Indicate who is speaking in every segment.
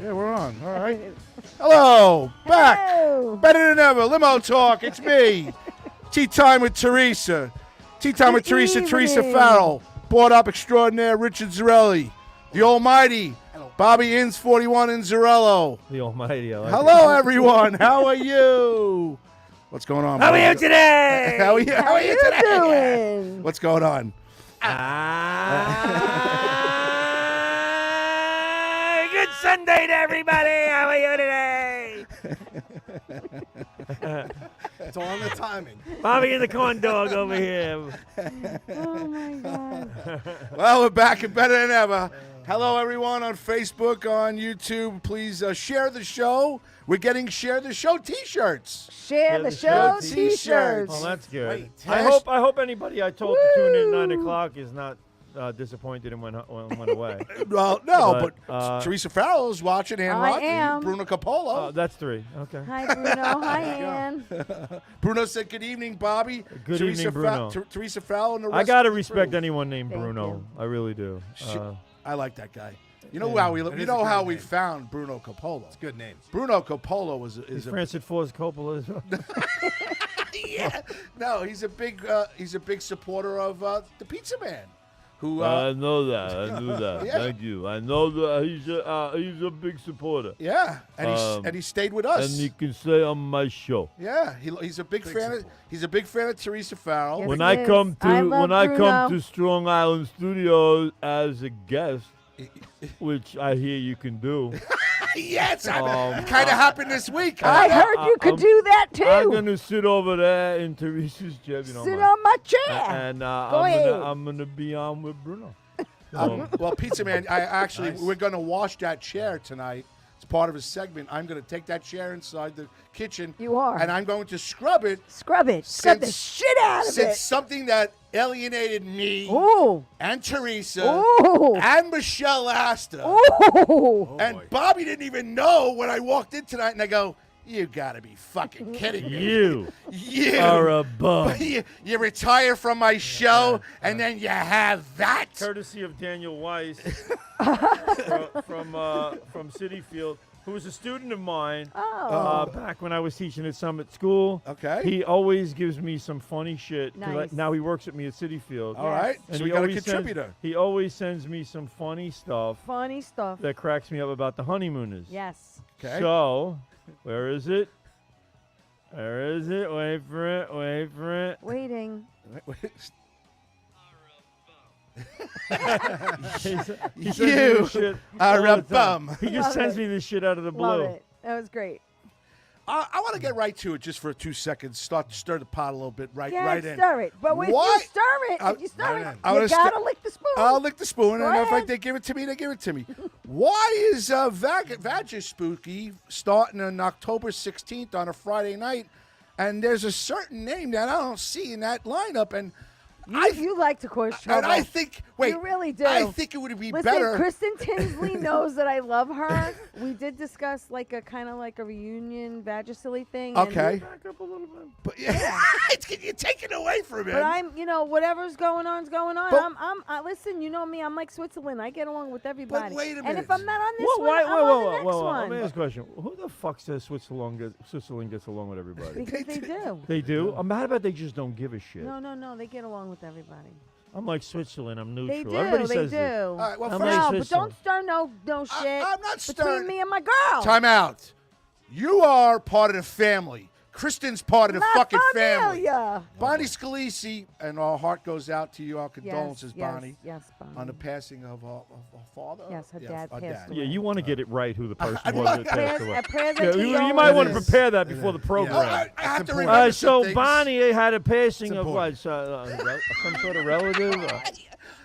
Speaker 1: Yeah, we're on. All right. Hello. Back.
Speaker 2: Hello.
Speaker 1: Better than ever. Limo Talk. It's me. Tea Time with Teresa. Tea Time with Teresa.
Speaker 2: evening.
Speaker 1: Teresa Farrell. Board Up Extraordinaire Richard Zarelli. The Almighty. Bobby Inns 41 Inzarello.
Speaker 3: The Almighty. I like
Speaker 1: Hello, everyone. How are you? What's going on?
Speaker 3: How are
Speaker 1: Bobby?
Speaker 3: you today?
Speaker 1: How are you? How are you today?
Speaker 2: doing?
Speaker 1: What's going on?
Speaker 3: Good Sunday to everybody. How are you today?
Speaker 4: It's all in the timing.
Speaker 3: Bobby and the corn dog over here.
Speaker 2: Oh my God.
Speaker 1: Well, we're back and better than ever. Hello, everyone on Facebook, on YouTube. Please share the show. We're getting Share the Show T-shirts.
Speaker 2: Share the show T-shirts.
Speaker 3: Oh, that's good.
Speaker 4: Wait,
Speaker 3: I hope anybody I told to tune in at 9 o'clock is not disappointed and went away.
Speaker 1: Well, no,
Speaker 3: But,
Speaker 1: but Teresa Farrell is watching, and
Speaker 2: I
Speaker 1: Rocky,
Speaker 2: am.
Speaker 1: Bruno Capolo.
Speaker 3: That's 3. Okay.
Speaker 2: Hi, Bruno. Hi, Ann.
Speaker 1: Bruno said, "Good evening, Bobby."
Speaker 3: Good
Speaker 1: Teresa
Speaker 3: evening, Bruno.
Speaker 1: Teresa Farrell and the rest
Speaker 3: I gotta
Speaker 1: of the
Speaker 3: respect
Speaker 1: crew.
Speaker 3: anyone named
Speaker 2: Thank
Speaker 3: Bruno.
Speaker 2: you.
Speaker 3: I really do.
Speaker 1: I like that guy. You know
Speaker 3: Yeah.
Speaker 1: how we
Speaker 4: It
Speaker 1: you
Speaker 4: is
Speaker 1: know
Speaker 4: a
Speaker 1: how
Speaker 4: great
Speaker 1: we
Speaker 4: name.
Speaker 1: found Bruno Capolo.
Speaker 4: It's a good name.
Speaker 1: Bruno Capolo
Speaker 3: Is
Speaker 1: is a
Speaker 3: Francis Ford Coppola as well?
Speaker 1: yeah. No, he's a big supporter of the Pizza Man. Who
Speaker 3: I know that. I knew that.
Speaker 1: Yeah.
Speaker 3: Thank you. I know that he's a big supporter,
Speaker 1: yeah, and he stayed with us.
Speaker 3: and he can say on my show.
Speaker 1: Yeah, he's a big fan. He's a big fan of Teresa Farrell.
Speaker 2: Yes.
Speaker 3: When
Speaker 2: he
Speaker 3: I
Speaker 2: is.
Speaker 3: come
Speaker 2: I
Speaker 3: to
Speaker 2: love
Speaker 3: come
Speaker 2: Bruno.
Speaker 3: to Strong Island Studios as a guest, which I hear you can do.
Speaker 1: Yes, it kind of happened this week.
Speaker 2: I heard you could do that
Speaker 3: I'm
Speaker 2: too.
Speaker 3: gonna sit over there in Teresa's chair. You know,
Speaker 2: Sit on my chair.
Speaker 3: and
Speaker 2: Go ahead.
Speaker 3: I'm gonna be on with Bruno.
Speaker 1: Well, Pizza Man, we're going to wash that chair tonight. It's part of his segment. I'm going to take that chair inside the kitchen.
Speaker 2: You are.
Speaker 1: And I'm going to scrub it.
Speaker 2: Scrub it. Scrub the
Speaker 1: Since-
Speaker 2: shit out of
Speaker 1: Since
Speaker 2: it.
Speaker 1: something that alienated me
Speaker 2: Ooh.
Speaker 1: and Teresa
Speaker 2: Ooh.
Speaker 1: and Michelle Astor.
Speaker 2: Ooh.
Speaker 1: And
Speaker 4: boy.
Speaker 1: Bobby didn't even know when I walked in tonight. And I go, you got to be fucking kidding me.
Speaker 3: You are a bum.
Speaker 1: You retire from my show, and then you have that.
Speaker 3: Courtesy of Daniel Weiss from City Field, who was a student of mine
Speaker 2: Oh.
Speaker 3: back when I was teaching at Summit School.
Speaker 1: Okay.
Speaker 3: He always gives me some funny shit. 'Cause
Speaker 2: Nice.
Speaker 3: now he works with me at City Field.
Speaker 1: All right.
Speaker 3: And
Speaker 1: So
Speaker 3: he
Speaker 1: we got a
Speaker 3: always
Speaker 1: contributor.
Speaker 3: he always sends me some funny stuff
Speaker 2: Funny stuff.
Speaker 3: that cracks me up about the honeymooners.
Speaker 2: Yes.
Speaker 1: Okay.
Speaker 3: So, where is it? Where is it? Wait for it. Wait for it.
Speaker 2: Waiting.
Speaker 3: He sends me
Speaker 1: You
Speaker 3: this shit
Speaker 1: are
Speaker 3: all
Speaker 1: a
Speaker 3: the time.
Speaker 1: bum.
Speaker 3: He just
Speaker 2: Love
Speaker 3: sends
Speaker 2: it.
Speaker 3: me this shit out of the
Speaker 2: Love
Speaker 3: blue.
Speaker 2: it. That was great.
Speaker 1: I want to get right to it just for 2 seconds. Start to stir the pot a little bit right in.
Speaker 2: Stir it. But if
Speaker 1: Why-
Speaker 2: you stir it,
Speaker 1: I-
Speaker 2: if you stir
Speaker 1: right
Speaker 2: it,
Speaker 1: in. I
Speaker 2: you
Speaker 1: wanna
Speaker 2: gotta
Speaker 1: stir-
Speaker 2: lick the spoon.
Speaker 1: I'll lick the spoon,
Speaker 2: Go
Speaker 1: and if
Speaker 2: ahead.
Speaker 1: they give it to me, they give it to me. Why is Vaggie Spooky starting on October 16th on a Friday night, and there's a certain name that I don't see in that lineup, and
Speaker 2: You like to cause trouble.
Speaker 1: and I think, wait,
Speaker 2: You really do.
Speaker 1: I think it would be
Speaker 2: Listen,
Speaker 1: better.
Speaker 2: Kristen Tinsley knows that I love her. We did discuss like a kind of like a reunion Vagisilly thing. and-
Speaker 1: Okay,
Speaker 3: Back up a little bit.
Speaker 1: but yeah, you're taking away from it.
Speaker 2: But I'm, whatever's going on is going on.
Speaker 1: But-
Speaker 2: Listen, you know me. I'm like Switzerland. I get along with everybody.
Speaker 1: wait a
Speaker 2: And
Speaker 1: minute.
Speaker 2: if I'm not on this
Speaker 3: Whoa,
Speaker 2: one, I'm on the next
Speaker 3: Let
Speaker 2: one.
Speaker 3: me ask a question. Who the fuck says Switzerland gets along with everybody?
Speaker 2: Because they do.
Speaker 3: They do? I'm mad about they just don't give a shit.
Speaker 2: No. They get along with everybody.
Speaker 3: I'm like Switzerland. I'm neutral.
Speaker 2: They do.
Speaker 3: Everybody
Speaker 2: They
Speaker 3: says
Speaker 2: do.
Speaker 3: this.
Speaker 1: All right, well,
Speaker 3: I'm
Speaker 1: first,
Speaker 3: like
Speaker 2: No, but
Speaker 3: Switzerland.
Speaker 2: don't stir no shit
Speaker 1: I'm not
Speaker 2: between
Speaker 1: stirring.
Speaker 2: me and my girl.
Speaker 1: Time out. You are part of the family. Kristen's part of the
Speaker 2: La
Speaker 1: fucking family.
Speaker 2: familia.
Speaker 1: Bonnie Scalisi, and our heart goes out to you. Our condolences,
Speaker 2: yes,
Speaker 1: Bonnie,
Speaker 2: Yes, Bonnie.
Speaker 1: on the passing of her father.
Speaker 2: Yes, her dad
Speaker 1: our
Speaker 2: passed away.
Speaker 3: Yeah, you want to get it right who the person
Speaker 1: I
Speaker 3: was that
Speaker 2: Prayers,
Speaker 3: passed away.
Speaker 2: prayers
Speaker 3: Yeah,
Speaker 2: and
Speaker 3: you might
Speaker 2: condolences.
Speaker 3: want to
Speaker 1: is.
Speaker 3: prepare that before the program.
Speaker 1: Oh, I have to
Speaker 4: important.
Speaker 1: remember some
Speaker 3: So
Speaker 1: things.
Speaker 3: Bonnie had a passing
Speaker 4: It's
Speaker 3: of what? Some sort of relative?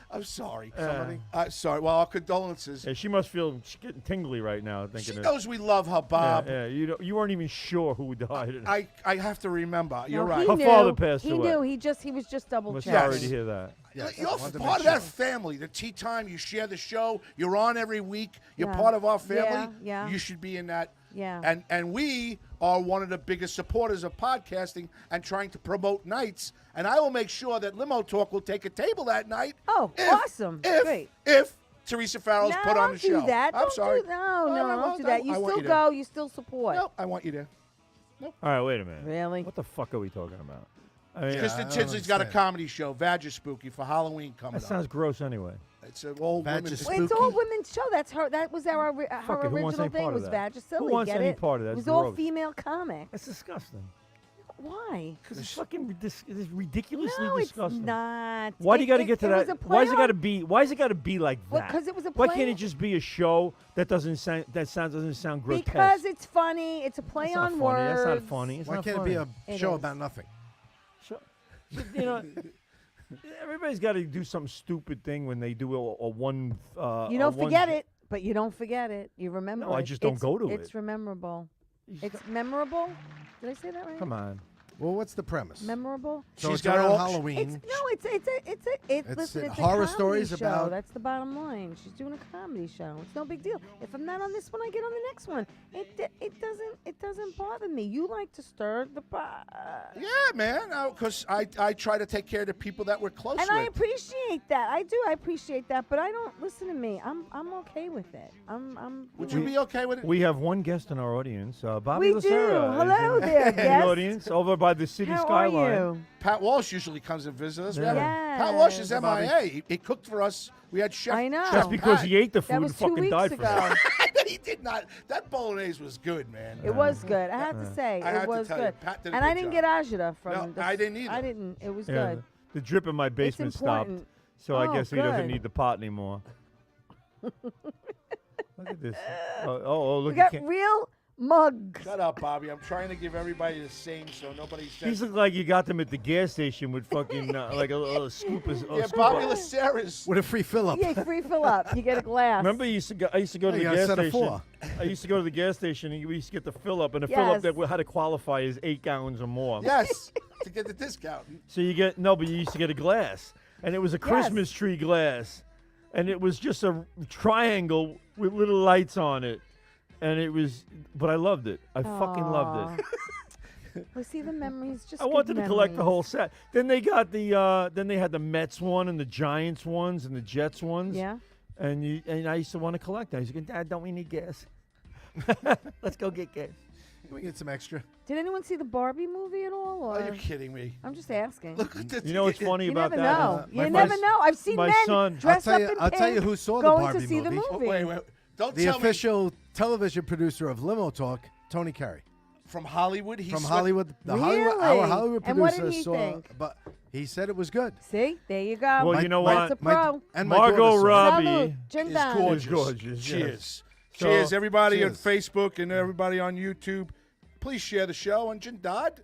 Speaker 1: I'm sorry.
Speaker 3: Somebody?
Speaker 1: Sorry. Well, our condolences.
Speaker 3: Yeah, she must feel she's getting tingly right now thinking
Speaker 1: She
Speaker 3: it.
Speaker 1: knows we love her, Bob.
Speaker 3: Yeah, you weren't even sure who died.
Speaker 1: I have to remember. You're
Speaker 2: No,
Speaker 1: right.
Speaker 2: He
Speaker 3: Her
Speaker 2: knew.
Speaker 3: father passed
Speaker 2: he
Speaker 3: away.
Speaker 2: knew. He was just double
Speaker 3: I'm
Speaker 2: checking.
Speaker 3: sorry to hear that.
Speaker 4: Yes,
Speaker 1: You're
Speaker 4: I wanted to
Speaker 1: part of
Speaker 4: make
Speaker 1: that
Speaker 4: sure.
Speaker 1: family. The tea time, you share the show. You're on every week. You're
Speaker 2: Yeah.
Speaker 1: part of our family.
Speaker 2: Yeah.
Speaker 1: You should be in that.
Speaker 2: Yeah.
Speaker 1: And we are one of the biggest supporters of podcasting and trying to promote nights. And I will make sure that Limo Talk will take a table that night.
Speaker 2: Oh, awesome.
Speaker 1: If
Speaker 2: Great.
Speaker 1: if Teresa Farrell's
Speaker 2: No,
Speaker 1: put on
Speaker 2: don't
Speaker 1: the show.
Speaker 2: do that.
Speaker 1: I'm
Speaker 2: Don't
Speaker 1: sorry.
Speaker 2: Do, no, don't do that. You
Speaker 1: I want
Speaker 2: still
Speaker 1: you
Speaker 2: go.
Speaker 1: there.
Speaker 2: You still support.
Speaker 1: No, I want you there.
Speaker 3: All right, wait a minute.
Speaker 2: Really?
Speaker 3: What the fuck are we talking about? I mean,
Speaker 1: Kristen
Speaker 4: I don't
Speaker 1: Tinsley's got a
Speaker 4: understand.
Speaker 1: comedy show, Spooky, for Halloween coming
Speaker 3: that
Speaker 1: up.
Speaker 3: sounds gross anyway.
Speaker 1: It's an old women.
Speaker 4: Vagispooky.
Speaker 2: It's all women's show. That's her. That was her
Speaker 3: Fuck it, who wants
Speaker 2: original
Speaker 3: any
Speaker 2: thing.
Speaker 3: part of
Speaker 2: Was
Speaker 3: that?
Speaker 2: Vagisilly.
Speaker 3: Who wants
Speaker 2: Get
Speaker 3: any
Speaker 2: it?
Speaker 3: part of that?
Speaker 2: It
Speaker 3: It's
Speaker 2: was all
Speaker 3: gross.
Speaker 2: female comic.
Speaker 3: That's disgusting.
Speaker 2: Why?
Speaker 3: Because it's fucking it's ridiculously
Speaker 2: No, it's
Speaker 3: disgusting.
Speaker 2: not.
Speaker 3: Why do you got to get to
Speaker 2: it was
Speaker 3: that?
Speaker 2: a
Speaker 3: Why is it
Speaker 2: play
Speaker 3: got to
Speaker 2: on-
Speaker 3: be? Why is it got to be like
Speaker 2: Well,
Speaker 3: that?
Speaker 2: 'cause it was a
Speaker 3: Why
Speaker 2: play
Speaker 3: can't
Speaker 2: on-
Speaker 3: it just be a show that doesn't sound grotesque?
Speaker 2: Because it's funny. It's a play
Speaker 3: That's not
Speaker 2: on
Speaker 3: funny.
Speaker 2: words.
Speaker 3: That's not funny. It's
Speaker 4: Why
Speaker 3: not
Speaker 4: can't
Speaker 3: funny.
Speaker 4: it be a
Speaker 2: It
Speaker 4: show
Speaker 2: is.
Speaker 4: about nothing?
Speaker 3: You know, everybody's got to do some stupid thing when they do a one.
Speaker 2: You don't forget it, but you don't forget it. You remember
Speaker 3: No, I
Speaker 2: it.
Speaker 3: just don't
Speaker 2: It's-
Speaker 3: go to
Speaker 2: It's
Speaker 3: it.
Speaker 2: memorable. It's memorable. Did I say that right?
Speaker 3: Come on.
Speaker 4: Well, what's the premise?
Speaker 2: Memorable.
Speaker 4: So
Speaker 1: She's
Speaker 4: it's
Speaker 1: got
Speaker 4: around
Speaker 1: all-
Speaker 4: Halloween.
Speaker 2: Listen, it's
Speaker 4: horror
Speaker 2: a comedy
Speaker 4: stories
Speaker 2: show.
Speaker 4: about-
Speaker 2: That's the bottom line. She's doing a comedy show. It's no big deal. If I'm not on this one, I get on the next one. It doesn't bother me. You like to stir the pot.
Speaker 1: Yeah, man. Because I try to take care of the people that we're close
Speaker 2: And
Speaker 1: with.
Speaker 2: I appreciate that. I do. I appreciate that. But I don't listen to me. I'm okay with it.
Speaker 1: Would you be okay with it?
Speaker 3: We have one guest in our audience, Bobby
Speaker 2: We do.
Speaker 3: Lucera. is
Speaker 2: Hello
Speaker 3: in-
Speaker 2: there,
Speaker 3: in the
Speaker 2: guest.
Speaker 3: audience over by the city
Speaker 2: How
Speaker 3: skyline.
Speaker 2: are you?
Speaker 1: Pat Walsh usually comes and visits us. We
Speaker 3: Yeah.
Speaker 1: haven't- Pat Walsh is
Speaker 2: Yes.
Speaker 1: MIA. He cooked for us. We had Chef.
Speaker 2: I know.
Speaker 1: Chef
Speaker 3: Just because
Speaker 1: Pat.
Speaker 3: he ate the food
Speaker 2: That
Speaker 3: and
Speaker 2: was 2
Speaker 3: fucking
Speaker 2: weeks
Speaker 3: died
Speaker 2: ago.
Speaker 3: for it.
Speaker 1: He did not. That bolognese was good, man.
Speaker 2: It was good. I have to say,
Speaker 1: I had
Speaker 2: it
Speaker 1: to
Speaker 2: was
Speaker 1: tell you,
Speaker 2: good.
Speaker 1: Pat did a
Speaker 2: And I
Speaker 1: good
Speaker 2: didn't
Speaker 1: job.
Speaker 2: get agita from.
Speaker 1: No,
Speaker 2: the
Speaker 1: I didn't either.
Speaker 2: I didn't. It was
Speaker 3: Yeah,
Speaker 2: good.
Speaker 3: the drip in my basement stopped,
Speaker 2: important.
Speaker 3: so I
Speaker 2: Oh,
Speaker 3: guess he doesn't
Speaker 2: good.
Speaker 3: need the pot anymore. Look at this. Oh, look
Speaker 2: We
Speaker 3: at
Speaker 2: got real mugs.
Speaker 1: Shut up, Bobby. I'm trying to give everybody the same so nobody
Speaker 3: These
Speaker 1: says.
Speaker 3: look like you got them at the gas station with fucking like a scoop of.
Speaker 1: Yeah, Bobby Lucera's.
Speaker 4: With a free fill up.
Speaker 2: Yeah, free fill up. You get a glass.
Speaker 3: Remember, I used to go to
Speaker 4: You
Speaker 3: the
Speaker 4: got a
Speaker 3: gas
Speaker 4: set of
Speaker 3: station.
Speaker 4: 4.
Speaker 3: I used to go to the gas station and we used to get the fill up, and the fill up
Speaker 2: Yes.
Speaker 3: that we had to qualify is 8 gallons or more.
Speaker 1: Yes, to get the discount.
Speaker 3: So you get but you used to get a glass, and it was a Christmas tree glass, and it was just a triangle with little lights on it, and it was. But I loved it. I fucking loved it.
Speaker 2: We see the memories. Just
Speaker 3: I
Speaker 2: good
Speaker 3: wanted to collect the
Speaker 2: memories.
Speaker 3: whole set. Then they got the. Then they had the Mets one and the Giants ones and the Jets ones.
Speaker 2: Yeah.
Speaker 3: And I used to want to collect that. I used to go, Dad, don't we need gas? Let's go get gas.
Speaker 4: Can we get some extra?
Speaker 2: Did anyone see the Barbie movie at all? Or?
Speaker 1: Are you kidding me?
Speaker 2: I'm just asking.
Speaker 1: Look at this.
Speaker 3: You know what's funny
Speaker 2: You
Speaker 3: about
Speaker 2: never
Speaker 3: that?
Speaker 2: know.
Speaker 3: My
Speaker 2: You never know. I've seen
Speaker 3: my
Speaker 2: men
Speaker 3: son-
Speaker 2: dressed up in
Speaker 4: I'll tell you
Speaker 2: pink
Speaker 4: who saw the
Speaker 2: going
Speaker 4: Barbie
Speaker 2: to see the
Speaker 4: movie.
Speaker 2: movie.
Speaker 1: Wait. Don't
Speaker 4: The
Speaker 1: tell me
Speaker 4: official television producer of Limo Talk, Tony Carey.
Speaker 1: from Hollywood. He
Speaker 4: From
Speaker 1: sweat-
Speaker 4: Hollywood. Our
Speaker 2: Really?
Speaker 4: Hollywood
Speaker 2: And what
Speaker 4: producer
Speaker 2: did he
Speaker 4: saw,
Speaker 2: think?
Speaker 4: but he said it was good.
Speaker 2: See, there you go.
Speaker 3: Well, you know
Speaker 2: That's
Speaker 3: what?
Speaker 2: a pro.
Speaker 4: And my
Speaker 3: Margot
Speaker 4: daughter saw it.
Speaker 3: Robbie
Speaker 2: Salute. Jim
Speaker 1: is
Speaker 2: Don.
Speaker 1: gorgeous.
Speaker 3: Is gorgeous,
Speaker 1: Cheers.
Speaker 3: So-
Speaker 1: Cheers, everybody
Speaker 4: Cheers.
Speaker 1: on Facebook and everybody on YouTube. Please share the show. And Jindad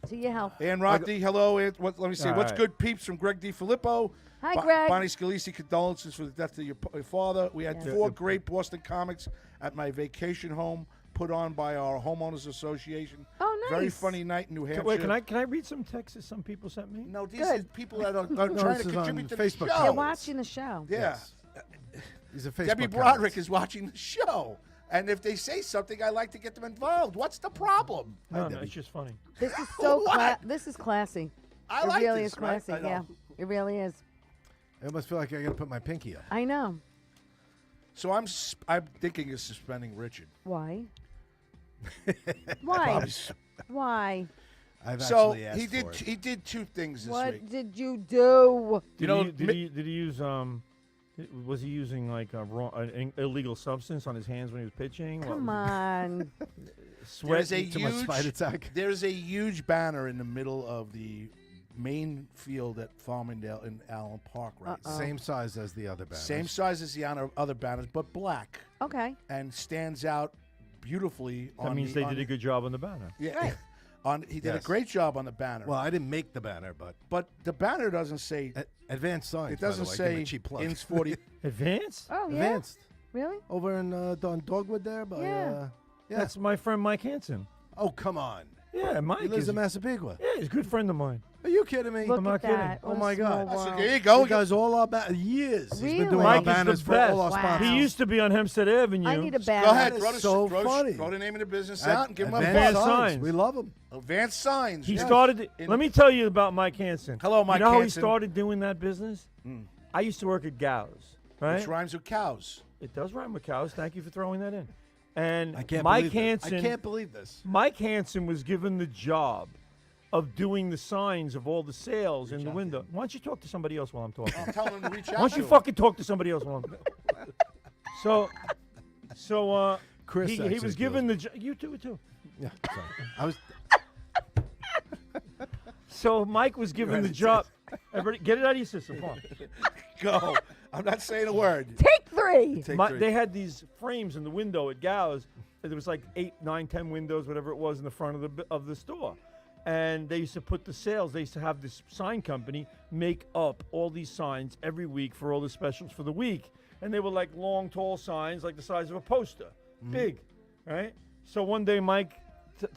Speaker 2: To your health.
Speaker 1: and Rocky, hello. And let me see.
Speaker 3: All
Speaker 1: What's
Speaker 3: right.
Speaker 1: good, peeps, from Greg DiFilippo.
Speaker 2: Hi, Greg.
Speaker 1: Bonnie Scalisi, condolences for the death of your father. We had
Speaker 2: Yes.
Speaker 1: 4 great Boston comics at my vacation home put on by our homeowners association.
Speaker 2: Oh, nice.
Speaker 1: Very funny night in New Hampshire.
Speaker 3: Wait, can I read some texts some people sent me?
Speaker 1: No, these
Speaker 2: Good.
Speaker 1: are people that are trying
Speaker 4: this
Speaker 1: to
Speaker 4: is
Speaker 1: contribute
Speaker 4: on
Speaker 1: to
Speaker 4: Facebook
Speaker 1: the show.
Speaker 2: They're watching the show.
Speaker 1: Yeah.
Speaker 4: Yes. He's a Facebook
Speaker 1: Debbie
Speaker 4: comments.
Speaker 1: Broderick is watching the show. And if they say something, I like to get them involved. What's the problem?
Speaker 3: No, it's just funny.
Speaker 2: This is so
Speaker 1: What?
Speaker 2: this is classy.
Speaker 1: I
Speaker 2: It
Speaker 1: like
Speaker 2: really
Speaker 1: this,
Speaker 2: is
Speaker 1: right?
Speaker 2: classy.
Speaker 1: I know.
Speaker 2: Yeah, it really is.
Speaker 4: I almost feel like I got to put my pinky up.
Speaker 2: I know.
Speaker 1: So I'm thinking of suspending Richard.
Speaker 2: Why? Why? Why?
Speaker 4: I've
Speaker 1: So
Speaker 4: actually asked for it.
Speaker 1: he did 2 things this
Speaker 2: What
Speaker 1: week.
Speaker 2: did you do?
Speaker 3: Did,
Speaker 1: know,
Speaker 3: he, did he use was he using like an illegal substance on his hands when he was pitching?
Speaker 2: Come on.
Speaker 3: Sweat.
Speaker 1: There's a
Speaker 4: Too much spite
Speaker 1: huge
Speaker 4: attack.
Speaker 1: there's a huge banner in the middle of the main field at Farmingdale in Allen Park right now.
Speaker 4: Same size as the other banners.
Speaker 1: Same size as the other banners, but black,
Speaker 2: Okay.
Speaker 1: and stands out beautifully.
Speaker 3: That
Speaker 1: on
Speaker 3: means
Speaker 1: the,
Speaker 3: they
Speaker 1: on
Speaker 3: did a
Speaker 1: the-
Speaker 3: good job on the banner.
Speaker 1: Yeah,
Speaker 2: Right.
Speaker 1: he did a
Speaker 4: Yes.
Speaker 1: great job on the banner.
Speaker 4: Well, I didn't make the banner, but
Speaker 1: the banner doesn't say.
Speaker 4: Advanced Signs.
Speaker 1: It doesn't
Speaker 4: by the way. Give me
Speaker 1: say
Speaker 4: a cheap plug.
Speaker 1: Ins 40.
Speaker 3: Advance?
Speaker 2: Oh, yeah.
Speaker 4: Advanced.
Speaker 2: Really?
Speaker 4: Over in on Dogwood there, but
Speaker 2: Yeah.
Speaker 4: yeah.
Speaker 3: That's my friend Mike Hansen.
Speaker 4: Oh, come on.
Speaker 3: Yeah, Mike
Speaker 4: He lives
Speaker 3: is
Speaker 4: in Massapequa.
Speaker 3: yeah, he's a good friend of mine.
Speaker 4: Are you kidding me?
Speaker 2: Look
Speaker 3: I'm
Speaker 2: at
Speaker 3: not kidding.
Speaker 2: that.
Speaker 4: Oh,
Speaker 2: What a
Speaker 4: my God.
Speaker 2: small
Speaker 1: I said,
Speaker 2: world.
Speaker 1: there you go.
Speaker 4: He does all our years. He's been
Speaker 2: Really?
Speaker 4: doing
Speaker 3: Mike
Speaker 4: our
Speaker 3: is the
Speaker 4: banners for all our
Speaker 3: best.
Speaker 4: sponsors.
Speaker 1: Wow.
Speaker 3: He used to be on Hempstead Avenue.
Speaker 2: I need a banner.
Speaker 1: Go ahead,
Speaker 4: That
Speaker 1: throw
Speaker 4: is
Speaker 1: the,
Speaker 4: so
Speaker 1: throw,
Speaker 4: funny.
Speaker 1: throw the name of the business
Speaker 4: Ad-
Speaker 1: out and give him a
Speaker 3: Advanced
Speaker 1: buzz.
Speaker 3: Signs.
Speaker 4: We love him.
Speaker 1: Advanced Signs.
Speaker 3: He
Speaker 1: yes.
Speaker 3: started.
Speaker 1: In-
Speaker 3: Let me tell you about Mike Hansen.
Speaker 1: Hello, Mike
Speaker 3: You know how he
Speaker 1: Hansen.
Speaker 3: started doing that business? I used to work at Gow's, right?
Speaker 1: Which rhymes with cows.
Speaker 3: It does rhyme with cows. Thank you for throwing that in. And
Speaker 4: I can't
Speaker 3: Mike
Speaker 4: believe this.
Speaker 3: Hansen.
Speaker 4: I can't believe this.
Speaker 3: Mike Hansen was given the job of doing the signs of all the sales in the window. Why don't you talk to somebody else while I'm talking?
Speaker 1: I'm telling him to reach out.
Speaker 3: Why don't you
Speaker 1: to him.
Speaker 3: fucking talk to somebody else while I'm So
Speaker 4: Chris
Speaker 3: he
Speaker 4: actually
Speaker 3: was given the job. You do it too.
Speaker 4: Yeah, sorry. I was.
Speaker 3: So Mike was given the job. Everybody, get it out of your system. Come on.
Speaker 1: Go. I'm not saying a word.
Speaker 2: Take 3.
Speaker 1: Take 3.
Speaker 3: They had these frames in the window at Gow's. There was like 8, 9, 10 windows, whatever it was, in the front of the store. And they used to put the sales. They used to have this sign company make up all these signs every week for all the specials for the week. And they were like long, tall signs, like the size of a poster, big, right? So one day Mike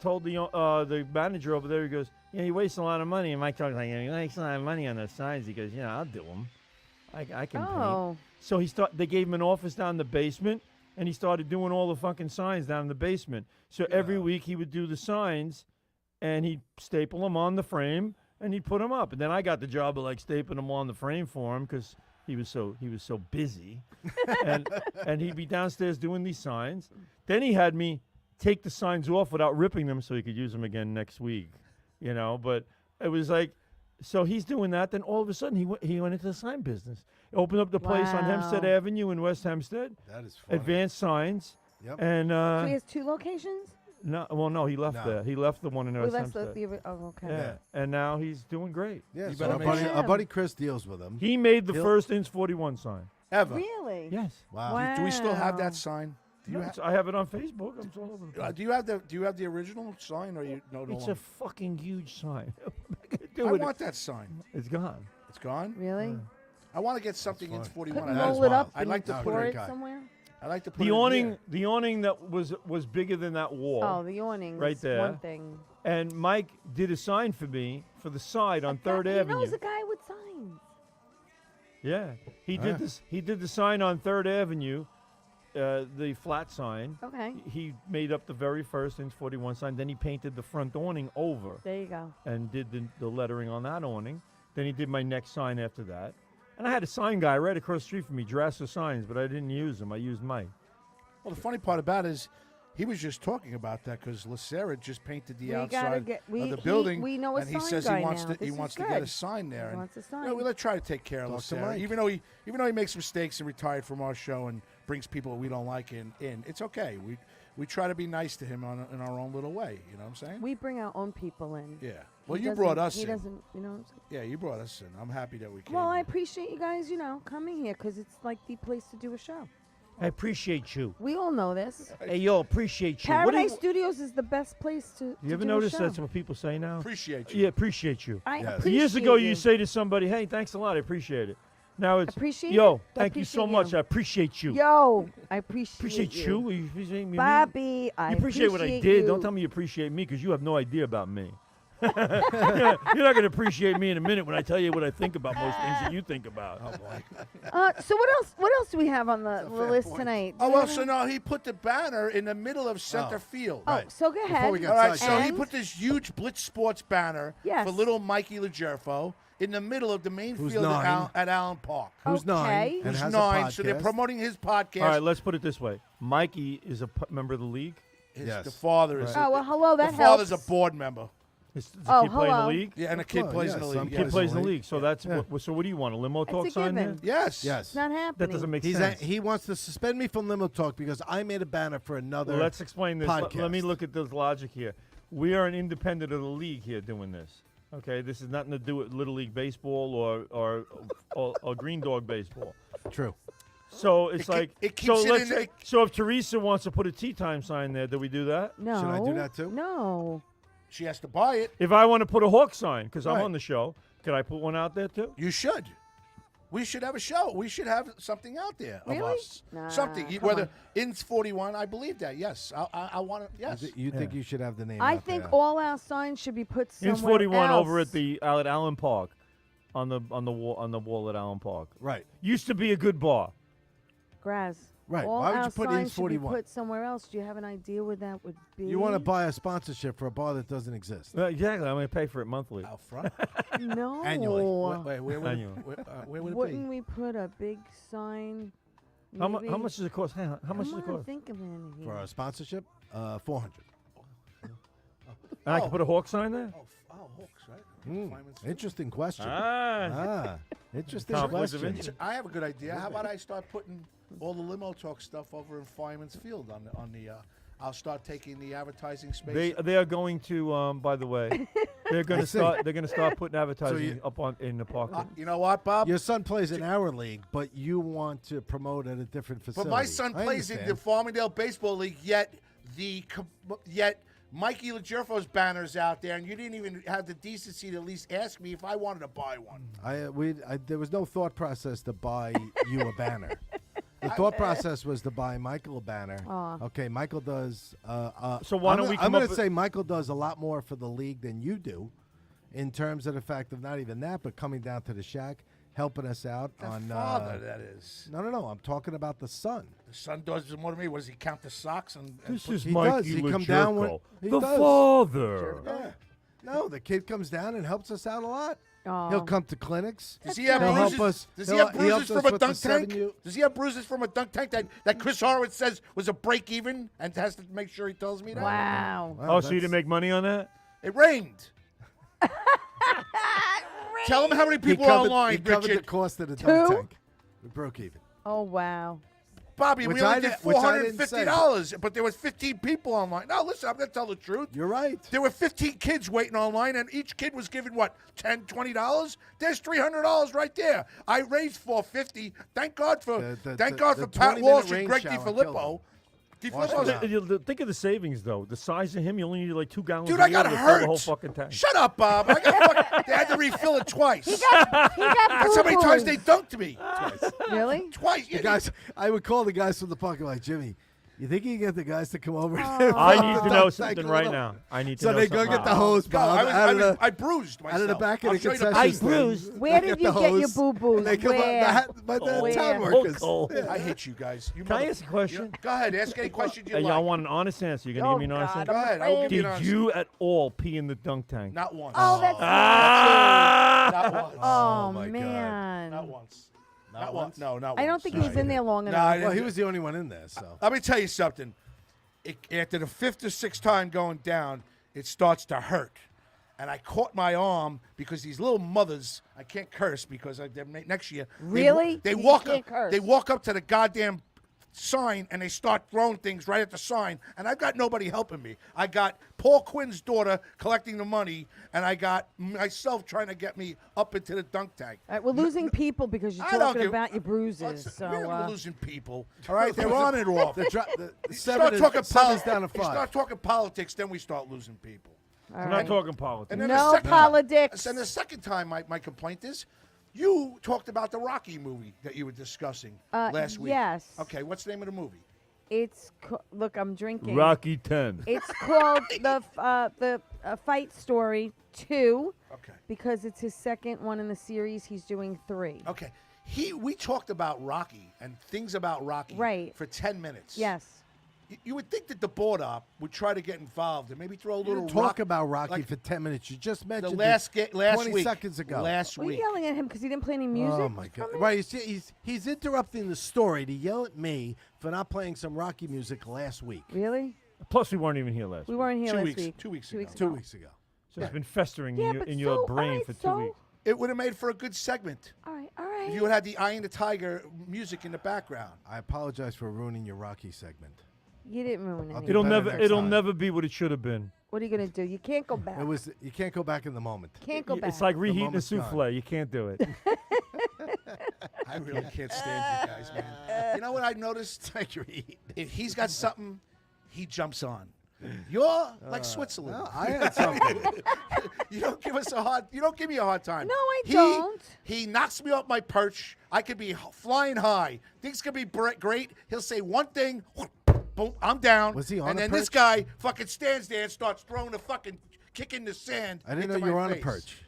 Speaker 3: told the manager over there, he goes, "Yeah, you waste a lot of money." And Mike told him, like, "You waste a lot of money on those signs." He goes, "Yeah, I'll do them. I can paint." So they gave him an office down in the basement, and he started doing all the fucking signs down in the basement. So every week he would do the signs, and he'd staple them on the frame, and he'd put them up. And then I got the job of like stapling them on the frame for him because he was so busy, and he'd be downstairs doing these signs. Then he had me take the signs off without ripping them so he could use them again next week, you know. But it was like, so he's doing that. Then all of a sudden he went into the sign business. Opened up the place on Hempstead Avenue in West Hempstead.
Speaker 4: That is funny.
Speaker 3: Advanced Signs.
Speaker 4: Yep.
Speaker 3: And
Speaker 2: So he has 2 locations?
Speaker 3: no, he left there. He left the one in West Hempstead.
Speaker 2: Okay.
Speaker 3: Yeah, and now he's doing great.
Speaker 4: Yeah,
Speaker 1: You
Speaker 4: so
Speaker 1: better
Speaker 4: our
Speaker 1: make
Speaker 4: buddy,
Speaker 2: sure.
Speaker 4: our buddy Chris deals with him.
Speaker 3: He made the
Speaker 4: He'll-
Speaker 3: first Inch 41 sign.
Speaker 1: Ever.
Speaker 2: Really?
Speaker 3: Yes.
Speaker 4: Wow.
Speaker 1: Do we still have
Speaker 2: Wow.
Speaker 1: that sign? Do you,
Speaker 3: No, I have it on Facebook. I'm all over the place.
Speaker 1: do you have the original sign, or you no
Speaker 3: It's
Speaker 1: longer?
Speaker 3: a fucking huge sign. What am I gonna do
Speaker 1: I
Speaker 3: with
Speaker 1: want that sign.
Speaker 3: it? It's gone.
Speaker 1: It's gone.
Speaker 2: Really?
Speaker 1: I want to get something in
Speaker 4: fine.
Speaker 1: 41.
Speaker 2: Couldn't
Speaker 1: I'd
Speaker 2: roll
Speaker 1: like-
Speaker 2: it up
Speaker 1: I'd
Speaker 2: and
Speaker 1: like to put
Speaker 2: store
Speaker 1: it.
Speaker 2: it
Speaker 4: guy.
Speaker 2: somewhere?
Speaker 1: I like to put
Speaker 3: The
Speaker 1: it
Speaker 3: awning,
Speaker 1: here.
Speaker 3: the awning that was bigger than that wall.
Speaker 2: Oh, the awning.
Speaker 3: Right
Speaker 2: is
Speaker 3: there.
Speaker 2: One thing.
Speaker 3: And Mike did a sign for me for the side on Third
Speaker 2: He
Speaker 3: Avenue.
Speaker 2: knows a guy with signs.
Speaker 3: Yeah, he did this. He did the sign on Third Avenue, the flat sign.
Speaker 2: Okay.
Speaker 3: He made up the very first Inch 41 sign. Then he painted the front awning over
Speaker 2: There you go.
Speaker 3: and did the lettering on that awning. Then he did my next sign after that. And I had a sign guy right across the street from me, Drasser Signs, but I didn't use him. I used Mike.
Speaker 1: Well, the funny part about it is, he was just talking about that because Lacera just painted the
Speaker 2: We gotta
Speaker 1: outside
Speaker 2: get-
Speaker 1: of the
Speaker 2: he-
Speaker 1: building,
Speaker 2: we know a
Speaker 1: and he
Speaker 2: sign
Speaker 1: says
Speaker 2: guy
Speaker 1: he wants
Speaker 2: now.
Speaker 1: to he
Speaker 2: This
Speaker 1: wants
Speaker 2: is
Speaker 1: to get a
Speaker 2: good.
Speaker 1: sign there.
Speaker 2: He
Speaker 1: and,
Speaker 2: wants a
Speaker 1: you know,
Speaker 2: sign.
Speaker 1: let's try to take care of
Speaker 4: Talk to
Speaker 1: Lacera,
Speaker 4: Mike.
Speaker 1: even though he makes mistakes and retired from our show and brings people we don't like in. It's okay. We try to be nice to him in our own little way. You know what I'm saying?
Speaker 2: We bring our own people in.
Speaker 1: Yeah. Well,
Speaker 2: He
Speaker 1: you brought
Speaker 2: doesn't-
Speaker 1: us
Speaker 2: He
Speaker 1: in.
Speaker 2: doesn't, you know what I'm saying?
Speaker 1: Yeah, you brought us in. I'm happy that we came.
Speaker 2: Well, I appreciate you guys, coming here because it's like the place to do a show.
Speaker 3: I appreciate you.
Speaker 2: We all know this.
Speaker 3: Hey, yo, appreciate you. What do
Speaker 2: Paradise Studios is the best place to
Speaker 3: you ever
Speaker 2: do
Speaker 3: notice
Speaker 2: a show.
Speaker 3: that's what people say now?
Speaker 1: appreciate you.
Speaker 3: Yeah, appreciate you.
Speaker 2: I
Speaker 4: Yes.
Speaker 2: appreciate
Speaker 3: Years ago,
Speaker 2: you
Speaker 3: you say to somebody, "Hey, thanks a lot. I appreciate it." Now it's,
Speaker 2: Appreciate
Speaker 3: "Yo,
Speaker 2: it?
Speaker 3: thank you so
Speaker 2: Appreciate
Speaker 3: much.
Speaker 2: you.
Speaker 3: I appreciate you."
Speaker 2: Yo, I appreciate
Speaker 3: Appreciate you. You appreciate me?
Speaker 2: Bobby, I
Speaker 3: You appreciate what I did.
Speaker 2: you.
Speaker 3: Don't tell me you appreciate me because you have no idea about me. You're not going to appreciate me in a minute when I tell you what I think about most things that you think about.
Speaker 1: Oh boy.
Speaker 2: So what else? What else do we have on the
Speaker 4: fair
Speaker 2: list
Speaker 4: point.
Speaker 2: tonight?
Speaker 1: Oh
Speaker 2: Do
Speaker 1: well,
Speaker 2: we
Speaker 1: so
Speaker 2: have-
Speaker 1: now he put the banner in the middle of center field.
Speaker 2: Oh,
Speaker 4: Right.
Speaker 2: so go ahead.
Speaker 4: we get
Speaker 1: All right, so
Speaker 4: sidetracked.
Speaker 1: he
Speaker 2: And-
Speaker 1: put this huge Blitz Sports banner
Speaker 2: Yes.
Speaker 1: for little Mikey LaGerfo in the middle of the main
Speaker 4: Who's
Speaker 1: field
Speaker 4: nine.
Speaker 1: at Allen Park.
Speaker 4: Who's
Speaker 2: Okay.
Speaker 4: 9 and
Speaker 1: Who's
Speaker 4: has
Speaker 1: 9,
Speaker 4: a
Speaker 1: so they're
Speaker 4: podcast.
Speaker 1: promoting his podcast.
Speaker 3: All right, let's put it this way. Mikey is a member of the league.
Speaker 4: Yes.
Speaker 1: The father is.
Speaker 2: Oh well, hello.
Speaker 1: The
Speaker 2: That
Speaker 1: father's
Speaker 2: helps.
Speaker 1: a board member.
Speaker 3: Does the
Speaker 2: Oh,
Speaker 3: kid play in the
Speaker 2: hello.
Speaker 3: league?
Speaker 1: Yeah, and a kid
Speaker 4: Well,
Speaker 1: plays
Speaker 4: yeah,
Speaker 1: in the
Speaker 4: some
Speaker 1: league.
Speaker 3: Kid
Speaker 1: Yes.
Speaker 3: plays in the
Speaker 4: league.
Speaker 3: league. So that's so. What do you want? A limo talk
Speaker 2: a
Speaker 3: sign
Speaker 2: given.
Speaker 3: there?
Speaker 1: Yes.
Speaker 4: Yes.
Speaker 2: It's not happening.
Speaker 3: That doesn't make
Speaker 4: He's
Speaker 3: sense.
Speaker 4: he wants to suspend me from Limo Talk because I made a banner for another.
Speaker 3: Well, let's explain this. Let me
Speaker 4: podcast.
Speaker 3: look at this logic here. We are an independent of the league here doing this. Okay, this is nothing to do with Little League baseball or Green Dog baseball.
Speaker 4: True.
Speaker 3: So it's
Speaker 1: It ke-
Speaker 3: like
Speaker 1: it
Speaker 3: so.
Speaker 1: keeps it
Speaker 3: Let's
Speaker 1: in
Speaker 3: say,
Speaker 1: the-
Speaker 3: so if Teresa wants to put a tea time sign there, do we do that?
Speaker 2: No.
Speaker 4: Should I do that too?
Speaker 2: No.
Speaker 1: She has to buy it.
Speaker 3: If I want to put a Hawk sign because I'm
Speaker 1: Right.
Speaker 3: on the show, could I put one out there too?
Speaker 1: You should. We should have a show. We should have something out there of
Speaker 2: Really?
Speaker 1: us.
Speaker 2: Nah,
Speaker 1: Something.
Speaker 2: come
Speaker 1: Whether
Speaker 2: on.
Speaker 1: in 41, I believe that. Yes. I want to. Yes.
Speaker 4: You think you should have the name?
Speaker 2: I
Speaker 4: out
Speaker 2: think
Speaker 4: there.
Speaker 2: all our signs should be put somewhere
Speaker 3: It's 41
Speaker 2: else.
Speaker 3: over at the at Allen Park, on the wall at Allen Park.
Speaker 4: Right.
Speaker 3: Used to be a good bar.
Speaker 2: Graz.
Speaker 4: Right.
Speaker 2: All
Speaker 4: Why would
Speaker 2: our
Speaker 4: you put
Speaker 2: signs
Speaker 4: Ins
Speaker 2: should be
Speaker 4: 41?
Speaker 2: put somewhere else. Do you have an idea where that would be?
Speaker 4: You want to buy a sponsorship for a bar that doesn't exist.
Speaker 3: Exactly. I'm going to pay for it monthly.
Speaker 1: Out front.
Speaker 2: No.
Speaker 4: Annually.
Speaker 1: Wait, where would
Speaker 3: Annual.
Speaker 1: where would it
Speaker 2: Wouldn't we put a big sign?
Speaker 3: How
Speaker 2: maybe-
Speaker 3: much does it cost? Hang on. How much does it
Speaker 2: Come on,
Speaker 3: cost?
Speaker 2: think of it in here.
Speaker 4: For a sponsorship, 400.
Speaker 3: And I can put a Hawk sign there?
Speaker 1: Hawks, right?
Speaker 4: Interesting question.
Speaker 3: Ah.
Speaker 4: Interesting
Speaker 3: Conflict of
Speaker 4: question.
Speaker 3: interest.
Speaker 1: I have a good idea. How about I start putting all the limo talk stuff over in Fireman's Field on the I'll start taking the advertising space.
Speaker 3: They are going to by the way, they're going to start putting advertising up on in the park.
Speaker 1: You know what, Bob?
Speaker 4: Your son plays in our league, but you want to promote at a different facility.
Speaker 1: But my son
Speaker 4: I
Speaker 1: plays in the
Speaker 4: understand.
Speaker 1: Farmingdale Baseball League, yet Mikey LaGerfo's banner's out there, and you didn't even have the decency to at least ask me if I wanted to buy one.
Speaker 4: There was no thought process to buy you a banner. The thought process was to buy Michael a banner.
Speaker 2: Aw.
Speaker 4: Okay, Michael does.
Speaker 3: So why don't we
Speaker 4: I'm
Speaker 3: come
Speaker 4: going
Speaker 3: up
Speaker 4: to say Michael does a lot more for the league than you do, in terms of the fact of not even that, but coming down to the shack, helping us out
Speaker 1: The
Speaker 4: on.
Speaker 1: father, that is.
Speaker 4: No. I'm talking about the son.
Speaker 1: The son does more than me. What does he count the socks and
Speaker 3: This
Speaker 1: put-
Speaker 3: is
Speaker 4: He
Speaker 3: Mikey
Speaker 4: does. He come down when-
Speaker 3: LaGerfo,
Speaker 4: he
Speaker 3: the
Speaker 4: does.
Speaker 3: father.
Speaker 4: Yeah. No, the kid comes down and helps us out a lot.
Speaker 2: Aw.
Speaker 4: He'll come to clinics.
Speaker 1: Does he have
Speaker 4: He'll help
Speaker 1: bruises?
Speaker 4: us.
Speaker 1: Does he have bruises
Speaker 4: helps
Speaker 1: from
Speaker 4: us
Speaker 1: a
Speaker 4: with the
Speaker 1: dunk tank?
Speaker 4: 7U.
Speaker 1: Does he have bruises from a dunk tank that Chris Horowitz says was a break even and has to make sure he tells me that?
Speaker 2: Wow.
Speaker 4: Wow,
Speaker 3: Oh, so you
Speaker 4: that's-
Speaker 3: didn't make money on that?
Speaker 1: It rained. Tell him how many
Speaker 4: He
Speaker 1: people are
Speaker 4: covered,
Speaker 1: online,
Speaker 4: he covered the
Speaker 1: Richard.
Speaker 4: cost of the dunk
Speaker 2: Two?
Speaker 4: tank. We broke even.
Speaker 2: Oh wow.
Speaker 1: Bobby,
Speaker 4: Which
Speaker 1: we only
Speaker 4: I
Speaker 1: did
Speaker 4: didn't- which I didn't
Speaker 1: $450, but there was 15 people online. No, listen, I'm going to tell the truth.
Speaker 4: You're right.
Speaker 1: There were 15 kids waiting online, and each kid was given, what, $10, $20? There's $300 right there. I raised $450. Thank God for
Speaker 4: The
Speaker 1: Pat
Speaker 4: 20-minute
Speaker 1: Walsh and
Speaker 4: rain
Speaker 1: Greg
Speaker 4: shower
Speaker 1: DiFilippo.
Speaker 4: Wash
Speaker 1: DiFilippo's
Speaker 4: it out.
Speaker 3: Think of the savings, though. The size of him, you only need like 2 gallons
Speaker 1: Dude,
Speaker 3: of
Speaker 1: I got
Speaker 3: water to fill the
Speaker 1: hurt.
Speaker 3: whole fucking tank.
Speaker 1: Shut up, Bob. They had to refill it twice.
Speaker 2: He got
Speaker 1: That's how many times they
Speaker 2: boo-boos.
Speaker 1: dunked me.
Speaker 2: Really?
Speaker 1: Twice.
Speaker 4: The guys, I would call the guys from the parking lot, Jimmy. You think you can get the guys to come over?
Speaker 3: I need to know
Speaker 4: Dunk
Speaker 3: something
Speaker 4: tank a
Speaker 3: right
Speaker 4: little?
Speaker 3: now. I need to
Speaker 4: So
Speaker 3: know
Speaker 4: they go
Speaker 3: something
Speaker 4: get the
Speaker 3: right now.
Speaker 4: hose,
Speaker 1: Go.
Speaker 4: Bob,
Speaker 1: I bruised myself.
Speaker 4: out of the back of
Speaker 1: I'll
Speaker 4: the
Speaker 1: show you
Speaker 4: concession
Speaker 3: I
Speaker 4: stand.
Speaker 3: bruised.
Speaker 2: Where
Speaker 4: They
Speaker 2: did
Speaker 4: get
Speaker 2: you
Speaker 4: the
Speaker 2: get your
Speaker 4: hose.
Speaker 2: boo-boos?
Speaker 4: They come
Speaker 2: Where?
Speaker 4: up, by the
Speaker 2: Where?
Speaker 4: town
Speaker 3: Oh,
Speaker 4: workers.
Speaker 3: Cole.
Speaker 1: I hate you guys. You
Speaker 3: Can I
Speaker 1: mother-
Speaker 3: ask a question?
Speaker 1: Go ahead. Ask any question you
Speaker 3: Hey,
Speaker 1: like.
Speaker 3: I want an honest answer. You gonna
Speaker 2: Oh,
Speaker 3: give me an honest
Speaker 2: God,
Speaker 3: answer?
Speaker 1: Go ahead. I will give you an
Speaker 3: Did
Speaker 1: answer.
Speaker 3: you at all pee in the dunk tank?
Speaker 1: Not once.
Speaker 2: Oh, that's
Speaker 3: Ah!
Speaker 1: Not once.
Speaker 2: Oh,
Speaker 4: my God.
Speaker 2: man.
Speaker 1: Not once. Not once. No, not once.
Speaker 2: I don't think he was in there long
Speaker 1: No,
Speaker 2: enough.
Speaker 1: I
Speaker 4: Well,
Speaker 1: didn't-
Speaker 4: he was the only one in there, so.
Speaker 1: Let me tell you something. After the 5th or 6th time going down, it starts to hurt. And I caught my arm because these little mothers, I can't curse because next year.
Speaker 2: Really?
Speaker 1: They
Speaker 2: You
Speaker 1: walk
Speaker 2: can't
Speaker 1: up.
Speaker 2: curse.
Speaker 1: They walk up to the goddamn sign and they start throwing things right at the sign. And I've got nobody helping me. I got Paul Quinn's daughter collecting the money, and I got myself trying to get me up into the dunk tank.
Speaker 2: All right, we're losing people because you're
Speaker 1: I don't
Speaker 2: talking
Speaker 1: give-
Speaker 2: about your bruises.
Speaker 1: What's-
Speaker 2: So
Speaker 1: we're losing people. All right, they're on and off.
Speaker 4: The
Speaker 1: You
Speaker 4: seven
Speaker 1: start talking
Speaker 4: seven's down to
Speaker 1: You
Speaker 4: 5.
Speaker 1: start talking politics, then we start losing people.
Speaker 2: all
Speaker 3: I'm
Speaker 2: right.
Speaker 3: not talking politics.
Speaker 1: And then
Speaker 2: No
Speaker 1: the second,
Speaker 2: politics.
Speaker 1: And the second time, my complaint is, you talked about the Rocky movie that you were discussing last week.
Speaker 2: yes.
Speaker 1: Okay, what's the name of the movie?
Speaker 2: It's look, I'm drinking.
Speaker 3: Rocky 10.
Speaker 2: It's called the Fight Story 2
Speaker 1: Okay.
Speaker 2: because it's his second one in the series. He's doing 3.
Speaker 1: Okay. We talked about Rocky and things about Rocky
Speaker 2: Right.
Speaker 1: for 10 minutes.
Speaker 2: Yes.
Speaker 1: You would think that the board op would try to get involved and maybe throw a
Speaker 4: You
Speaker 1: little
Speaker 4: didn't talk
Speaker 1: rock-
Speaker 4: about Rocky
Speaker 1: like
Speaker 4: for 10 minutes. You just
Speaker 1: the
Speaker 4: mentioned
Speaker 1: last
Speaker 4: 20
Speaker 1: week.
Speaker 4: seconds ago.
Speaker 1: Last
Speaker 2: Were you
Speaker 1: week.
Speaker 2: yelling at him because he didn't play any music?
Speaker 4: Oh my God!
Speaker 2: from it?
Speaker 4: Right, he's interrupting the story to yell at me for not playing some Rocky music last week,
Speaker 2: Really?
Speaker 3: Plus, we weren't even here last
Speaker 2: We
Speaker 3: week.
Speaker 2: weren't here
Speaker 1: 2
Speaker 2: last
Speaker 1: weeks.
Speaker 2: week.
Speaker 1: 2 weeks
Speaker 2: 2
Speaker 1: ago.
Speaker 2: weeks
Speaker 4: 2
Speaker 2: ago.
Speaker 4: weeks ago.
Speaker 3: So it's been festering
Speaker 2: Yeah,
Speaker 3: in
Speaker 2: but
Speaker 3: your
Speaker 2: so,
Speaker 3: brain
Speaker 2: alright,
Speaker 3: for 2
Speaker 2: so-
Speaker 3: weeks.
Speaker 1: It would have made for a good segment
Speaker 2: All right, all right.
Speaker 1: if you had had the Eye in the Tiger music in the background.
Speaker 4: I apologize for ruining your Rocky segment.
Speaker 2: You didn't ruin
Speaker 4: I'll
Speaker 2: anything.
Speaker 4: do
Speaker 3: It'll
Speaker 4: better
Speaker 3: never,
Speaker 4: next
Speaker 3: it'll
Speaker 4: time.
Speaker 3: never be what it should have been.
Speaker 2: What are you gonna do? You can't go back.
Speaker 4: You can't go back in the moment.
Speaker 2: Can't go back.
Speaker 3: It's like reheating a
Speaker 4: moment's gone.
Speaker 3: souffle. You can't do it.
Speaker 1: I really can't stand you guys, man. You know what I noticed? If he's got something, he jumps on. You're like Switzerland.
Speaker 4: No, I had something.
Speaker 1: You don't give us a hard. You don't give me a hard time.
Speaker 2: No, I don't.
Speaker 1: He knocks me off my perch. I could be flying high. Things could be great. He'll say one thing. Boom, I'm down.
Speaker 4: Was he on
Speaker 1: And
Speaker 4: a
Speaker 1: then this
Speaker 4: perch?
Speaker 1: guy fucking stands there and starts throwing a fucking kick in the sand.
Speaker 4: I didn't
Speaker 1: into
Speaker 4: know you were
Speaker 1: my
Speaker 4: on a
Speaker 1: face.
Speaker 4: perch.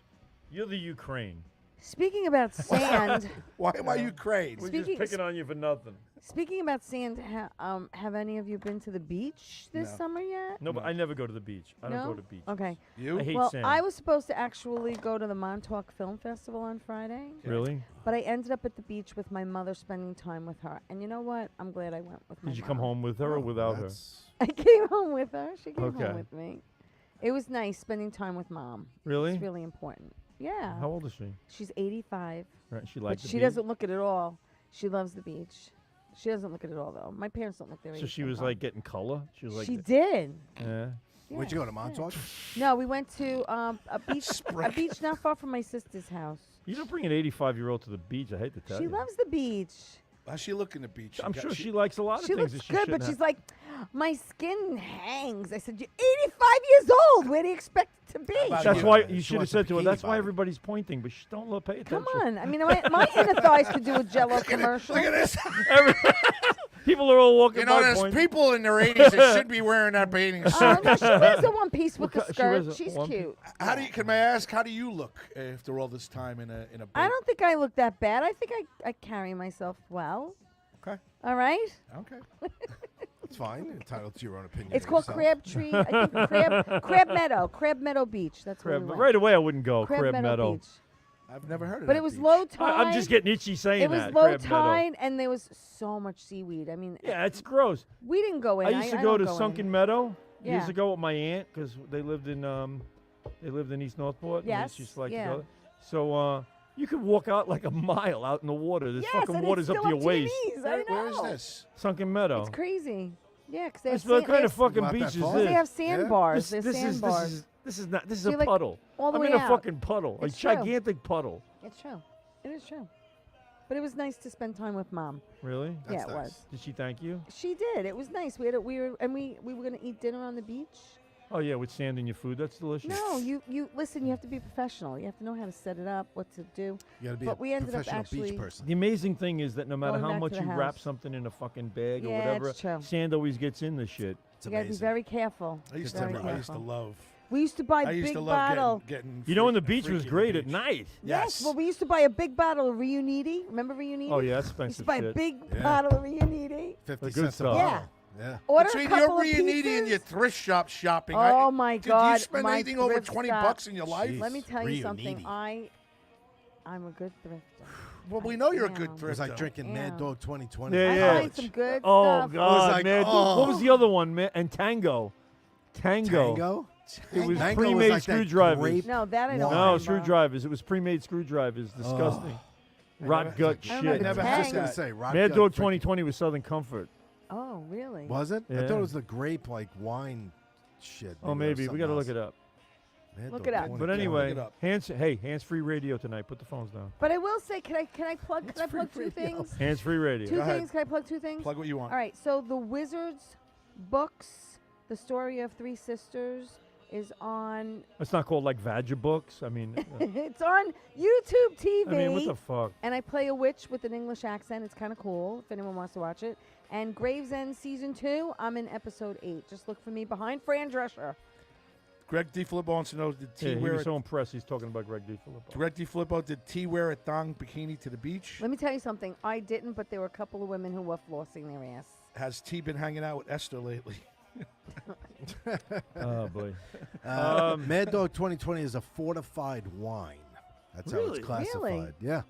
Speaker 3: You're the Ukraine.
Speaker 2: Speaking about sand,
Speaker 1: Why am I Ukraine?
Speaker 3: We're
Speaker 2: Speaking-
Speaker 3: just picking on you for nothing.
Speaker 2: speaking about sand, have any of you been to the beach this
Speaker 1: No.
Speaker 2: summer yet?
Speaker 3: No, but I never go to the beach. I don't
Speaker 2: No?
Speaker 3: go to the beach.
Speaker 2: Okay.
Speaker 1: You?
Speaker 3: I hate
Speaker 2: Well,
Speaker 3: sand.
Speaker 2: I was supposed to actually go to the Montauk Film Festival on Friday,
Speaker 3: Really?
Speaker 2: but I ended up at the beach with my mother, spending time with her. And you know what? I'm glad I went with my
Speaker 3: Did you
Speaker 2: mom.
Speaker 3: come home with her or without her?
Speaker 4: That's-
Speaker 2: I came home with her. She came
Speaker 3: Okay.
Speaker 2: home with me. It was nice spending time with mom.
Speaker 3: Really?
Speaker 2: It's really important. Yeah.
Speaker 3: How old is she?
Speaker 2: She's 85,
Speaker 3: Right, she
Speaker 2: but
Speaker 3: liked the
Speaker 2: she
Speaker 3: beach?
Speaker 2: doesn't look it at all. She loves the beach. She doesn't look at it all though. My parents don't look there.
Speaker 3: So she was like getting color. She was like,
Speaker 2: She did.
Speaker 3: yeah.
Speaker 4: Where'd you go to Montauk?
Speaker 2: No, we went to a beach not far from my sister's house.
Speaker 3: You don't bring an 85-year-old to the beach. I hate to tell
Speaker 2: She
Speaker 3: you.
Speaker 2: loves the beach.
Speaker 1: How's she looking at the beach?
Speaker 3: I'm sure she likes a lot of
Speaker 2: She
Speaker 3: things
Speaker 2: looks
Speaker 3: that she
Speaker 2: good,
Speaker 3: shouldn't
Speaker 2: but she's
Speaker 3: have.
Speaker 2: like, my skin hangs. I said, you're 85 years old. Where do you expect it to be?
Speaker 1: about
Speaker 3: That's
Speaker 1: you?
Speaker 3: why
Speaker 4: She
Speaker 3: you should have
Speaker 4: wants
Speaker 3: said
Speaker 4: a
Speaker 3: to her.
Speaker 4: bikini
Speaker 3: That's why
Speaker 4: body.
Speaker 3: everybody's pointing, but don't pay attention.
Speaker 2: Come on. I mean, my inner thighs could do a Jello commercial.
Speaker 1: Look at this.
Speaker 3: People are all walking
Speaker 1: You know,
Speaker 3: by
Speaker 1: there's
Speaker 3: pointing.
Speaker 1: people in their 80s that should be wearing that bathing suit.
Speaker 2: No, she wears a one piece with the
Speaker 3: What ki- she
Speaker 2: skirt.
Speaker 3: wears a
Speaker 2: She's
Speaker 3: one-
Speaker 2: cute.
Speaker 1: How do you? Can I ask? How do you look after all this time in a
Speaker 2: I don't think I look that bad. I think I carry myself well.
Speaker 1: Okay.
Speaker 2: All right.
Speaker 1: Okay.
Speaker 4: That's fine. You're entitled to your own opinion.
Speaker 2: It's
Speaker 4: of
Speaker 2: called
Speaker 4: yourself.
Speaker 2: Crabtree. I think Crab Meadow Beach. That's where
Speaker 3: Crab,
Speaker 2: we went.
Speaker 3: right away, I wouldn't go.
Speaker 2: Crab Meadow Beach.
Speaker 1: I've never heard of
Speaker 2: But
Speaker 1: that
Speaker 2: it was
Speaker 1: beach.
Speaker 2: low tide.
Speaker 3: I'm just getting itchy saying
Speaker 2: It was
Speaker 3: that.
Speaker 2: low
Speaker 3: Crab Meadow.
Speaker 2: tide, and there was so much seaweed. I mean,
Speaker 3: Yeah, it's gross.
Speaker 2: we didn't go in.
Speaker 3: I used to go
Speaker 2: don't
Speaker 3: to
Speaker 2: in.
Speaker 3: Sunken Meadow years
Speaker 2: Yeah.
Speaker 3: ago with my aunt because they lived in East Northport. and
Speaker 2: Yes,
Speaker 3: we used to like
Speaker 2: yeah.
Speaker 3: to go. So you could walk out like a mile out in the water. This
Speaker 2: Yes,
Speaker 3: fucking
Speaker 2: and
Speaker 3: water's
Speaker 2: it's
Speaker 3: up
Speaker 2: still
Speaker 3: to your waist.
Speaker 2: knees. I know.
Speaker 1: Where is this?
Speaker 3: Sunken Meadow.
Speaker 2: It's crazy. Yeah, because they
Speaker 3: I
Speaker 2: have
Speaker 3: said, what
Speaker 2: sand,
Speaker 3: kind
Speaker 2: they
Speaker 3: of
Speaker 2: have,
Speaker 3: fucking
Speaker 4: Not that
Speaker 3: beach is
Speaker 4: far.
Speaker 3: this?
Speaker 2: they have sandbars. There's
Speaker 3: this
Speaker 2: sandbars.
Speaker 3: is not. This is
Speaker 2: So
Speaker 3: a
Speaker 2: you're, like,
Speaker 3: puddle.
Speaker 2: all the
Speaker 3: I'm
Speaker 2: way
Speaker 3: in a
Speaker 2: out.
Speaker 3: fucking puddle, a
Speaker 2: It's true.
Speaker 3: gigantic puddle.
Speaker 2: It's true. It is true. But it was nice to spend time with mom.
Speaker 3: Really?
Speaker 2: Yeah,
Speaker 4: That's
Speaker 2: it
Speaker 4: nice.
Speaker 2: was.
Speaker 3: Did she thank you?
Speaker 2: She did. It was nice. We were going to eat dinner on the beach.
Speaker 3: Oh yeah, with sand in your food. That's delicious.
Speaker 2: No, you listen. You have to be professional. You have to know how to set it up, what to do.
Speaker 4: You got to be
Speaker 2: But
Speaker 4: a
Speaker 2: we ended up
Speaker 4: professional
Speaker 2: actually-
Speaker 4: beach person.
Speaker 3: The amazing thing is that no matter
Speaker 2: Going
Speaker 3: how
Speaker 2: back
Speaker 3: much
Speaker 2: to the
Speaker 3: you wrap
Speaker 2: house.
Speaker 3: something in a fucking bag or
Speaker 2: Yeah,
Speaker 3: whatever,
Speaker 2: it's true.
Speaker 3: sand always gets in the shit.
Speaker 4: It's
Speaker 2: You got to be
Speaker 4: amazing.
Speaker 2: very careful.
Speaker 1: I used
Speaker 2: Very
Speaker 1: to. I used to
Speaker 2: careful.
Speaker 1: love.
Speaker 2: We used to buy
Speaker 1: I used
Speaker 2: big
Speaker 1: to love
Speaker 2: bottle.
Speaker 1: getting.
Speaker 3: You know when the
Speaker 1: freak-
Speaker 3: beach was
Speaker 1: freaky
Speaker 3: great
Speaker 1: on
Speaker 3: at
Speaker 1: the beach.
Speaker 3: night.
Speaker 1: Yes.
Speaker 2: Well, we used to buy a big bottle of Reuniti. Remember Reuniti?
Speaker 3: Oh yeah, that's
Speaker 2: We used to
Speaker 3: expensive
Speaker 2: buy a
Speaker 3: shit.
Speaker 2: big
Speaker 4: Yeah.
Speaker 2: bottle of Reuniti.
Speaker 4: 50
Speaker 3: The good
Speaker 4: cents a
Speaker 3: stuff.
Speaker 2: Yeah.
Speaker 4: bottle. Yeah.
Speaker 2: Order
Speaker 1: Between
Speaker 2: a couple
Speaker 1: your
Speaker 2: of
Speaker 1: Reuniti
Speaker 2: pieces.
Speaker 1: and your thrift shop shopping.
Speaker 2: Oh my
Speaker 1: Did
Speaker 2: God!
Speaker 1: you spend
Speaker 2: my
Speaker 1: anything over
Speaker 2: thrift
Speaker 1: 20
Speaker 2: shop.
Speaker 1: bucks in your life?
Speaker 4: Jeez.
Speaker 2: Let me tell you something.
Speaker 4: Reuniti.
Speaker 2: I'm a good thrifter.
Speaker 1: Well, we know you're a good
Speaker 2: am.
Speaker 4: It
Speaker 1: thrifter.
Speaker 4: was like drinking Mad
Speaker 2: Yeah.
Speaker 4: Dog 2020.
Speaker 3: Yeah,
Speaker 2: I
Speaker 3: yeah.
Speaker 2: find some good
Speaker 3: Oh
Speaker 2: stuff.
Speaker 3: God,
Speaker 4: like,
Speaker 3: man!
Speaker 4: oh.
Speaker 3: What was the other one, man? And Tango.
Speaker 4: Tango?
Speaker 3: It was
Speaker 4: Tango
Speaker 3: pre-made
Speaker 4: like that
Speaker 3: screwdrivers.
Speaker 4: grape
Speaker 2: No, that I don't
Speaker 4: wine.
Speaker 3: No,
Speaker 2: remember.
Speaker 3: screwdrivers. It was pre-made screwdrivers. Disgusting. Rot
Speaker 1: never-
Speaker 3: gut
Speaker 2: I
Speaker 3: shit.
Speaker 2: remember
Speaker 1: Never
Speaker 4: I
Speaker 1: had
Speaker 4: was just
Speaker 2: Tang.
Speaker 4: going
Speaker 1: that.
Speaker 4: to say, Rod
Speaker 3: Mad
Speaker 4: Gut
Speaker 3: Dog
Speaker 4: freaking-
Speaker 3: 2020 was Southern Comfort.
Speaker 2: Oh, really?
Speaker 4: Was it? I
Speaker 3: Yeah.
Speaker 4: thought it was the grape like wine shit.
Speaker 3: Oh, maybe we got to look it up.
Speaker 2: Look it up.
Speaker 3: But
Speaker 1: Look
Speaker 3: anyway,
Speaker 1: it up.
Speaker 3: hands-free radio tonight. Put the phones down.
Speaker 2: But I will say, can I plug two things?
Speaker 3: Hands-free radio.
Speaker 2: Two
Speaker 1: Go ahead.
Speaker 2: things. Can I plug two things?
Speaker 1: Plug what you want.
Speaker 2: All right. So the Wizards books, the story of three sisters, is on.
Speaker 3: It's not called like Vadja books. I mean,
Speaker 2: It's on YouTube TV.
Speaker 3: I mean, what the fuck?
Speaker 2: And I play a witch with an English accent. It's kind of cool if anyone wants to watch it. And Gravesend Season 2, I'm in Episode 8. Just look for me behind Fran Drescher.
Speaker 1: Greg DiFilippo wants to know, did T
Speaker 3: Yeah, he
Speaker 1: wear
Speaker 3: was
Speaker 1: a,
Speaker 3: so impressed. He's talking about Greg DiFilippo.
Speaker 1: Greg DiFilippo, did T wear a thong bikini to the beach?
Speaker 2: Let me tell you something. I didn't, but there were a couple of women who were flossing their ass.
Speaker 1: Has T been hanging out with Esther lately?
Speaker 3: Oh boy.
Speaker 4: Mad Dog 2020 is a fortified wine. That's how
Speaker 3: Really?
Speaker 4: it's classified.
Speaker 2: Really?
Speaker 4: Yeah.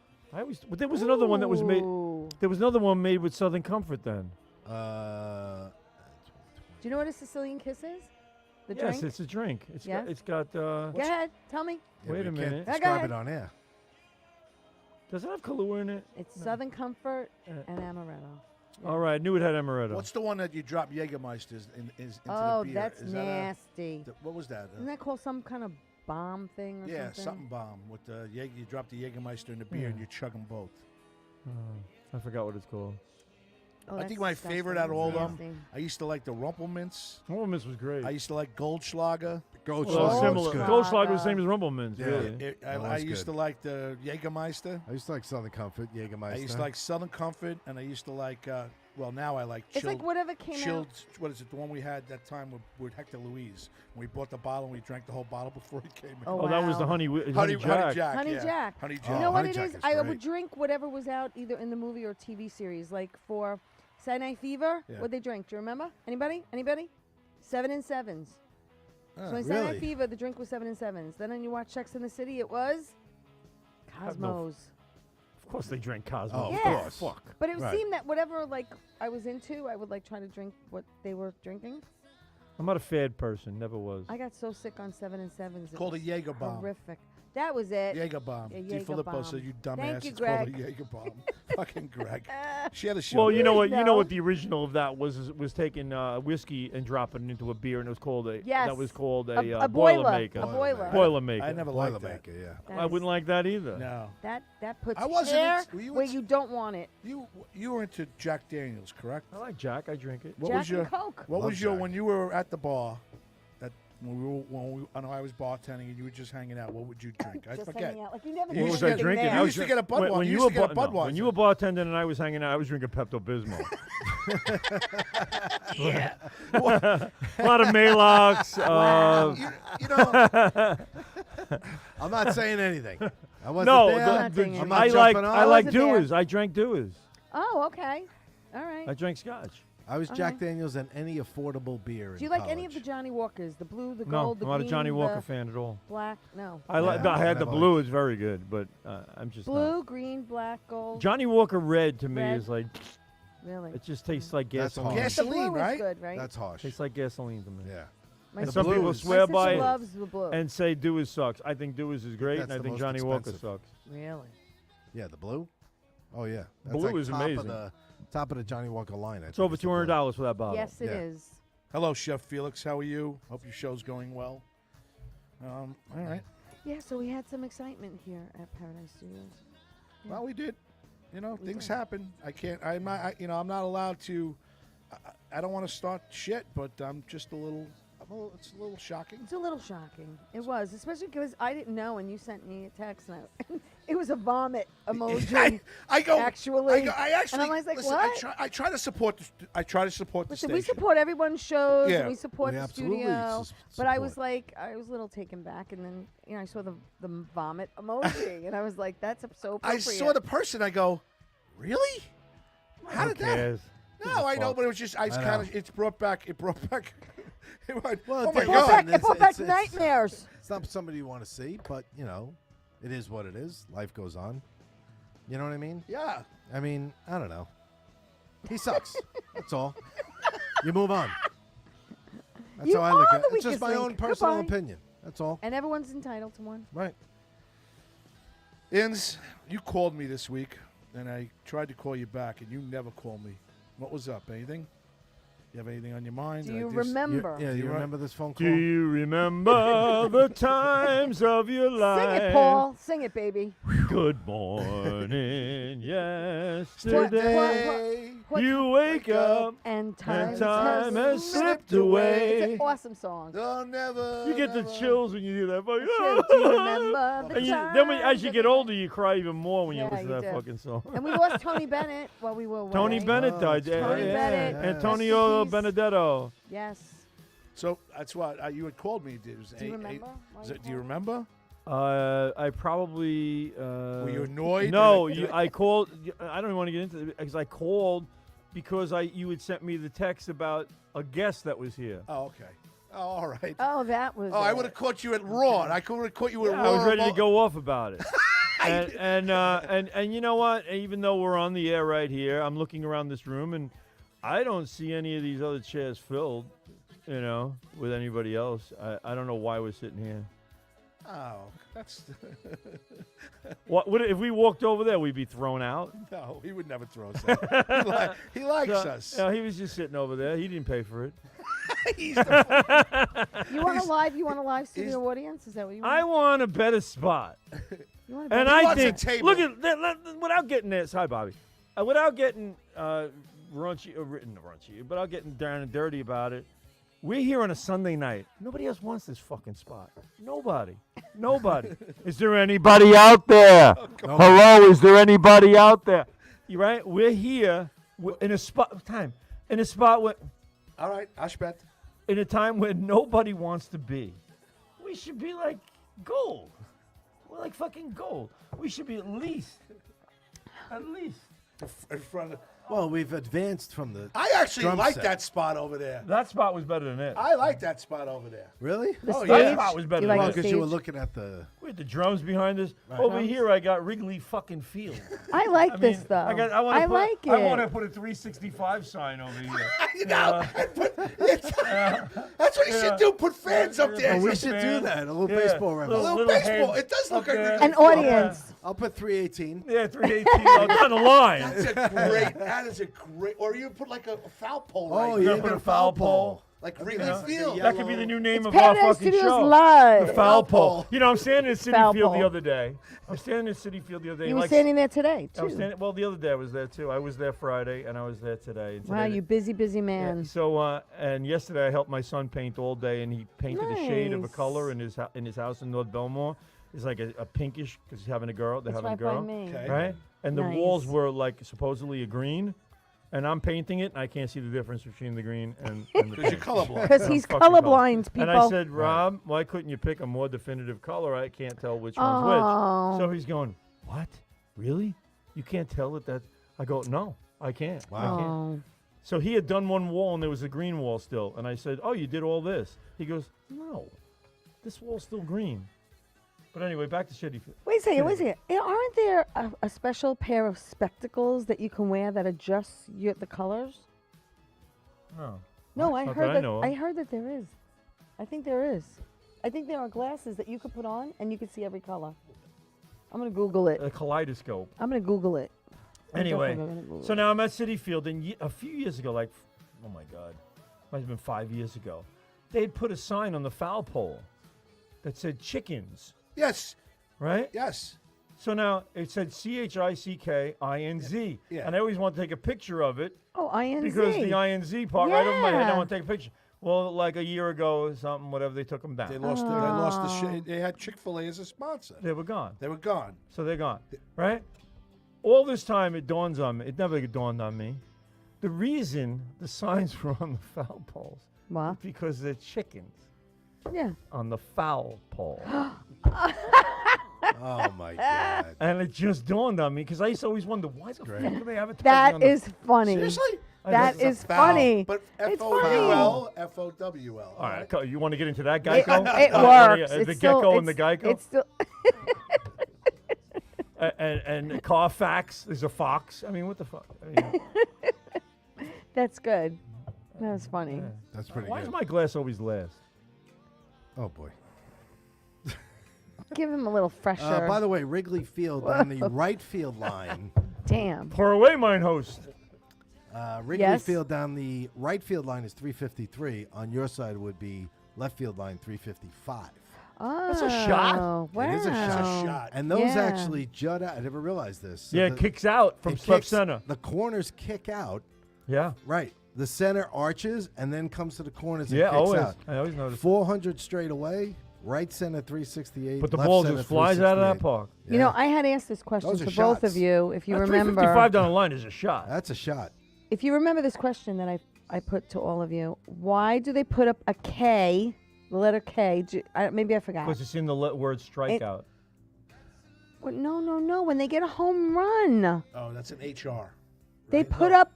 Speaker 3: But there was another one that was made.
Speaker 2: Ooh.
Speaker 3: There was another one made with Southern Comfort then.
Speaker 4: Uh,
Speaker 2: Do you know what a Sicilian kiss is? The
Speaker 3: Yes,
Speaker 2: drink?
Speaker 3: it's a drink. It's
Speaker 2: Yeah?
Speaker 3: got. It's got.
Speaker 2: Go ahead. Tell me.
Speaker 4: yeah,
Speaker 3: Wait
Speaker 4: we
Speaker 3: a
Speaker 4: can't
Speaker 3: minute.
Speaker 2: Go
Speaker 4: Describe
Speaker 2: ahead.
Speaker 4: it on air.
Speaker 3: Does it have Kahlua in it?
Speaker 2: It's Southern Comfort
Speaker 3: Uh,
Speaker 2: and Amaretto.
Speaker 3: All right, I knew it had amaretto.
Speaker 1: What's the one that you drop Jägermeisters into
Speaker 2: Oh,
Speaker 1: the beer?
Speaker 2: that's
Speaker 1: Is that a-
Speaker 2: nasty.
Speaker 1: what was that?
Speaker 2: Isn't that called some kind of bomb thing or
Speaker 1: Yeah,
Speaker 2: something?
Speaker 1: something bomb with the you drop the Jägermeister in the beer and
Speaker 3: Yeah.
Speaker 1: you chug them both.
Speaker 3: I forgot what it's called.
Speaker 2: Oh,
Speaker 1: I
Speaker 2: that's
Speaker 1: think my
Speaker 2: disgusting.
Speaker 1: favorite out of all of
Speaker 2: That's
Speaker 1: them,
Speaker 2: nasty.
Speaker 1: I used to like the Rumpelmints.
Speaker 3: Rumpelmans was great.
Speaker 1: I used to like Goldschlager.
Speaker 4: Gold
Speaker 3: well,
Speaker 2: Goldschlager.
Speaker 3: similar.
Speaker 4: good.
Speaker 3: Goldschlager was the
Speaker 2: Goldschlager.
Speaker 3: same as Rumpelmans.
Speaker 4: Yeah.
Speaker 3: Really.
Speaker 1: I
Speaker 4: was
Speaker 1: used
Speaker 4: good.
Speaker 1: to like the Jägermeister.
Speaker 4: I used to like Southern Comfort, Jägermeister.
Speaker 1: I used to like Southern Comfort, and I used to like Well, now I like
Speaker 2: It's
Speaker 1: chilled.
Speaker 2: like whatever came
Speaker 1: chilled.
Speaker 2: out.
Speaker 1: What is it? The one we had that time with Hector Louise. We bought the bottle and we drank the whole bottle before he came in.
Speaker 2: Oh,
Speaker 3: Oh, that was the
Speaker 2: wow.
Speaker 3: honey Jack.
Speaker 2: Honey
Speaker 1: yeah.
Speaker 2: Jack.
Speaker 1: Honey Jack.
Speaker 2: You know what
Speaker 4: Honey
Speaker 2: it
Speaker 4: Jack
Speaker 2: is?
Speaker 4: is
Speaker 2: I
Speaker 4: great.
Speaker 2: would drink whatever was out either in the movie or TV series. Like for Saturday Night Fever,
Speaker 1: Yeah.
Speaker 2: what'd they drink? Do you remember? Anybody? 7 and 7s.
Speaker 1: Oh,
Speaker 2: So in Saturday Night
Speaker 4: really?
Speaker 2: Fever, the drink was 7 and 7s. Then when you watch Sex in the City, it was
Speaker 3: have no-
Speaker 2: Cosmos.
Speaker 3: Of course they drank Cosmo.
Speaker 4: Oh, of
Speaker 2: Yeah.
Speaker 4: course.
Speaker 3: Fuck.
Speaker 2: But it would
Speaker 4: Right.
Speaker 2: seem that whatever like I was into, I would like try to drink what they were drinking.
Speaker 3: I'm not a fad person. Never was.
Speaker 2: I got so sick on 7 and 7s. It
Speaker 1: Called a
Speaker 2: was
Speaker 1: Jaeger bomb.
Speaker 2: horrific. That was it.
Speaker 1: Jaeger bomb.
Speaker 2: Yeah,
Speaker 1: D.
Speaker 2: Jaeger
Speaker 1: Filippo
Speaker 2: bomb.
Speaker 1: said, "You dumbass."
Speaker 2: Thank you,
Speaker 1: it's called a
Speaker 2: Greg.
Speaker 1: Jaeger bomb. Fucking Greg. Share the show.
Speaker 3: Well, you know what? You know
Speaker 2: No.
Speaker 3: what the original of that was taking whiskey and dropping it into a beer, and it was called a.
Speaker 2: Yes.
Speaker 3: That was called
Speaker 2: A
Speaker 3: a boiler
Speaker 2: boiler.
Speaker 3: maker.
Speaker 2: A boiler.
Speaker 3: Boiler maker.
Speaker 1: I never liked that.
Speaker 4: Boilermaker, yeah.
Speaker 2: That
Speaker 3: I
Speaker 2: is-
Speaker 3: wouldn't like that either.
Speaker 1: No.
Speaker 2: That puts
Speaker 1: I wasn't
Speaker 2: hair
Speaker 1: into- were you
Speaker 2: where
Speaker 1: into-
Speaker 2: you don't want it.
Speaker 1: You were into Jack Daniels, correct?
Speaker 3: I like Jack. I drink it.
Speaker 1: What
Speaker 2: Jack
Speaker 1: was your
Speaker 2: and Coke.
Speaker 1: What
Speaker 4: Love
Speaker 1: was your
Speaker 4: Jack.
Speaker 1: when you were at the bar? That I know I was bartending and you were just hanging out. What would you drink? I
Speaker 2: Just
Speaker 1: forget.
Speaker 2: hanging out like you never
Speaker 1: You
Speaker 3: What
Speaker 2: did
Speaker 3: was
Speaker 1: used
Speaker 3: I
Speaker 1: to get-
Speaker 2: anything
Speaker 3: drinking?
Speaker 2: there.
Speaker 1: You used to get a Budweiser.
Speaker 3: When
Speaker 1: You
Speaker 3: you
Speaker 1: used
Speaker 3: were
Speaker 1: to get a
Speaker 3: no,
Speaker 1: Budweiser.
Speaker 3: when you were bartending and I was hanging out, I was drinking Pepto Bismol.
Speaker 1: Yeah.
Speaker 3: A lot of Malox.
Speaker 1: you know,
Speaker 4: I'm not saying anything. I wasn't
Speaker 3: No,
Speaker 4: there.
Speaker 2: not saying
Speaker 4: I'm
Speaker 2: anything.
Speaker 4: not
Speaker 3: I
Speaker 4: jumping on.
Speaker 3: I like
Speaker 2: wasn't there.
Speaker 3: Dewas. I drank Dewas.
Speaker 2: Oh, okay. All right.
Speaker 3: I drank Scotch.
Speaker 4: I was Jack Daniels and any affordable beer.
Speaker 2: Do you like any of the Johnny Walkers? The blue, the
Speaker 3: No,
Speaker 2: gold, the
Speaker 3: I'm not a
Speaker 2: green,
Speaker 3: Johnny Walker
Speaker 2: the
Speaker 3: fan at all.
Speaker 2: black? No.
Speaker 3: I like.
Speaker 4: Yeah,
Speaker 3: I had the
Speaker 4: never
Speaker 3: blue. It's very good, but I'm just not.
Speaker 2: Blue, green, black, gold.
Speaker 3: Johnny Walker Red to me
Speaker 2: Red.
Speaker 3: is like
Speaker 2: Really?
Speaker 3: it just tastes like
Speaker 4: That's
Speaker 3: gasoline.
Speaker 4: harsh.
Speaker 2: The blue
Speaker 1: Gasoline,
Speaker 2: is
Speaker 1: right?
Speaker 2: good, right?
Speaker 4: That's harsh.
Speaker 3: Tastes like gasoline to me.
Speaker 4: Yeah.
Speaker 2: My
Speaker 3: And
Speaker 2: sister-
Speaker 3: some people
Speaker 4: blues.
Speaker 3: swear
Speaker 2: my
Speaker 3: by
Speaker 2: sister
Speaker 3: it
Speaker 2: loves the blue.
Speaker 3: and say Dewas sucks. I think Dewas is great,
Speaker 4: That's
Speaker 3: and I
Speaker 4: the
Speaker 3: think
Speaker 4: most
Speaker 3: Johnny Walker
Speaker 4: expensive.
Speaker 3: sucks.
Speaker 2: Really?
Speaker 4: Yeah, the blue. Oh yeah, that's
Speaker 3: Blue
Speaker 4: like
Speaker 3: is
Speaker 4: top
Speaker 3: amazing.
Speaker 4: Of the, top of the Johnny Walker line. I
Speaker 3: It's
Speaker 4: think,
Speaker 3: over
Speaker 4: is the blue.
Speaker 3: $200 for that bottle.
Speaker 2: Yes, it
Speaker 4: Yeah.
Speaker 2: is.
Speaker 1: hello, Chef Felix. How are you? Hope your show's going well. All right.
Speaker 2: Yeah, so we had some excitement here at Paradise Studios. Yeah.
Speaker 1: Well, we did. You know,
Speaker 2: We
Speaker 1: things
Speaker 2: did.
Speaker 1: happen. I can't. I'm not. I'm not allowed to. I don't want to start shit, but I'm just a little. It's a little shocking.
Speaker 2: It's a little shocking. It was, especially because I didn't know, and you sent me a text, and it was a vomit emoji.
Speaker 1: I go.
Speaker 2: Actually.
Speaker 1: I actually.
Speaker 2: And I was like,
Speaker 1: listen,
Speaker 2: what?
Speaker 1: I try to support. I try to support the
Speaker 2: Listen,
Speaker 1: station.
Speaker 2: we support everyone's shows,
Speaker 1: Yeah.
Speaker 2: and we support
Speaker 4: We
Speaker 2: the
Speaker 4: absolutely
Speaker 2: studio.
Speaker 4: support.
Speaker 2: But I was like, I was a little taken back, and then I saw the vomit emoji, and I was like, that's so
Speaker 1: I
Speaker 2: appropriate.
Speaker 1: saw the person. I go, really? How
Speaker 3: Who
Speaker 1: did that?
Speaker 3: cares?
Speaker 1: No, I know,
Speaker 3: fuck?
Speaker 1: but it was just. I
Speaker 4: I
Speaker 1: kind
Speaker 4: know.
Speaker 1: of. It brought back. It brought back. It went,
Speaker 4: Well,
Speaker 1: oh
Speaker 4: it
Speaker 1: my
Speaker 4: did.
Speaker 2: Brought
Speaker 1: god!
Speaker 2: back, it brought back nightmares.
Speaker 4: It's not somebody you want to see, but you know, it is what it is. Life goes on. You know what I mean?
Speaker 1: Yeah.
Speaker 4: I mean, I don't know. He sucks. That's all. You move on. That's
Speaker 2: You
Speaker 4: how I look
Speaker 2: are
Speaker 4: at
Speaker 2: the
Speaker 4: it. It's just my
Speaker 2: weakest
Speaker 4: own
Speaker 2: link.
Speaker 4: personal
Speaker 2: Goodbye.
Speaker 4: opinion. That's all.
Speaker 2: And everyone's entitled to one.
Speaker 4: Right.
Speaker 1: Ins, you called me this week, and I tried to call you back, and you never called me. What was up? Anything? You have anything on your mind?
Speaker 2: Do
Speaker 1: Did I
Speaker 2: you
Speaker 1: just-
Speaker 2: remember?
Speaker 4: Yeah, you
Speaker 1: You're right.
Speaker 4: remember this phone call?
Speaker 3: Do you remember the times of your life?
Speaker 2: Sing it, Paul. Sing it, baby.
Speaker 3: Good morning,
Speaker 2: What-
Speaker 3: yesterday.
Speaker 2: what-
Speaker 3: You wake up
Speaker 2: And time,
Speaker 3: time has slipped
Speaker 2: It's
Speaker 3: away.
Speaker 2: an awesome song.
Speaker 1: Oh, never.
Speaker 3: You get the
Speaker 1: never.
Speaker 3: chills when you hear that.
Speaker 2: Do you remember the
Speaker 3: And
Speaker 2: time
Speaker 3: as you get
Speaker 2: that-
Speaker 3: older, you cry even more when you
Speaker 2: Yeah,
Speaker 3: listen to
Speaker 2: you
Speaker 3: that
Speaker 2: do.
Speaker 3: fucking song.
Speaker 2: And we lost Tony Bennett while we were away.
Speaker 3: Tony Bennett
Speaker 4: Oh,
Speaker 3: died. Yeah,
Speaker 2: Tony
Speaker 3: yeah.
Speaker 2: Bennett.
Speaker 4: Yeah.
Speaker 3: Antonio
Speaker 2: Rest in peace.
Speaker 3: Benedetto.
Speaker 2: Yes.
Speaker 1: So that's what you had called me. It was
Speaker 2: Do you remember? why you
Speaker 1: do you
Speaker 2: called?
Speaker 1: remember?
Speaker 3: I probably.
Speaker 1: Were you annoyed?
Speaker 3: No,
Speaker 1: Did
Speaker 3: I called. I don't even want to get into it because I called because you had sent me the text about a guest that was here.
Speaker 1: Oh, okay. Oh, all right.
Speaker 2: Oh, that was.
Speaker 1: Oh, I
Speaker 2: it.
Speaker 1: would have caught you at Raw. I could have caught you at
Speaker 3: Yeah,
Speaker 1: Raw.
Speaker 3: I was ready to
Speaker 1: about-
Speaker 3: go off about it. and you know what? Even though we're on the air right here, I'm looking around this room and I don't see any of these other chairs filled, with anybody else. I don't know why we're sitting here.
Speaker 1: Oh, that's
Speaker 3: What would if we walked over there? We'd be thrown out.
Speaker 1: no. He would never throw us out. He likes
Speaker 3: So,
Speaker 1: us.
Speaker 3: he was just sitting over there. He didn't pay for it.
Speaker 1: He's the
Speaker 2: You want a live? You want a live studio audience? Is that what you want?
Speaker 3: I want a better spot.
Speaker 2: You want a
Speaker 3: And
Speaker 2: better-
Speaker 3: I
Speaker 1: wants a
Speaker 3: think,
Speaker 1: table.
Speaker 3: look at that, without getting this. Hi, Bobby. Without getting raunchy, not raunchy, without getting down and dirty about it. We're here on a Sunday night. Nobody else wants this fucking spot. Nobody. Is there anybody out there? Hello, is there anybody out there? You right? We're here. in a spot where,
Speaker 1: All right, Ashbet.
Speaker 3: in a time where nobody wants to be. We should be like gold. We're like fucking gold. We should be at least.
Speaker 1: In front of.
Speaker 4: Well, we've advanced from the.
Speaker 1: I actually
Speaker 4: drum
Speaker 1: like
Speaker 4: set.
Speaker 1: that spot over there.
Speaker 3: That spot was better than it.
Speaker 1: I like that spot over there.
Speaker 4: Really?
Speaker 2: The
Speaker 1: Oh,
Speaker 2: stage?
Speaker 1: yeah.
Speaker 3: That spot was better
Speaker 2: You
Speaker 3: than
Speaker 2: like
Speaker 3: it.
Speaker 2: the
Speaker 4: Because you were
Speaker 2: stage?
Speaker 4: looking at the.
Speaker 3: We had the drums behind us. Over here, I got Wrigley fucking Field.
Speaker 2: I like
Speaker 3: I
Speaker 2: this
Speaker 3: mean,
Speaker 2: though.
Speaker 3: I wanna put,
Speaker 2: like it.
Speaker 3: I want to put a 365 sign over here.
Speaker 1: You know, that's what you should do. Put fans up there.
Speaker 4: Oh, we
Speaker 3: Just
Speaker 4: should do
Speaker 3: fans.
Speaker 4: that. A little
Speaker 3: Yeah.
Speaker 4: baseball reference.
Speaker 1: little
Speaker 3: little
Speaker 1: baseball.
Speaker 3: heads
Speaker 1: It does look
Speaker 3: up
Speaker 1: like
Speaker 3: there.
Speaker 2: An audience.
Speaker 4: I'll put 318.
Speaker 3: Yeah, 318 down the line.
Speaker 1: That's a great. That is a great. Or you put like a foul pole.
Speaker 4: Oh,
Speaker 1: right
Speaker 4: yeah,
Speaker 1: there.
Speaker 3: put
Speaker 4: got
Speaker 3: a foul pole.
Speaker 1: Like Wrigley
Speaker 3: Yeah.
Speaker 1: Field.
Speaker 3: That could be the new name
Speaker 2: It's
Speaker 3: of our
Speaker 2: Paradise
Speaker 3: fucking
Speaker 2: Studios
Speaker 3: show.
Speaker 2: Live.
Speaker 3: The foul
Speaker 1: Foul
Speaker 3: pole.
Speaker 1: pole.
Speaker 3: You know, I'm standing at City
Speaker 2: Foul
Speaker 3: Field the
Speaker 2: pole.
Speaker 3: other day. I'm standing at City Field the other day.
Speaker 2: You were
Speaker 3: like,
Speaker 2: standing there today
Speaker 3: I was
Speaker 2: too.
Speaker 3: standing, well, the other day I was there too. I was there Friday and I was there today. And
Speaker 2: Wow,
Speaker 3: today
Speaker 2: you busy
Speaker 3: Yeah,
Speaker 2: man.
Speaker 3: So and yesterday I helped my son paint all day, and he painted a shade of a
Speaker 2: Nice.
Speaker 3: color in his house in North Belmore. It's like a pinkish because he's having a girl. They're
Speaker 2: That's
Speaker 3: having
Speaker 2: right
Speaker 3: a girl,
Speaker 2: by me.
Speaker 1: Okay.
Speaker 3: right? And the walls
Speaker 2: Nice.
Speaker 3: were like supposedly a green, and I'm painting it, and I can't see the difference between the green and the
Speaker 1: Because you're
Speaker 3: pink.
Speaker 1: colorblind.
Speaker 2: Because
Speaker 3: I'm
Speaker 2: he's
Speaker 3: fucking color-
Speaker 2: colorblind, people.
Speaker 3: And I said, Rob, why couldn't you pick a more definitive color? I can't tell which one's which.
Speaker 2: Oh.
Speaker 3: So he's going, what? Really? You can't tell that? I go, no, I can't. I can't.
Speaker 2: Oh.
Speaker 3: So he had done one wall and there was a green wall still. And I said, oh, you did all this? He goes, no, this wall's still green. But anyway, back to Shitty Field.
Speaker 2: Wait a second, wait a second. Aren't there a special pair of spectacles that you can wear that adjusts the colors?
Speaker 3: No.
Speaker 2: No, I
Speaker 3: Not
Speaker 2: heard
Speaker 3: that I
Speaker 2: that.
Speaker 3: know of.
Speaker 2: I heard that there is. I think there is. I think there are glasses that you could put on and you can see every color. I'm gonna Google it.
Speaker 3: A kaleidoscope.
Speaker 2: I'm gonna Google it. I'm
Speaker 3: Anyway,
Speaker 2: definitely gonna Google
Speaker 3: so
Speaker 2: it.
Speaker 3: now I'm at City Field, and a few years ago, like, oh my God, might have been 5 years ago, they'd put a sign on the foul pole that said chickens,
Speaker 1: Yes.
Speaker 3: right?
Speaker 1: Yes.
Speaker 3: So now it said CHICKINZ.
Speaker 1: Yeah.
Speaker 3: And I always want to take a picture of it
Speaker 2: Oh, INZ.
Speaker 3: because the INZ part right over my head, I
Speaker 2: Yeah.
Speaker 3: want to take a picture. Well, like a year ago or something, whatever, they took them down.
Speaker 1: They lost. They lost the shit. They had Chick-fil-A as a sponsor.
Speaker 3: They were gone.
Speaker 1: They were gone.
Speaker 3: So they're gone, right? All this time, it dawns on me. It never dawned on me. The reason the signs were on the foul poles
Speaker 2: What?
Speaker 3: because they're chickens
Speaker 2: Yeah.
Speaker 3: on the foul pole.
Speaker 4: Oh my God.
Speaker 3: And it just dawned on me because I used to always wonder why the fuck do they advertise
Speaker 2: That
Speaker 3: on the
Speaker 2: is funny.
Speaker 1: Seriously?
Speaker 2: That
Speaker 1: It's a
Speaker 2: is
Speaker 1: foul.
Speaker 2: funny.
Speaker 1: But
Speaker 2: It's
Speaker 1: F-O-U-L, F-O-W-L.
Speaker 3: All right, you want to get into that
Speaker 2: It,
Speaker 3: Geico?
Speaker 2: it
Speaker 3: Wanna
Speaker 2: works.
Speaker 3: get-
Speaker 2: It's
Speaker 3: the
Speaker 2: still,
Speaker 3: gecko and the
Speaker 2: it's-
Speaker 3: Geico?
Speaker 2: It's still.
Speaker 3: And Carfax, there's a fox. I mean, what the fuck? I mean,
Speaker 2: That's good. That was funny.
Speaker 4: That's pretty
Speaker 3: why
Speaker 4: good.
Speaker 3: is my glass always last?
Speaker 4: Oh boy.
Speaker 2: Give him a little fresher.
Speaker 4: By the way, Wrigley Field on the right field line.
Speaker 2: Damn.
Speaker 3: Pour away, mine host.
Speaker 4: Wrigley
Speaker 2: Yes.
Speaker 4: Field down the right field line is 353. On your side would be left field line 355.
Speaker 2: Oh,
Speaker 3: That's a shot.
Speaker 2: Wow.
Speaker 4: It is a shot.
Speaker 1: It's a shot.
Speaker 4: And those
Speaker 2: Yeah.
Speaker 4: actually jut out. I never realized this. So
Speaker 3: Yeah,
Speaker 4: the-
Speaker 3: it kicks out from
Speaker 4: it
Speaker 3: left
Speaker 4: kicks-
Speaker 3: center.
Speaker 4: The corners kick out.
Speaker 3: Yeah.
Speaker 4: Right. The center arches and then comes to the corners and
Speaker 3: Yeah,
Speaker 4: kicks
Speaker 3: always.
Speaker 4: out.
Speaker 3: I always notice.
Speaker 4: 400 straight away. Right center 368.
Speaker 3: But the
Speaker 4: left
Speaker 3: ball
Speaker 4: center
Speaker 3: just flies out of that
Speaker 4: 368.
Speaker 3: park.
Speaker 2: You know, I had asked this question
Speaker 4: Those are
Speaker 2: to both of
Speaker 4: shots.
Speaker 2: you. If you
Speaker 3: That
Speaker 2: remember,
Speaker 3: 355 down the line is a shot.
Speaker 4: That's a shot.
Speaker 2: if you remember this question that I put to all of you, why do they put up a K, the letter K? Maybe I forgot.
Speaker 3: Because it's in the word strikeout.
Speaker 2: Well, no. When they get a home run,
Speaker 1: Oh, that's an HR.
Speaker 2: they
Speaker 1: right?
Speaker 2: put
Speaker 1: No,
Speaker 2: up.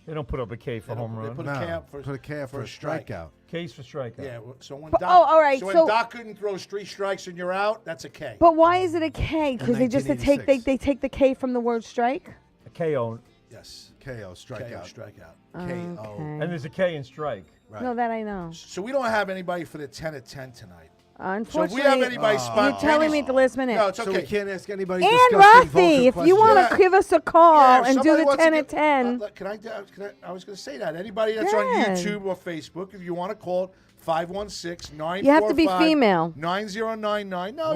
Speaker 3: They don't put up a K for
Speaker 1: They don't-
Speaker 3: home
Speaker 1: they
Speaker 3: run.
Speaker 1: put
Speaker 4: No,
Speaker 1: a K up for,
Speaker 4: put a K up for a
Speaker 1: strike.
Speaker 4: strikeout.
Speaker 3: K's for strikeout.
Speaker 1: Yeah. So when
Speaker 2: But-
Speaker 1: Doc,
Speaker 2: oh, all right,
Speaker 1: So when
Speaker 2: so-
Speaker 1: Doc couldn't throw 3 strikes and you're out, that's a K.
Speaker 2: But why is it a K? Because they just take
Speaker 4: 1986.
Speaker 2: they take the K from the word strike.
Speaker 3: A KO.
Speaker 1: Yes.
Speaker 4: KO, strikeout.
Speaker 1: Strikeout.
Speaker 4: KO.
Speaker 2: Okay.
Speaker 3: And there's a K in strike.
Speaker 4: Right.
Speaker 2: No, that I know.
Speaker 1: So we don't have anybody for the 10 at 10 tonight. So if
Speaker 2: Unfortunately,
Speaker 1: we have anybody
Speaker 2: you're
Speaker 1: spontaneous,
Speaker 2: telling me at the last minute.
Speaker 1: No, it's
Speaker 4: So
Speaker 1: okay.
Speaker 4: we can't ask anybody.
Speaker 2: And
Speaker 4: disgusting, vulgar
Speaker 2: Rafi, if you
Speaker 4: questions.
Speaker 2: want
Speaker 1: Yeah.
Speaker 2: to give us a call
Speaker 1: Yeah, if
Speaker 2: and do
Speaker 1: somebody
Speaker 2: the
Speaker 1: wants to
Speaker 2: 10 at
Speaker 1: get-
Speaker 2: 10.
Speaker 1: Can I was going to say that. Anybody that's
Speaker 2: Go
Speaker 1: on
Speaker 2: ahead.
Speaker 1: YouTube or Facebook, if you want to call it, 516-945-9099.
Speaker 2: You have to be female.
Speaker 1: No,
Speaker 4: Why?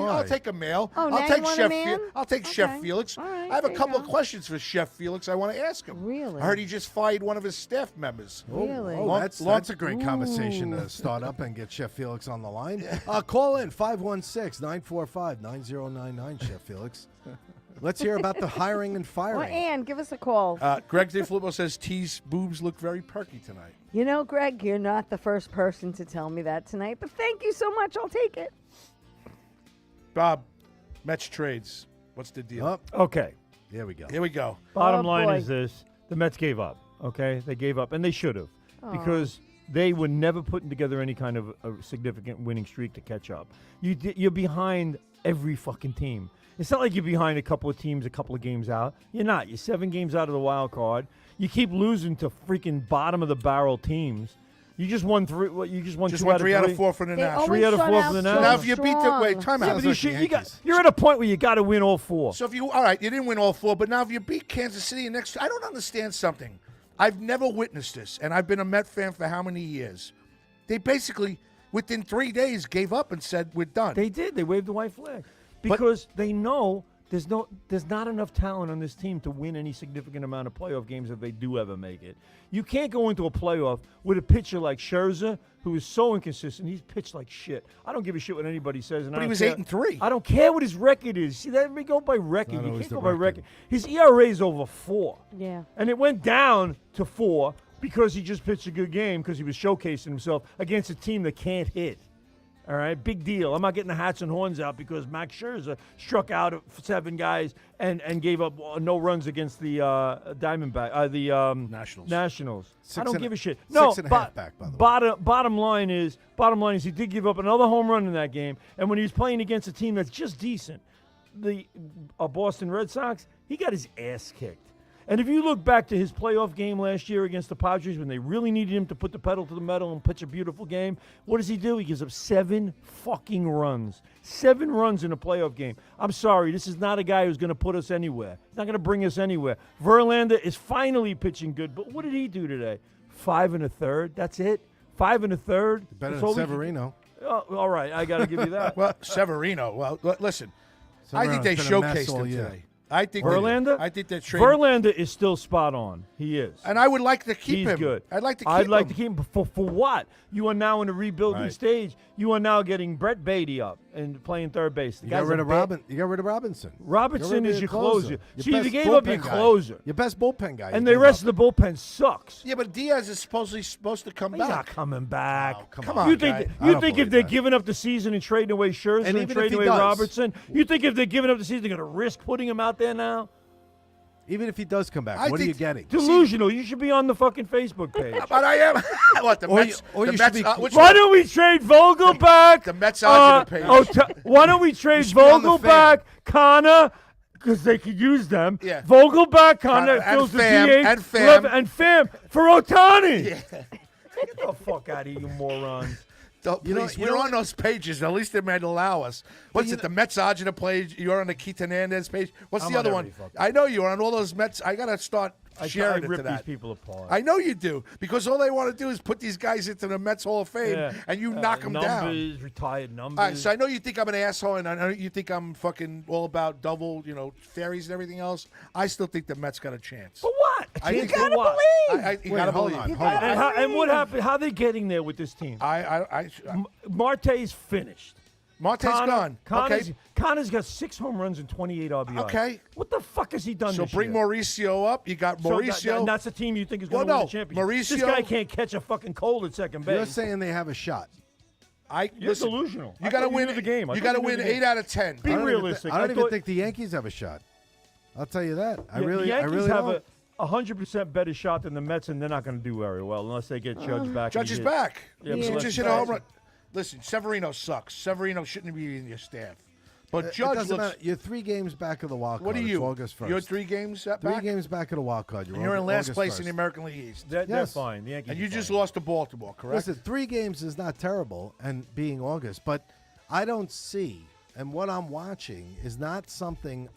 Speaker 1: I'll take a male.
Speaker 2: Oh, now
Speaker 1: I'll
Speaker 2: you
Speaker 1: take
Speaker 2: want a
Speaker 1: Chef.
Speaker 2: man?
Speaker 1: I'll take Chef
Speaker 2: Okay.
Speaker 1: Felix.
Speaker 2: All right,
Speaker 1: I have a
Speaker 2: there you
Speaker 1: couple of
Speaker 2: go.
Speaker 1: questions for Chef Felix. I want to ask him.
Speaker 2: Really?
Speaker 1: I heard he just fired one of his staff members.
Speaker 2: Really?
Speaker 4: Oh,
Speaker 1: Long-
Speaker 4: that's
Speaker 1: long-
Speaker 4: a great conversation to start up and get Chef Felix on the line. Call in 516-945-9099, Chef Felix. Let's hear about the hiring and
Speaker 2: Or
Speaker 4: firing.
Speaker 2: Ann, give us a call.
Speaker 1: Greg DeFilippo says T's boobs look very perky tonight.
Speaker 2: You know, Greg, you're not the first person to tell me that tonight, but thank you so much. I'll take it.
Speaker 1: Bob, Mets trades. What's the deal?
Speaker 4: Oh,
Speaker 3: Okay.
Speaker 4: here we go.
Speaker 1: Here we go.
Speaker 3: Bottom
Speaker 2: Oh,
Speaker 3: line
Speaker 2: boy.
Speaker 3: is this: the Mets gave up. Okay, they gave up, and they should have, because they were never putting together any kind of a significant winning streak to catch up. You're behind every fucking team. It's not like you're behind a couple of teams, a couple of games out. You're not. You're 7 games out of the wild card. You keep losing to freaking bottom of the barrel teams. You just won 3. What? You just won
Speaker 1: Just
Speaker 3: 2
Speaker 1: won
Speaker 3: out
Speaker 1: 3
Speaker 3: of
Speaker 1: out
Speaker 3: 3.
Speaker 1: of 4 for the
Speaker 2: They
Speaker 1: Nationals.
Speaker 3: Three out of
Speaker 2: always
Speaker 3: four
Speaker 2: start
Speaker 3: for the
Speaker 2: out so
Speaker 3: Nationals.
Speaker 1: Now, if you beat the
Speaker 2: strong.
Speaker 1: wait, time
Speaker 3: Yeah,
Speaker 1: out.
Speaker 3: but
Speaker 4: Sounds like the
Speaker 3: you got,
Speaker 4: Yankees.
Speaker 3: you're at a point where you got to win all 4.
Speaker 1: So if you all right, you didn't win all 4, but now if you beat Kansas City next, I don't understand something. I've never witnessed this, and I've been a Met fan for how many years? They basically within 3 days gave up and said we're done.
Speaker 3: They did. They waved the white flag because they know there's not enough talent on this team to win any significant amount of playoff games if they do ever make it. You can't go into a playoff with a pitcher like Scherzer, who is so inconsistent. He's pitched like shit. I don't give a shit what anybody says. And
Speaker 1: But
Speaker 3: I
Speaker 1: he
Speaker 3: don't
Speaker 1: was
Speaker 3: care.
Speaker 1: 8-3.
Speaker 3: I don't care what his record is. See, that we go by record.
Speaker 4: not
Speaker 3: You
Speaker 4: always
Speaker 3: can't
Speaker 4: the
Speaker 3: go by
Speaker 4: record.
Speaker 3: record. His ERA is over 4.
Speaker 2: Yeah.
Speaker 3: And it went down to 4 because he just pitched a good game because he was showcasing himself against a team that can't hit. All right, big deal. I'm not getting the hats and horns out because Max Scherzer struck out 7 guys and gave up no runs against the
Speaker 1: Nationals.
Speaker 3: Nationals. I
Speaker 4: Six
Speaker 3: don't
Speaker 4: and
Speaker 3: give
Speaker 4: a-
Speaker 3: a shit. No,
Speaker 4: 6 and a half back, by the way.
Speaker 3: bottom line is he did give up another home run in that game, and when he was playing against a team that's just decent, the Boston Red Sox, he got his ass kicked. And if you look back to his playoff game last year against the Padres when they really needed him to put the pedal to the metal and pitch a beautiful game, what does he do? He gives up 7 fucking runs. 7 runs in a playoff game. I'm sorry, this is not a guy who's going to put us anywhere. He's not going to bring us anywhere. Verlander is finally pitching good, but what did he do today? 5 1/3. That's it. 5 1/3.
Speaker 4: Better
Speaker 3: That's
Speaker 4: than
Speaker 3: all we can-
Speaker 4: Severino.
Speaker 3: Oh, all right, I got to give you that.
Speaker 1: Well, Severino. Well, listen. I think they
Speaker 4: Severino's been a mess
Speaker 1: showcased
Speaker 4: all
Speaker 1: him
Speaker 4: year.
Speaker 1: today. I think
Speaker 3: Verlander?
Speaker 1: I think that trade.
Speaker 3: Verlander is still spot on. He is.
Speaker 1: And I would like to keep
Speaker 3: He's
Speaker 1: him.
Speaker 3: good.
Speaker 1: I'd like to keep
Speaker 3: I'd
Speaker 1: him.
Speaker 3: like to keep him for what? You are now in a rebuilding
Speaker 4: Right.
Speaker 3: stage. You are now getting Brett Beatty up and playing third base. The
Speaker 4: You got
Speaker 3: guy's
Speaker 4: rid
Speaker 3: a
Speaker 4: of
Speaker 3: bad-
Speaker 4: Robin. You got rid of Robinson.
Speaker 3: Robinson
Speaker 4: Get rid
Speaker 3: is
Speaker 4: of
Speaker 3: your closer.
Speaker 4: Your
Speaker 3: See, you
Speaker 4: best
Speaker 3: gave up your
Speaker 4: bullpen guy.
Speaker 3: closer.
Speaker 4: Your best bullpen guy.
Speaker 3: And
Speaker 4: you
Speaker 3: the
Speaker 4: gave
Speaker 3: rest
Speaker 4: up.
Speaker 3: of the bullpen sucks.
Speaker 1: Yeah, but Diaz is supposed to come
Speaker 3: He's not
Speaker 1: back.
Speaker 3: coming back.
Speaker 4: Oh, come
Speaker 1: Come
Speaker 4: on.
Speaker 1: on,
Speaker 3: You think
Speaker 1: guy.
Speaker 4: I
Speaker 3: you
Speaker 4: don't
Speaker 3: think if
Speaker 4: believe
Speaker 3: they're
Speaker 4: that.
Speaker 3: giving up the season and trading away Scherzer
Speaker 4: And
Speaker 3: and,
Speaker 4: even if
Speaker 3: trading
Speaker 4: he
Speaker 3: away
Speaker 4: does.
Speaker 3: Robertson, you think if they're giving up the season, they're going to risk putting him out there now?
Speaker 4: Even if he does come back,
Speaker 1: I
Speaker 4: what are you
Speaker 1: think-
Speaker 4: getting?
Speaker 3: Delusional. You should be on the fucking Facebook page.
Speaker 1: But I am. What the
Speaker 4: Or
Speaker 1: Mets?
Speaker 4: you
Speaker 1: the
Speaker 4: should
Speaker 1: Mets.
Speaker 4: be-
Speaker 1: Which
Speaker 3: Why
Speaker 1: one?
Speaker 3: don't we trade Vogel back?
Speaker 1: The Mets are to the page.
Speaker 3: Why don't we trade
Speaker 4: should be on the
Speaker 3: Vogel
Speaker 4: fan.
Speaker 3: back, Connor, because they could use them.
Speaker 1: Yeah.
Speaker 3: Vogel back, Connor,
Speaker 1: And
Speaker 3: fills the
Speaker 1: Pham,
Speaker 3: DH,
Speaker 1: and Pham.
Speaker 3: and Pham for Otani. Get the fuck out of here, you morons.
Speaker 1: Please,
Speaker 4: you
Speaker 1: we're
Speaker 4: know
Speaker 1: on those pages. At least they might allow us. What's
Speaker 4: you
Speaker 1: it? The Mets Argentina page. You're on the Keith Hernandez page. What's
Speaker 3: I'm
Speaker 1: the
Speaker 3: on
Speaker 1: other one?
Speaker 3: every fucking-
Speaker 1: I know you're on all those Mets. I gotta start
Speaker 3: I
Speaker 1: sharing it
Speaker 3: rip
Speaker 1: to
Speaker 3: these
Speaker 1: that.
Speaker 3: people apart.
Speaker 1: I know you do because all they want to do is put these guys into the Mets Hall of Fame,
Speaker 3: Yeah.
Speaker 1: and you knock them down.
Speaker 3: Numbers, retired numbers.
Speaker 1: All right, so I know you think I'm an asshole, and I know you think I'm fucking all about double, fairies and everything else. I still think the Mets got a chance.
Speaker 3: For what?
Speaker 1: I
Speaker 3: You
Speaker 1: think-
Speaker 3: gotta
Speaker 1: for what?
Speaker 3: believe.
Speaker 1: You
Speaker 4: Wait,
Speaker 1: gotta
Speaker 4: hold
Speaker 1: believe.
Speaker 4: on, hold on.
Speaker 3: And what happened? How they getting there with this team? Marte's finished.
Speaker 1: Marte's gone.
Speaker 3: Connor's got 6 home runs and 28 RBIs.
Speaker 1: Okay.
Speaker 3: What the fuck has he done
Speaker 1: So
Speaker 3: this
Speaker 1: bring
Speaker 3: year?
Speaker 1: Mauricio up. You got
Speaker 3: So
Speaker 1: Mauricio.
Speaker 3: and that's the team you think is going to
Speaker 1: Well,
Speaker 3: win
Speaker 1: no,
Speaker 3: the championship. This
Speaker 1: Mauricio-
Speaker 3: guy can't catch a fucking cold at second base.
Speaker 4: You're saying they have a shot.
Speaker 3: You're
Speaker 1: listen,
Speaker 3: delusional.
Speaker 1: You
Speaker 3: I
Speaker 1: got to
Speaker 3: thought
Speaker 1: win
Speaker 3: knew the game. I
Speaker 1: You
Speaker 3: thought
Speaker 1: got to
Speaker 3: knew
Speaker 1: win
Speaker 3: the game.
Speaker 1: 8 out of 10.
Speaker 3: Be
Speaker 4: I don't
Speaker 3: realistic.
Speaker 4: I don't even
Speaker 3: thought-
Speaker 4: think the Yankees have a shot. I'll tell you that. I
Speaker 3: Yeah,
Speaker 4: really,
Speaker 3: the
Speaker 4: I
Speaker 3: Yankees
Speaker 4: really
Speaker 3: have
Speaker 4: don't.
Speaker 3: a 100% better shot than the Mets, and they're not going to do very well unless they get Judge back.
Speaker 1: Judge
Speaker 3: and
Speaker 1: is
Speaker 3: he hits.
Speaker 1: back.
Speaker 3: Yeah,
Speaker 1: He
Speaker 3: but
Speaker 1: just
Speaker 3: let's
Speaker 1: hit a home
Speaker 3: face
Speaker 1: run. Listen, Severino sucks. Severino shouldn't be in your staff. But
Speaker 4: It
Speaker 1: Judge
Speaker 4: doesn't
Speaker 1: looks.
Speaker 4: matter. You're 3 games back of the wild card.
Speaker 1: What are
Speaker 4: It's
Speaker 1: you?
Speaker 4: August 1st.
Speaker 1: You're 3 games back.
Speaker 4: 3 games back of the wild card.
Speaker 1: And you're in last
Speaker 4: August
Speaker 1: place
Speaker 4: 1st.
Speaker 1: in the American League East.
Speaker 3: They're
Speaker 4: Yes.
Speaker 3: fine. The Yankees
Speaker 1: And you
Speaker 3: are
Speaker 1: just
Speaker 3: fine.
Speaker 1: lost to Baltimore, correct?
Speaker 4: Listen, 3 games is not terrible, and being August, but I don't see, and what I'm watching is not something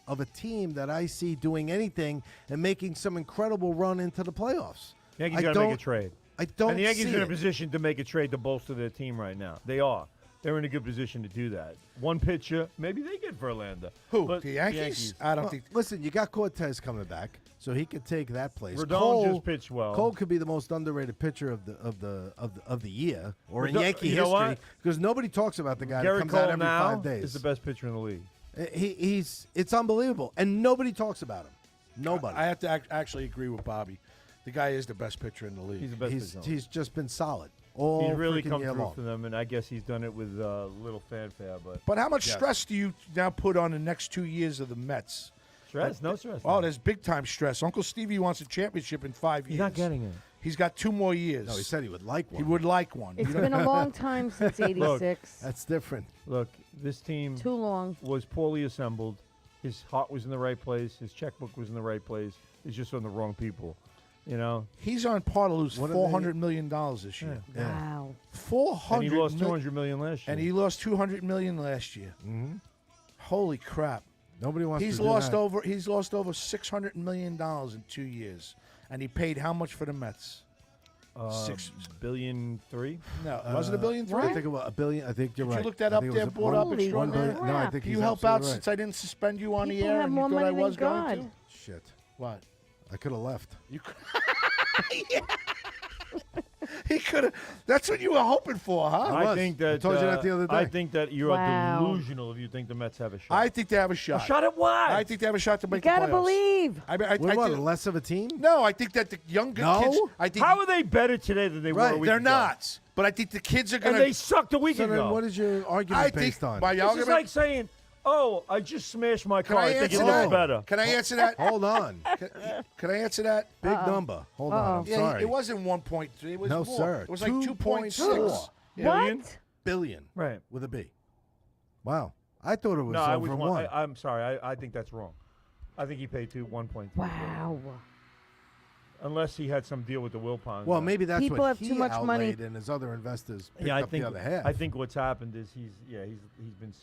Speaker 4: of a team that I see doing anything and making some incredible run into the playoffs.
Speaker 3: Yankees
Speaker 4: I
Speaker 3: got to make a
Speaker 4: don't-
Speaker 3: trade.
Speaker 4: I don't
Speaker 3: And the Yankees
Speaker 4: see
Speaker 3: are in a
Speaker 4: it.
Speaker 3: position to make a trade to bolster their team right now. They are. They're in a good position to do that. One pitcher, maybe they get Verlander.
Speaker 1: Who?
Speaker 3: But
Speaker 1: The Yankees? I don't
Speaker 4: Well,
Speaker 1: think.
Speaker 4: listen, you got Cortez coming back, so he could take that place.
Speaker 3: Rodon
Speaker 4: Cole
Speaker 3: just pitched well.
Speaker 4: Cole could be the most underrated pitcher of the year, or in
Speaker 3: Rodon-
Speaker 4: Yankee
Speaker 3: you know
Speaker 4: history,
Speaker 3: what?
Speaker 4: because nobody talks about the guy that
Speaker 3: Garrett
Speaker 4: comes
Speaker 3: Cole
Speaker 4: out every
Speaker 3: now
Speaker 4: 5 days.
Speaker 3: is the best pitcher in the league.
Speaker 4: It's unbelievable, and nobody talks about him. Nobody.
Speaker 1: I have to actually agree with Bobby. The guy is the best pitcher in the league.
Speaker 3: He's the best.
Speaker 4: He's just been solid. All
Speaker 3: He's really
Speaker 4: freaking
Speaker 3: come
Speaker 4: year
Speaker 3: through
Speaker 4: long.
Speaker 3: for them, and I guess he's done it with little fanfare.
Speaker 1: But how much stress do you now put on the next 2 years of the Mets?
Speaker 3: Stress? No stress.
Speaker 1: Oh, there's big time stress. Uncle Stevie wants a championship in 5 years.
Speaker 3: He's not getting it.
Speaker 1: He's got 2 more years.
Speaker 4: No, he said he would like one.
Speaker 1: He would like one.
Speaker 2: It's been a long time since '86.
Speaker 4: That's different.
Speaker 3: Look, this team
Speaker 2: Too long.
Speaker 3: was poorly assembled. His heart was in the right place. His checkbook was in the right place. He's just on the wrong people. You know,
Speaker 1: He's on par to lose
Speaker 4: What are
Speaker 1: $400 million this year.
Speaker 4: Yeah.
Speaker 2: Wow.
Speaker 1: 400
Speaker 3: and he lost
Speaker 1: mil-
Speaker 3: $200 million last year.
Speaker 1: And he lost $200 million last year.
Speaker 4: Mm-hmm.
Speaker 1: Holy crap!
Speaker 4: Nobody wants
Speaker 1: He's
Speaker 4: to do
Speaker 1: lost
Speaker 4: that.
Speaker 1: over. He's lost over $600 million in 2 years, and he paid how much for the Mets? $6
Speaker 3: billion $3.
Speaker 1: No, was it $1 billion?
Speaker 4: I think it was $1 billion. I think you're
Speaker 1: Did you
Speaker 4: right.
Speaker 1: look that
Speaker 4: I
Speaker 1: up
Speaker 4: think it
Speaker 1: there,
Speaker 4: was
Speaker 1: brought up
Speaker 2: Holy
Speaker 1: extraordinary?
Speaker 2: crap.
Speaker 4: No, I think
Speaker 1: Can
Speaker 4: he's
Speaker 1: you help out
Speaker 4: absolutely right.
Speaker 1: since I didn't suspend you on the
Speaker 2: People
Speaker 1: air
Speaker 2: have
Speaker 1: and
Speaker 2: more
Speaker 1: you thought I
Speaker 2: money
Speaker 1: was
Speaker 2: than
Speaker 1: going
Speaker 2: God.
Speaker 1: to?
Speaker 4: Shit.
Speaker 1: What?
Speaker 4: I could have left.
Speaker 1: You he could have. That's what you were hoping for, huh?
Speaker 4: I
Speaker 3: I
Speaker 4: was.
Speaker 3: think
Speaker 4: I
Speaker 3: that
Speaker 4: told you that the other
Speaker 3: I
Speaker 4: day.
Speaker 3: think that you're
Speaker 2: Wow.
Speaker 3: delusional if you think the Mets have a shot.
Speaker 1: I think they have a
Speaker 3: a
Speaker 1: shot.
Speaker 3: shot at what?
Speaker 1: I think they have a shot to
Speaker 2: You
Speaker 1: make
Speaker 2: gotta
Speaker 1: the playoffs.
Speaker 2: believe.
Speaker 1: I
Speaker 4: What,
Speaker 1: think,
Speaker 4: less of a team?
Speaker 1: no, I think that the younger
Speaker 4: No?
Speaker 1: kids. I think
Speaker 3: How are they better today than they were
Speaker 4: Right,
Speaker 3: a week
Speaker 1: they're
Speaker 3: ago?
Speaker 1: not. But I think the kids are
Speaker 3: And
Speaker 1: going
Speaker 3: they
Speaker 1: to.
Speaker 3: sucked a week
Speaker 4: So
Speaker 3: ago.
Speaker 4: then what is your argument
Speaker 1: I
Speaker 4: based
Speaker 1: think
Speaker 4: on?
Speaker 1: my
Speaker 3: this
Speaker 1: argument.
Speaker 3: is like saying, "Oh, I just smashed my
Speaker 1: Can
Speaker 3: car.
Speaker 1: I
Speaker 3: I think it
Speaker 1: answer
Speaker 3: looks
Speaker 1: that?
Speaker 3: better."
Speaker 1: Can I answer that?
Speaker 4: Hold on.
Speaker 1: Can I answer that?
Speaker 4: Big number. Hold on. I'm
Speaker 1: Yeah,
Speaker 4: sorry.
Speaker 1: it wasn't 1.3. It was
Speaker 4: No,
Speaker 1: more.
Speaker 4: sir.
Speaker 1: It was like 2.6.
Speaker 4: 2.4.
Speaker 3: Billion?
Speaker 2: What?
Speaker 4: billion
Speaker 3: Right.
Speaker 4: with a B. Wow. I thought it was
Speaker 3: No, I
Speaker 4: over
Speaker 3: was
Speaker 4: one.
Speaker 3: wrong. I'm sorry. I think that's wrong. I think he paid 1.3.
Speaker 2: Wow.
Speaker 3: Unless he had some deal with the Wilpons.
Speaker 4: well, maybe that's
Speaker 2: People
Speaker 4: what
Speaker 2: have
Speaker 4: he
Speaker 2: too much money.
Speaker 4: outlaid, and his other investors picked
Speaker 3: Yeah, I
Speaker 4: up
Speaker 3: think
Speaker 4: the other half.
Speaker 3: I think what's happened is he's been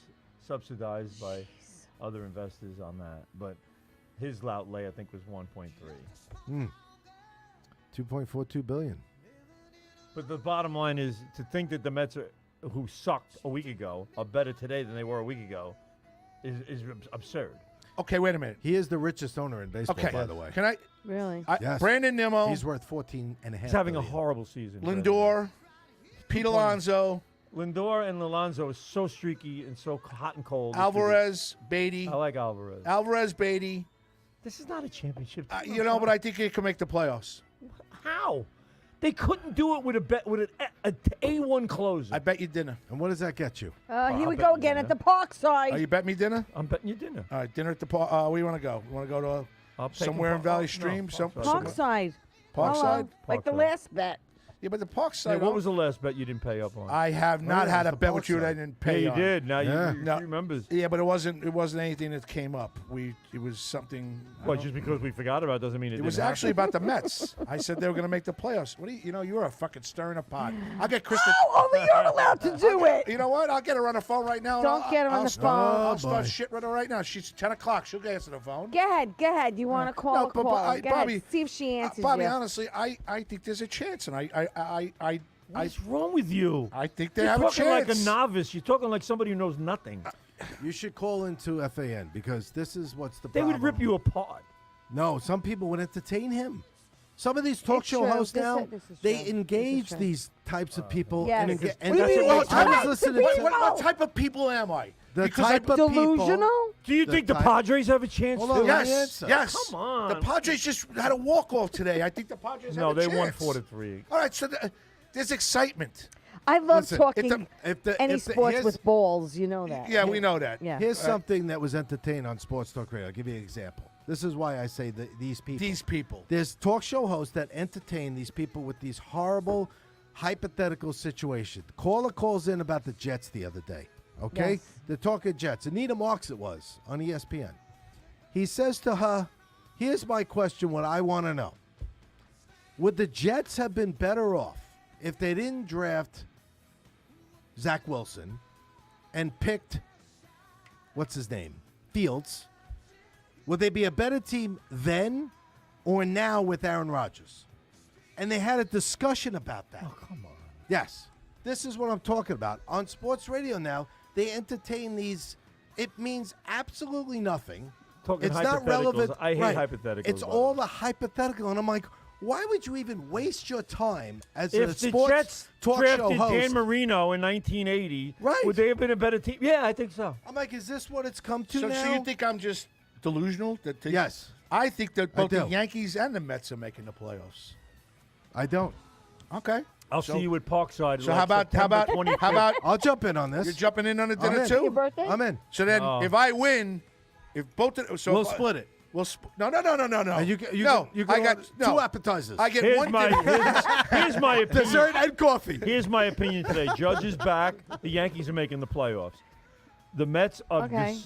Speaker 3: subsidized by other investors on that, but his outlay I think was 1.3.
Speaker 4: 2.42 billion.
Speaker 3: But the bottom line is to think that the Mets who sucked a week ago are better today than they were a week ago is absurd.
Speaker 1: Okay, wait a minute.
Speaker 4: He is the richest owner in baseball,
Speaker 1: Okay,
Speaker 4: by the way.
Speaker 1: Can I?
Speaker 2: Really?
Speaker 4: Yes.
Speaker 1: Brandon Nimmo,
Speaker 4: He's worth 14 and a half.
Speaker 3: He's having a
Speaker 4: billion.
Speaker 3: horrible season.
Speaker 1: Lindor, Pete Alonso,
Speaker 3: Lindor and Alonso is so streaky and so hot and cold.
Speaker 1: Alvarez, Beatty,
Speaker 3: I like Alvarez.
Speaker 1: Alvarez, Beatty.
Speaker 3: This is not a championship. team.
Speaker 1: You know, but I think he can make the playoffs.
Speaker 3: How? They couldn't do it with an A1 closer.
Speaker 1: I bet you dinner.
Speaker 4: And what does that get you?
Speaker 2: Here
Speaker 3: I'll
Speaker 2: we
Speaker 3: bet
Speaker 2: go
Speaker 3: you
Speaker 2: again
Speaker 3: dinner.
Speaker 2: at the park side.
Speaker 1: Oh, you bet me dinner?
Speaker 3: I'm betting you dinner.
Speaker 1: All right, dinner at the park. Where you want to go? You want to go to
Speaker 3: I'll take
Speaker 1: somewhere
Speaker 3: him
Speaker 1: in
Speaker 3: par-
Speaker 1: Valley
Speaker 3: no,
Speaker 1: Stream?
Speaker 3: Parkside.
Speaker 2: Parkside.
Speaker 1: Parkside?
Speaker 2: Hello. Like the
Speaker 3: Parkside.
Speaker 2: last bet.
Speaker 1: Yeah, but the park
Speaker 3: Yeah,
Speaker 1: side.
Speaker 3: what was the last bet you didn't pay up on?
Speaker 1: I have not
Speaker 4: yeah,
Speaker 1: had
Speaker 4: it's
Speaker 1: a
Speaker 4: the
Speaker 1: bet with you that I
Speaker 4: Parkside.
Speaker 1: didn't
Speaker 3: yeah,
Speaker 1: pay
Speaker 3: you
Speaker 1: on.
Speaker 3: did. Now
Speaker 4: Yeah.
Speaker 3: you
Speaker 1: No.
Speaker 3: remembers.
Speaker 1: Yeah, but it wasn't anything that came up. It was something. I
Speaker 3: Well,
Speaker 1: don't-
Speaker 3: just because we forgot about it doesn't mean
Speaker 1: It was actually about the Mets. I said they were going to make the playoffs. What do you know? You're a fucking stirring a pot. I'll get Kristen.
Speaker 2: Oh, only you're allowed to do it.
Speaker 1: You know what? I'll get her on the phone right now. and
Speaker 2: Don't
Speaker 1: I'll-
Speaker 2: get her on
Speaker 1: I'll
Speaker 2: the
Speaker 1: start-
Speaker 2: phone.
Speaker 1: I'll start
Speaker 4: boy.
Speaker 1: shit with her right now. She's 10 o'clock. She'll answer the phone.
Speaker 2: Go ahead. You want to call
Speaker 1: No,
Speaker 2: her?
Speaker 1: but
Speaker 2: Call her.
Speaker 1: I-
Speaker 2: Go
Speaker 1: Bobby-
Speaker 2: ahead. See if she answers
Speaker 1: Bobby,
Speaker 2: you.
Speaker 1: honestly, I think there's a chance, and
Speaker 3: What's wrong with you?
Speaker 1: I think they
Speaker 3: You're
Speaker 1: have a
Speaker 3: talking like a
Speaker 1: chance.
Speaker 3: novice. You're talking like somebody who knows nothing.
Speaker 4: You should call into FAN because this is what's the
Speaker 3: They
Speaker 4: problem.
Speaker 3: would rip you apart.
Speaker 4: No, some people would entertain him. Some of these talk
Speaker 2: It's
Speaker 4: show
Speaker 2: true.
Speaker 4: hosts
Speaker 2: This
Speaker 4: now,
Speaker 2: is- this is
Speaker 4: they
Speaker 2: true. This is
Speaker 4: engage
Speaker 2: true.
Speaker 4: these types of people.
Speaker 2: Yes.
Speaker 4: And,
Speaker 2: Because-
Speaker 4: and
Speaker 2: What do you mean,
Speaker 4: I
Speaker 2: what
Speaker 4: was
Speaker 2: type-
Speaker 4: listening
Speaker 2: what
Speaker 4: to
Speaker 1: What type of people am I?
Speaker 4: the
Speaker 1: Because
Speaker 4: type of people.
Speaker 2: Delusional?
Speaker 3: Do you
Speaker 4: The
Speaker 3: think the
Speaker 4: type-
Speaker 3: Padres have a chance?
Speaker 4: Hold on,
Speaker 3: too?
Speaker 4: let me
Speaker 1: Yes,
Speaker 4: answer.
Speaker 1: yes.
Speaker 3: Come on.
Speaker 1: The Padres just had a walk-off today. I think the Padres
Speaker 3: No,
Speaker 1: have a
Speaker 3: they
Speaker 1: chance.
Speaker 3: won 4-3.
Speaker 1: All right, so there's excitement.
Speaker 2: I love
Speaker 4: Listen,
Speaker 2: talking any
Speaker 4: if the-
Speaker 2: sports
Speaker 4: here's-
Speaker 2: with balls. You know that.
Speaker 1: Yeah, we know that.
Speaker 2: Yeah.
Speaker 4: Here's something that was entertaining on Sports Talk Radio. I'll give you an example. This is why I say these people.
Speaker 1: These people.
Speaker 4: There's talk show hosts that entertain these people with these horrible hypothetical situations. Caller calls in about the Jets the other day. Okay?
Speaker 2: Yes.
Speaker 4: They're talking Jets. Anita Marks it was on ESPN. He says to her, here's my question, what I want to know. Would the Jets have been better off if they didn't draft Zach Wilson and picked, what's his name, Fields? Would they be a better team then or now with Aaron Rodgers? And they had a discussion about that.
Speaker 3: Oh, come on.
Speaker 4: Yes. This is what I'm talking about. On sports radio now, they entertain these. It means absolutely nothing.
Speaker 3: Talking
Speaker 4: It's not
Speaker 3: hypotheticals.
Speaker 4: relevant.
Speaker 3: I hate
Speaker 4: Right.
Speaker 3: hypotheticals,
Speaker 4: It's
Speaker 3: by the
Speaker 4: all
Speaker 3: way.
Speaker 4: the hypothetical. And I'm like, Why would you even waste your time as a
Speaker 3: If the
Speaker 4: sports
Speaker 3: Jets
Speaker 4: talk show
Speaker 3: drafted
Speaker 4: host?
Speaker 3: Dan Marino in 1980,
Speaker 4: Right.
Speaker 3: would they have been a better team? Yeah, I think so.
Speaker 4: I'm like, is this what it's come to
Speaker 1: So,
Speaker 4: now?
Speaker 1: so you think I'm just delusional?
Speaker 4: Yes.
Speaker 1: I think that both the
Speaker 4: do.
Speaker 1: Yankees and the Mets are making the playoffs.
Speaker 4: I don't.
Speaker 1: Okay.
Speaker 3: I'll
Speaker 1: So-
Speaker 3: see you at Parkside.
Speaker 1: So
Speaker 3: like
Speaker 1: how about
Speaker 3: September 25th.
Speaker 1: how about
Speaker 4: I'll jump in on this.
Speaker 1: you're jumping in on the dinner
Speaker 4: in.
Speaker 1: too?
Speaker 2: Your birthday?
Speaker 4: I'm in.
Speaker 1: So then,
Speaker 3: No.
Speaker 1: if I win, if both of, so
Speaker 4: We'll
Speaker 1: if I-
Speaker 4: split it.
Speaker 1: We'll no.
Speaker 4: And you
Speaker 1: no.
Speaker 4: you
Speaker 1: I
Speaker 4: can
Speaker 1: got
Speaker 4: order
Speaker 1: no.
Speaker 4: two appetizers.
Speaker 1: I get
Speaker 3: Here's
Speaker 1: one
Speaker 3: my,
Speaker 1: dinner.
Speaker 3: here's my opinion.
Speaker 4: dessert and coffee.
Speaker 3: Here's my opinion today. Judge is back. The Yankees are making the playoffs. The Mets are
Speaker 2: Okay.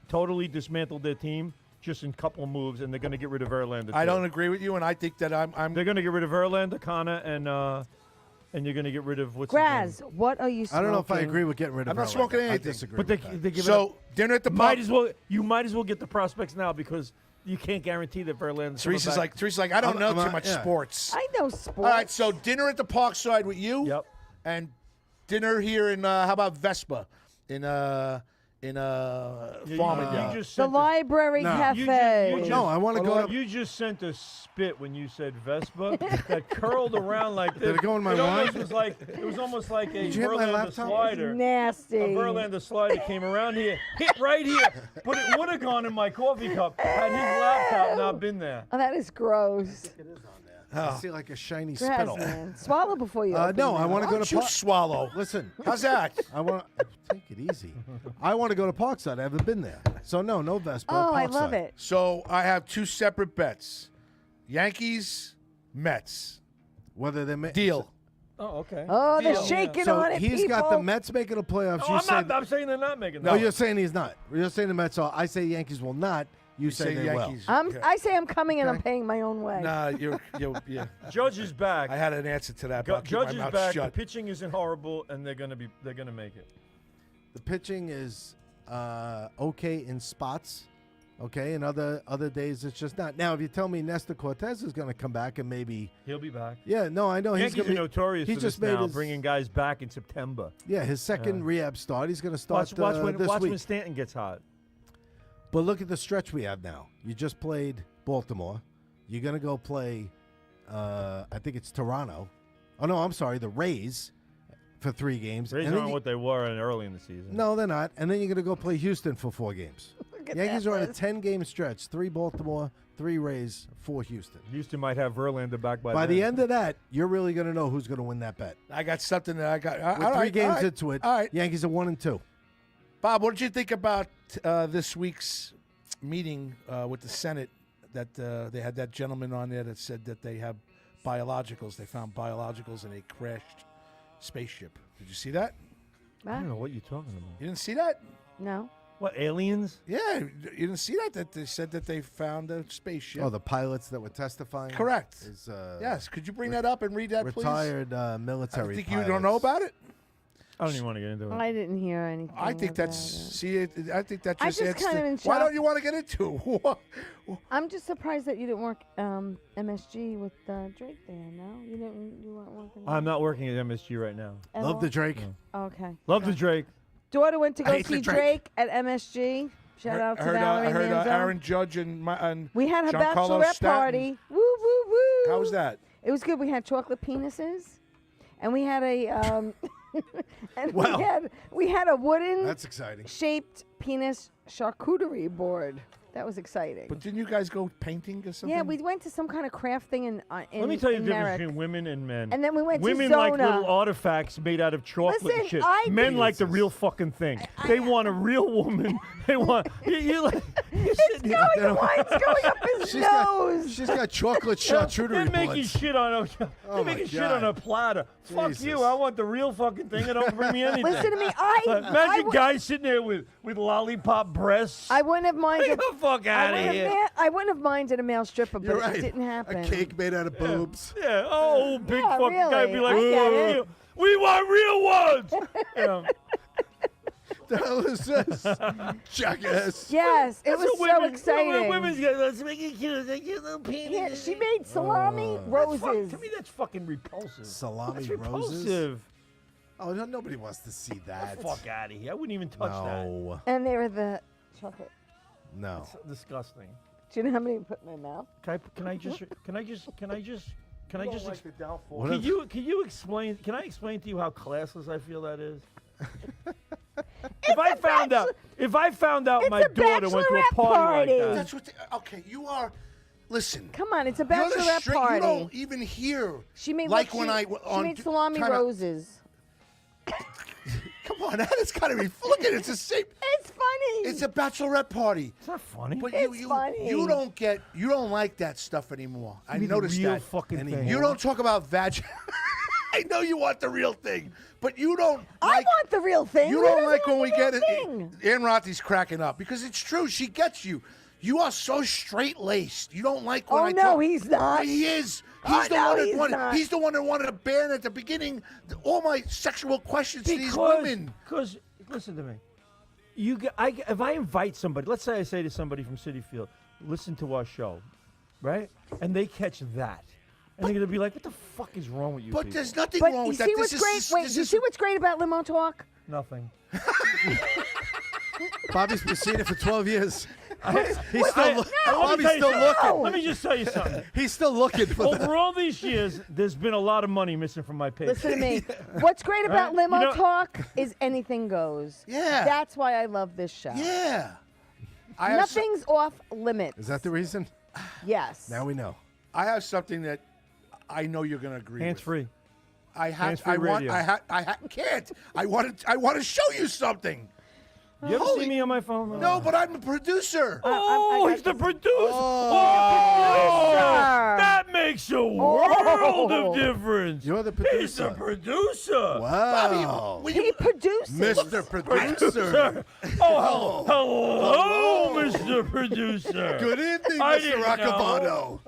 Speaker 3: totally dismantled their team just in a couple of moves, and they're going to get rid of Verlander.
Speaker 1: I
Speaker 3: too.
Speaker 1: don't agree with you, and I think that I'm
Speaker 3: They're going to get rid of Verlander, Connor, and you're going to get rid of what's his
Speaker 2: Graz, what are you
Speaker 4: I
Speaker 2: smoking?
Speaker 4: don't know if I agree with getting rid of
Speaker 1: I'm not
Speaker 4: Verlander.
Speaker 1: smoking
Speaker 4: I
Speaker 1: anything.
Speaker 4: disagree
Speaker 3: name? But
Speaker 4: with
Speaker 3: they
Speaker 4: that.
Speaker 3: give it
Speaker 1: so
Speaker 3: up.
Speaker 1: dinner at the
Speaker 3: Might
Speaker 1: pub.
Speaker 3: you might as well get the prospects now because you can't guarantee that Verlander's
Speaker 1: Teresa's like I don't know too much
Speaker 4: yeah.
Speaker 1: sports.
Speaker 2: I know sports.
Speaker 1: All right, so dinner at the Parkside with you.
Speaker 3: Yep.
Speaker 1: And dinner here in how about Vespa in Farmingdale.
Speaker 3: You just
Speaker 2: The
Speaker 3: sent
Speaker 2: library
Speaker 4: No.
Speaker 2: cafe.
Speaker 3: You just-
Speaker 4: No, I want to go to.
Speaker 3: You just sent a spit when you said Vespa that curled around like this.
Speaker 4: Did it go in my
Speaker 3: almost
Speaker 4: wine?
Speaker 3: was like it was almost like a
Speaker 4: Did you hit my
Speaker 3: Verlander
Speaker 4: laptop?
Speaker 3: slider.
Speaker 2: Nasty.
Speaker 3: A Verlander slider came around here, hit right here, but it would have gone in my coffee cup had his laptop not been there.
Speaker 2: Oh, that is gross.
Speaker 4: I see like a shiny
Speaker 2: Graz,
Speaker 4: spittle.
Speaker 2: man. Swallow before you. open
Speaker 4: No,
Speaker 2: your
Speaker 4: I want to
Speaker 1: Why
Speaker 4: go
Speaker 1: don't
Speaker 4: to
Speaker 1: you
Speaker 4: Park.
Speaker 1: swallow?
Speaker 4: Listen,
Speaker 1: How's that?
Speaker 4: I want to take it easy. I want to go to Parkside. I haven't been there, so no Vespa.
Speaker 2: Oh, I
Speaker 4: Parkside.
Speaker 2: love it.
Speaker 1: So I have two separate bets: Yankees, Mets.
Speaker 4: Whether they make
Speaker 1: Deal.
Speaker 3: Oh, okay.
Speaker 2: Oh, they're
Speaker 1: Deal.
Speaker 2: shaking
Speaker 4: So
Speaker 2: on it,
Speaker 4: he's
Speaker 2: people.
Speaker 4: got the Mets making the playoffs.
Speaker 3: No,
Speaker 4: you
Speaker 3: I'm
Speaker 4: say
Speaker 3: not. I'm saying they're not making
Speaker 4: no,
Speaker 3: that.
Speaker 4: you're saying he's not. You're saying the Mets are. I say Yankees will not. You say they
Speaker 1: Yankees.
Speaker 2: I say I'm coming and I'm
Speaker 4: Okay.
Speaker 2: paying my own way.
Speaker 1: will. Nah, yeah.
Speaker 3: Judge is back.
Speaker 1: I had an answer to that. But I'll keep my
Speaker 3: Judge is
Speaker 1: mouth
Speaker 3: back.
Speaker 1: shut.
Speaker 3: The pitching isn't horrible, and they're gonna make it.
Speaker 4: The pitching is okay in spots. Okay, and other days it's just not. Now, if you tell me Nestor Cortez is going to come back and maybe,
Speaker 3: He'll be back.
Speaker 4: yeah, no, I know he's
Speaker 3: Yankees
Speaker 4: going
Speaker 3: are
Speaker 4: to be.
Speaker 3: notorious
Speaker 4: he
Speaker 3: for
Speaker 4: just
Speaker 3: this
Speaker 4: made
Speaker 3: now,
Speaker 4: his-
Speaker 3: bringing guys back in September.
Speaker 4: Yeah, his second rehab start. He's going to start
Speaker 3: Watch
Speaker 4: this
Speaker 3: when
Speaker 4: week.
Speaker 3: Stanton gets hot.
Speaker 4: But look at the stretch we have now. You just played Baltimore. You're going to go play, I think it's Toronto. Oh, no, I'm sorry, the Rays for 3 games.
Speaker 3: Rays
Speaker 4: And then
Speaker 3: aren't
Speaker 4: you-
Speaker 3: what they were early in the season.
Speaker 4: No, they're not. And then you're going to go play Houston for 4 games.
Speaker 2: Look at
Speaker 4: Yankees
Speaker 2: that
Speaker 4: are on a
Speaker 2: list.
Speaker 4: 10-game stretch. 3 Baltimore, 3 Rays, 4 Houston.
Speaker 3: Houston might have Verlander back by
Speaker 4: By
Speaker 3: then.
Speaker 4: the end of that, you're really going to know who's going to win that bet.
Speaker 1: I got something that I got.
Speaker 4: With
Speaker 1: all
Speaker 4: 3
Speaker 1: right,
Speaker 4: games
Speaker 1: all right,
Speaker 4: into it,
Speaker 1: All right,
Speaker 4: Yankees are 1-2.
Speaker 1: Bob. What did you think about this week's meeting with the Senate? That they had that gentleman on there that said that they have biologicals. They found biologicals in a crashed spaceship. Did you see that?
Speaker 3: I don't know what you're talking about.
Speaker 1: You didn't see that?
Speaker 2: No.
Speaker 3: What, aliens?
Speaker 1: Yeah, you didn't see that? That they said that they found a spaceship.
Speaker 4: Oh, the pilots that were testifying?
Speaker 1: Correct.
Speaker 4: Is,
Speaker 1: Yes. Could you bring that up and read that, please?
Speaker 4: retired
Speaker 1: I
Speaker 4: military
Speaker 1: think
Speaker 4: pilots.
Speaker 1: you don't know about it.
Speaker 3: I don't even want to get into it.
Speaker 2: I didn't hear anything.
Speaker 1: I think
Speaker 2: about
Speaker 1: that's
Speaker 2: it.
Speaker 1: see. I think that
Speaker 2: I
Speaker 1: just
Speaker 2: just
Speaker 1: adds
Speaker 2: kind
Speaker 1: to-
Speaker 2: of in
Speaker 1: Why
Speaker 2: shock.
Speaker 1: don't you want to get into?
Speaker 2: I'm just surprised that you didn't work MSG with Drake there. No, you didn't. You weren't working.
Speaker 3: I'm not working at MSG right now.
Speaker 2: at
Speaker 4: Love
Speaker 2: all?
Speaker 4: the Drake.
Speaker 2: Okay.
Speaker 3: Love the Drake.
Speaker 2: Daughter went to
Speaker 4: I
Speaker 2: go
Speaker 4: hate the
Speaker 2: see
Speaker 4: Drake.
Speaker 2: Drake at MSG. Shout out to Valerie
Speaker 1: I heard
Speaker 2: Manzo.
Speaker 1: Aaron Judge and
Speaker 2: We had a
Speaker 1: Giancarlo
Speaker 2: bachelorette
Speaker 1: Stanton.
Speaker 2: party. Woo woo woo.
Speaker 1: How was that?
Speaker 2: It was good. We had chocolate penises, and we had a and
Speaker 4: Wow.
Speaker 2: we had a wooden
Speaker 4: That's exciting.
Speaker 2: shaped penis charcuterie board. That was exciting.
Speaker 1: But didn't you guys go painting or something?
Speaker 2: Yeah, we went to some kind of craft thing in
Speaker 3: Let me tell you
Speaker 2: in
Speaker 3: the difference
Speaker 2: Merrick.
Speaker 3: between women and men.
Speaker 2: And then we went to
Speaker 3: women like
Speaker 2: Zona.
Speaker 3: little artifacts made out of chocolate
Speaker 2: Listen,
Speaker 3: and shit.
Speaker 2: I
Speaker 3: Men
Speaker 2: think-
Speaker 3: like the real fucking thing. They want a real woman. They want you like you're
Speaker 2: It's
Speaker 3: sitting here.
Speaker 2: going, the wine's going up his nose.
Speaker 4: She's got chocolate charcuterie
Speaker 3: They're making
Speaker 4: boards.
Speaker 3: shit on a they're
Speaker 4: Oh my
Speaker 3: making shit
Speaker 4: God.
Speaker 3: on a platter. Fuck
Speaker 4: Jesus.
Speaker 3: you! I want the real fucking thing. And don't bring me anything.
Speaker 2: Listen to me. I
Speaker 3: Imagine guys sitting there with lollipop breasts.
Speaker 2: I wouldn't have minded.
Speaker 3: Get the fuck
Speaker 2: I
Speaker 3: out of
Speaker 2: wouldn't,
Speaker 3: here.
Speaker 2: have, I wouldn't have minded a male stripper, but
Speaker 4: You're right.
Speaker 2: it didn't happen.
Speaker 4: A cake made out of boobs.
Speaker 3: Yeah. Oh, big
Speaker 2: Yeah,
Speaker 3: fucking guy
Speaker 2: really.
Speaker 3: be like,
Speaker 2: I get
Speaker 3: "Oh,
Speaker 2: it."
Speaker 3: we want real ones. Yeah.
Speaker 4: The hell is this? Jackass.
Speaker 2: Yes, it
Speaker 3: That's
Speaker 2: was
Speaker 3: what
Speaker 2: so
Speaker 3: women,
Speaker 2: exciting.
Speaker 3: Women's get, let's make it cute. Like, you little penis.
Speaker 2: Yeah, she made salami roses.
Speaker 3: To me, that's fucking repulsive.
Speaker 4: Salami
Speaker 3: That's
Speaker 4: roses.
Speaker 3: repulsive.
Speaker 4: Oh, nobody wants to see that.
Speaker 3: Fuck out of here. I wouldn't even touch that.
Speaker 4: No.
Speaker 2: And they were the chocolate.
Speaker 4: No.
Speaker 3: It's disgusting.
Speaker 2: Do you know how many you put in my mouth?
Speaker 3: Can I just Can I just?
Speaker 1: the downfall.
Speaker 4: What
Speaker 3: Can you explain? Can I explain to you how classless I feel that is? If I found out
Speaker 2: It's
Speaker 3: my
Speaker 2: a
Speaker 3: daughter went to a
Speaker 2: bachelorette
Speaker 3: party
Speaker 2: party.
Speaker 3: like that.
Speaker 1: That's what. Okay, you are. Listen.
Speaker 2: Come on, it's a
Speaker 1: You're the
Speaker 2: bachelorette
Speaker 1: straight-
Speaker 2: party.
Speaker 1: You don't even hear.
Speaker 2: She made
Speaker 1: like
Speaker 2: look,
Speaker 1: when
Speaker 2: she,
Speaker 1: I
Speaker 2: she
Speaker 1: on
Speaker 2: made salami
Speaker 1: time out-
Speaker 2: roses.
Speaker 1: Come on, that has got to be. Look at it. It's the same.
Speaker 2: It's funny.
Speaker 1: It's a bachelorette party.
Speaker 3: It's not funny.
Speaker 1: But
Speaker 2: It's
Speaker 1: you
Speaker 2: funny.
Speaker 1: you don't like that stuff anymore. I
Speaker 3: Give me the
Speaker 1: noticed
Speaker 3: real
Speaker 1: that.
Speaker 3: fucking
Speaker 4: anymore.
Speaker 3: thing.
Speaker 1: You don't talk about vag. I know you want the real thing, but you don't.
Speaker 2: I
Speaker 1: like,
Speaker 2: want the real thing.
Speaker 1: You
Speaker 2: Who
Speaker 1: don't
Speaker 2: doesn't
Speaker 1: like when
Speaker 2: want
Speaker 1: we
Speaker 2: the
Speaker 1: get
Speaker 2: real
Speaker 1: it.
Speaker 2: thing?
Speaker 1: Ann Rothy's cracking up because it's true. She gets you. You are so straight laced. You don't like when
Speaker 2: Oh,
Speaker 1: I
Speaker 2: no,
Speaker 1: talk.
Speaker 2: he's not.
Speaker 1: He is.
Speaker 2: Oh,
Speaker 1: He's the
Speaker 2: no,
Speaker 1: one that
Speaker 2: he's
Speaker 1: wanted.
Speaker 2: not.
Speaker 1: He's the one that wanted to ban at the beginning all my sexual questions to these women.
Speaker 3: Because listen to me. If I invite somebody, let's say I say to somebody from City Field, listen to our show, right? And they catch that. And they're going to be like, what the fuck is wrong with you
Speaker 1: But
Speaker 3: people?
Speaker 1: there's nothing
Speaker 2: But
Speaker 1: wrong
Speaker 2: you
Speaker 1: with that.
Speaker 2: see
Speaker 1: This
Speaker 2: what's
Speaker 1: is-
Speaker 2: great?
Speaker 1: this
Speaker 2: Wait, you
Speaker 1: is-
Speaker 2: see what's great about limo talk?
Speaker 3: Nothing.
Speaker 4: Bobby's been seeing it for 12 years. He's
Speaker 3: I-
Speaker 4: still,
Speaker 3: let me
Speaker 4: Bobby's
Speaker 3: tell you
Speaker 4: still
Speaker 3: something.
Speaker 4: looking.
Speaker 3: Let me just tell you something.
Speaker 4: He's still looking for that.
Speaker 3: Over all these years, there's been a lot of money missing from my paycheck.
Speaker 2: Listen to me. What's great about
Speaker 3: Right?
Speaker 2: limo
Speaker 3: You know-
Speaker 2: talk is anything goes.
Speaker 1: Yeah.
Speaker 2: That's why I love this show.
Speaker 1: Yeah. I have so-
Speaker 2: Nothing's off limits.
Speaker 4: Is that the reason?
Speaker 2: Yes.
Speaker 4: Now we know.
Speaker 1: I have something that I know you're going to agree
Speaker 3: Hands
Speaker 1: with.
Speaker 3: free.
Speaker 1: I have.
Speaker 3: Hands-free
Speaker 1: I want.
Speaker 3: radio.
Speaker 1: Can't. I want to show you something.
Speaker 3: You ever
Speaker 1: Holy-
Speaker 3: see me on my phone?
Speaker 1: No, but I'm a producer.
Speaker 3: Oh,
Speaker 2: I
Speaker 3: he's the
Speaker 2: got
Speaker 3: producer.
Speaker 2: producer.
Speaker 3: That makes a world
Speaker 2: Oh.
Speaker 3: of difference.
Speaker 4: You're the
Speaker 3: He's the
Speaker 4: producer.
Speaker 3: producer.
Speaker 4: Wow.
Speaker 1: Will
Speaker 2: He
Speaker 1: you-
Speaker 2: produces.
Speaker 4: Mr. Producer.
Speaker 3: Sir. Oh, hello, Mr. Producer.
Speaker 4: Good evening,
Speaker 3: I
Speaker 4: Mr.
Speaker 3: didn't
Speaker 4: Roccabano.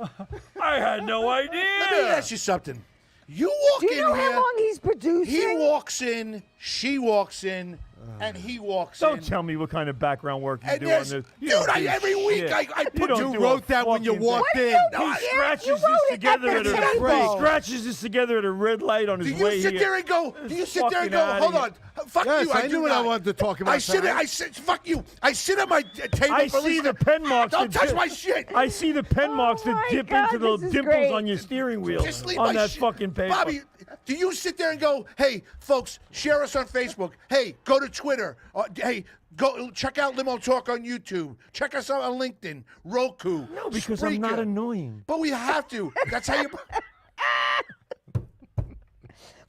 Speaker 3: I had no idea.
Speaker 1: Let me ask you something. You walk
Speaker 2: Do you
Speaker 1: in
Speaker 2: know
Speaker 1: here.
Speaker 2: how long he's producing?
Speaker 1: He walks in. She walks in. And he walks in.
Speaker 3: Don't tell me what kind of background work you
Speaker 1: And
Speaker 3: do on
Speaker 1: there's-
Speaker 3: this. You
Speaker 1: dude,
Speaker 3: don't do
Speaker 1: every week
Speaker 3: shit.
Speaker 1: I
Speaker 3: You
Speaker 1: put-
Speaker 3: don't
Speaker 4: You
Speaker 3: do
Speaker 4: wrote
Speaker 3: a
Speaker 4: that when you
Speaker 3: fucking
Speaker 4: walked
Speaker 3: thing.
Speaker 4: in.
Speaker 2: What
Speaker 1: No,
Speaker 2: do
Speaker 1: I-
Speaker 2: you
Speaker 3: He
Speaker 2: get?
Speaker 3: scratches
Speaker 2: You
Speaker 3: this
Speaker 2: wrote it
Speaker 3: together
Speaker 2: at
Speaker 3: at
Speaker 2: the
Speaker 3: a
Speaker 2: table.
Speaker 3: he scratches this together at a red light on
Speaker 1: Do
Speaker 3: his
Speaker 1: you
Speaker 3: way
Speaker 1: sit
Speaker 3: here.
Speaker 1: there and go? Do you sit there and
Speaker 3: Fucking
Speaker 1: go?
Speaker 3: outta
Speaker 1: Hold
Speaker 3: here.
Speaker 1: on. Fuck
Speaker 4: Yes,
Speaker 1: you.
Speaker 4: I
Speaker 1: do
Speaker 4: knew what I
Speaker 1: not.
Speaker 4: wanted to talk about
Speaker 1: I sit.
Speaker 4: tonight.
Speaker 1: I sit. Fuck you. I sit at my table.
Speaker 3: I
Speaker 1: for
Speaker 3: see
Speaker 1: listening.
Speaker 3: the pen marks.
Speaker 1: Don't
Speaker 3: that
Speaker 1: touch
Speaker 3: dip-
Speaker 1: my shit.
Speaker 3: I see the pen
Speaker 2: Oh
Speaker 3: marks that
Speaker 2: my
Speaker 3: dip
Speaker 2: God,
Speaker 3: into the
Speaker 2: this is
Speaker 3: dimples
Speaker 2: great.
Speaker 3: on your steering wheel
Speaker 1: Just leave
Speaker 3: on
Speaker 1: my
Speaker 3: that
Speaker 1: shit.
Speaker 3: fucking paper.
Speaker 1: Bobby, do you sit there and go, hey, folks, share us on Facebook. Hey, go to Twitter. Hey, go check out Limo Talk on YouTube. Check us out on LinkedIn, Roku.
Speaker 3: No, because I'm not
Speaker 1: Spreaker.
Speaker 3: annoying.
Speaker 1: But we have to. That's how you.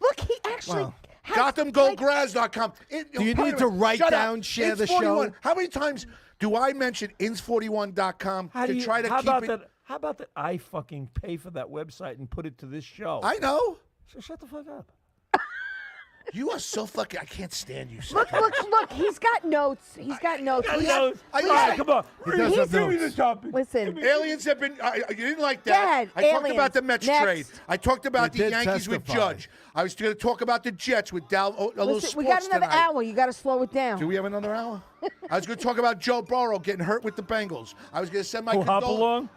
Speaker 2: Look, he actually.
Speaker 4: Wow.
Speaker 2: has,
Speaker 1: GothamGoldGraz.com.
Speaker 4: Do you need to write down, share the show?
Speaker 1: How many times do I mention ins41.com
Speaker 3: How do
Speaker 1: to
Speaker 3: you,
Speaker 1: try to
Speaker 3: how
Speaker 1: keep
Speaker 3: about
Speaker 1: it?
Speaker 3: that? How about that? I fucking pay for that website and put it to this show.
Speaker 1: I know.
Speaker 3: So shut the fuck up.
Speaker 1: You are so fucking. I can't stand you.
Speaker 2: Look, he's got notes. He's got notes.
Speaker 3: I
Speaker 2: We
Speaker 3: know.
Speaker 2: have-
Speaker 1: I-
Speaker 3: All right, come on.
Speaker 4: He does have
Speaker 3: Give me
Speaker 4: notes.
Speaker 3: the topic.
Speaker 2: Listen,
Speaker 1: Aliens have been. You didn't like
Speaker 2: Go
Speaker 1: that.
Speaker 2: ahead,
Speaker 1: I talked
Speaker 2: aliens.
Speaker 1: about the Mets
Speaker 2: Next.
Speaker 1: trade. I talked about
Speaker 4: You
Speaker 1: the
Speaker 4: did
Speaker 1: Yankees with
Speaker 4: testify.
Speaker 1: Judge. I was going to talk about the Jets with Dal. A little
Speaker 2: listen,
Speaker 1: sports
Speaker 2: we got another
Speaker 1: tonight.
Speaker 2: hour. You got to slow it down.
Speaker 1: Do we have another hour? I was going to talk about Joe Burrow getting hurt with the Bengals. I was going to send my
Speaker 3: Who hop along?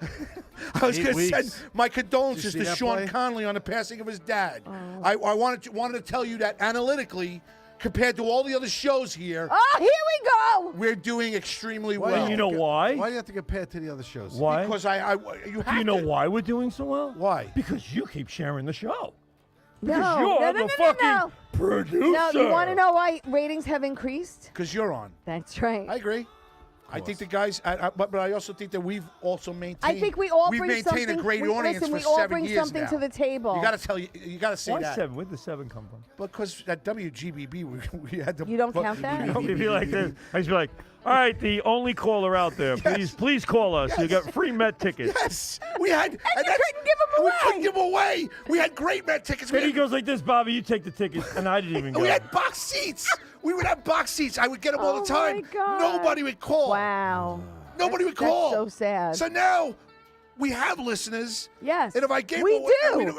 Speaker 1: I was
Speaker 4: 8
Speaker 1: going to send
Speaker 4: weeks.
Speaker 1: my
Speaker 4: Did
Speaker 1: condolences
Speaker 4: you
Speaker 1: to
Speaker 4: see that
Speaker 1: Sean
Speaker 4: play?
Speaker 1: Conley on the passing of his dad.
Speaker 2: Oh.
Speaker 1: I wanted to tell you that analytically, compared to all the other shows here,
Speaker 2: Oh, here we go.
Speaker 1: we're doing extremely
Speaker 4: Why
Speaker 1: well.
Speaker 3: And you know why?
Speaker 4: Why do you have to compare it to the other shows?
Speaker 3: Why?
Speaker 1: Because you have
Speaker 3: Do you know
Speaker 1: to.
Speaker 3: why we're doing so well?
Speaker 1: Why?
Speaker 3: Because you keep sharing the show.
Speaker 2: No,
Speaker 3: Because you're
Speaker 2: no,
Speaker 3: the
Speaker 2: no,
Speaker 3: fucking
Speaker 2: no.
Speaker 3: producer.
Speaker 2: No, you want to know why ratings have increased?
Speaker 1: Because you're on.
Speaker 2: That's right.
Speaker 1: I agree. I think the guys, but I also think that we've also maintained.
Speaker 2: I think we all
Speaker 1: we've
Speaker 2: bring
Speaker 1: maintained
Speaker 2: something.
Speaker 1: a great audience
Speaker 2: listen,
Speaker 1: for
Speaker 2: we all
Speaker 1: 7
Speaker 2: bring
Speaker 1: years
Speaker 2: something
Speaker 1: now.
Speaker 2: to the table.
Speaker 1: You got to you got to say
Speaker 3: Why
Speaker 1: that.
Speaker 3: 7? Where'd the 7 come from?
Speaker 1: Because at WGBB we had to.
Speaker 2: You don't count that?
Speaker 3: You'd be like this. I just be like, all right, the only caller out there, please call us. You
Speaker 1: Yes.
Speaker 3: got free Met tickets.
Speaker 1: Yes, we had. And
Speaker 2: you couldn't give 'em
Speaker 1: We
Speaker 2: away.
Speaker 1: couldn't give 'em away. We had great Met tickets.
Speaker 3: Then he
Speaker 1: had,
Speaker 3: goes like this, Bobby, you take the tickets, and I didn't even go.
Speaker 1: we had box seats. We would have box seats. I would get them all
Speaker 2: Oh
Speaker 1: the time.
Speaker 2: my God.
Speaker 1: Nobody would call.
Speaker 2: Wow.
Speaker 1: Nobody
Speaker 2: That's-
Speaker 1: would call.
Speaker 2: That's so sad.
Speaker 1: So now we have listeners.
Speaker 2: Yes.
Speaker 1: And if I gave
Speaker 2: We
Speaker 1: away,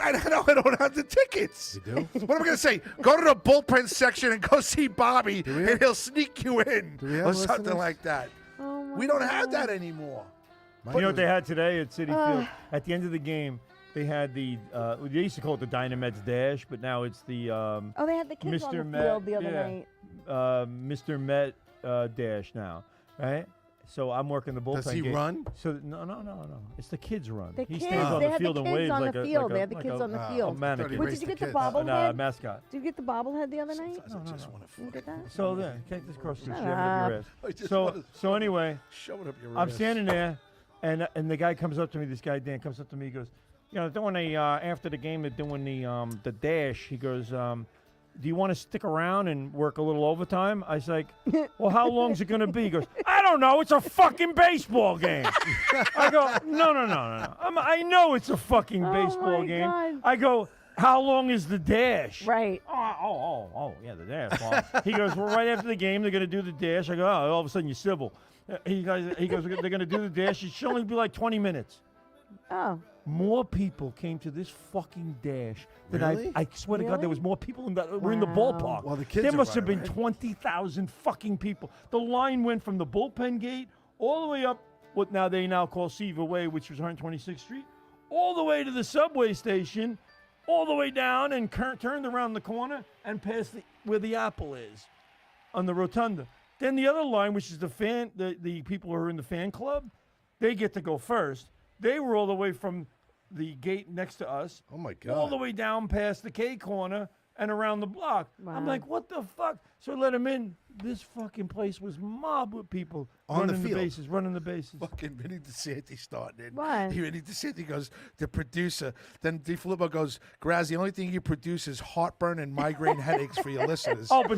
Speaker 1: I
Speaker 2: do.
Speaker 1: don't have the tickets.
Speaker 4: You do?
Speaker 1: What am I going to say? Go to the bullpen section and go see Bobby,
Speaker 4: we
Speaker 1: and
Speaker 4: have-
Speaker 1: he'll sneak you in,
Speaker 4: Do we have
Speaker 1: or something
Speaker 4: listeners?
Speaker 1: like that.
Speaker 2: Oh my
Speaker 1: We don't have
Speaker 2: God.
Speaker 1: that anymore.
Speaker 3: You know what they had today at City Field? At the end of the game, they had the, they used to call it the Dynamets Dash, but now it's the
Speaker 2: Oh, they had the kids on
Speaker 3: Mr.
Speaker 2: the
Speaker 3: Met,
Speaker 2: field the other
Speaker 3: yeah.
Speaker 2: night.
Speaker 3: Mr. Met Dash now, right? So I'm working the bullpen.
Speaker 4: Does he
Speaker 3: gate.
Speaker 4: run?
Speaker 3: So no. It's the kids run.
Speaker 2: The
Speaker 3: He
Speaker 2: kids,
Speaker 3: stands on
Speaker 2: they
Speaker 3: the
Speaker 2: had the
Speaker 3: field and
Speaker 2: kids
Speaker 3: waves
Speaker 2: on
Speaker 3: like
Speaker 2: the
Speaker 3: a
Speaker 2: field.
Speaker 3: like
Speaker 2: They
Speaker 3: a,
Speaker 2: had the
Speaker 3: like
Speaker 2: kids
Speaker 3: a,
Speaker 2: on the
Speaker 3: a
Speaker 2: field.
Speaker 3: mannequin.
Speaker 2: Wait,
Speaker 4: raised
Speaker 2: did you
Speaker 4: the
Speaker 2: get the
Speaker 4: kids.
Speaker 2: bobblehead?
Speaker 3: Mascot.
Speaker 2: Did you get the bobblehead the other night?
Speaker 1: Sometimes I just want to
Speaker 2: You get that?
Speaker 3: So then, take this cross street,
Speaker 2: Shut
Speaker 3: shove it up your
Speaker 2: up.
Speaker 1: I
Speaker 3: ass.
Speaker 1: just
Speaker 3: So
Speaker 1: wanna-
Speaker 3: so anyway,
Speaker 1: Shove it up your
Speaker 3: I'm
Speaker 1: ass.
Speaker 3: standing there, and the guy comes up to me. This guy Dan comes up to me. He goes, you know, doing a after the game, they're doing the dash. He goes, do you want to stick around and work a little overtime? I was like, well, how long's it going to be? He goes, I don't know. It's a fucking baseball game. I go, no. I know it's a fucking
Speaker 2: Oh,
Speaker 3: baseball
Speaker 2: my
Speaker 3: game.
Speaker 2: God.
Speaker 3: I go, how long is the dash?
Speaker 2: Right.
Speaker 3: Oh, yeah, the dash. Well, he goes, well, right after the game, they're going to do the dash. I go, oh, all of a sudden you're civil. He goes, they're going to do the dash. It should only be like 20 minutes.
Speaker 2: Oh.
Speaker 3: More people came to this fucking dash than
Speaker 4: Really?
Speaker 3: I swear to God, there
Speaker 2: Really?
Speaker 3: was more people were in the
Speaker 2: Wow.
Speaker 3: ballpark.
Speaker 4: Well, the kids
Speaker 3: there
Speaker 4: are
Speaker 3: must have been
Speaker 4: running, right?
Speaker 3: 20,000 fucking people. The line went from the bullpen gate all the way up what now they now call Seaver Way, which was 126th Street, all the way to the subway station, all the way down and turned around the corner and past where the Apple is on the rotunda. Then the other line, which is the people who are in the fan club, they get to go first. They were all the way from the gate next to us,
Speaker 4: Oh my
Speaker 3: all the
Speaker 4: God.
Speaker 3: way down past the K corner and around the block. I'm
Speaker 2: Wow.
Speaker 3: like, what the fuck? So I let him in. This fucking place was mobbed with people
Speaker 4: On the
Speaker 3: running
Speaker 4: field.
Speaker 3: running the bases.
Speaker 1: Fucking Vinny DeSanti starting it.
Speaker 2: What?
Speaker 1: Vinny DeSanti goes, the producer. Then DeFilippo goes, Graz, the only thing you produce is heartburn and migraine headaches for your listeners.
Speaker 3: Oh, but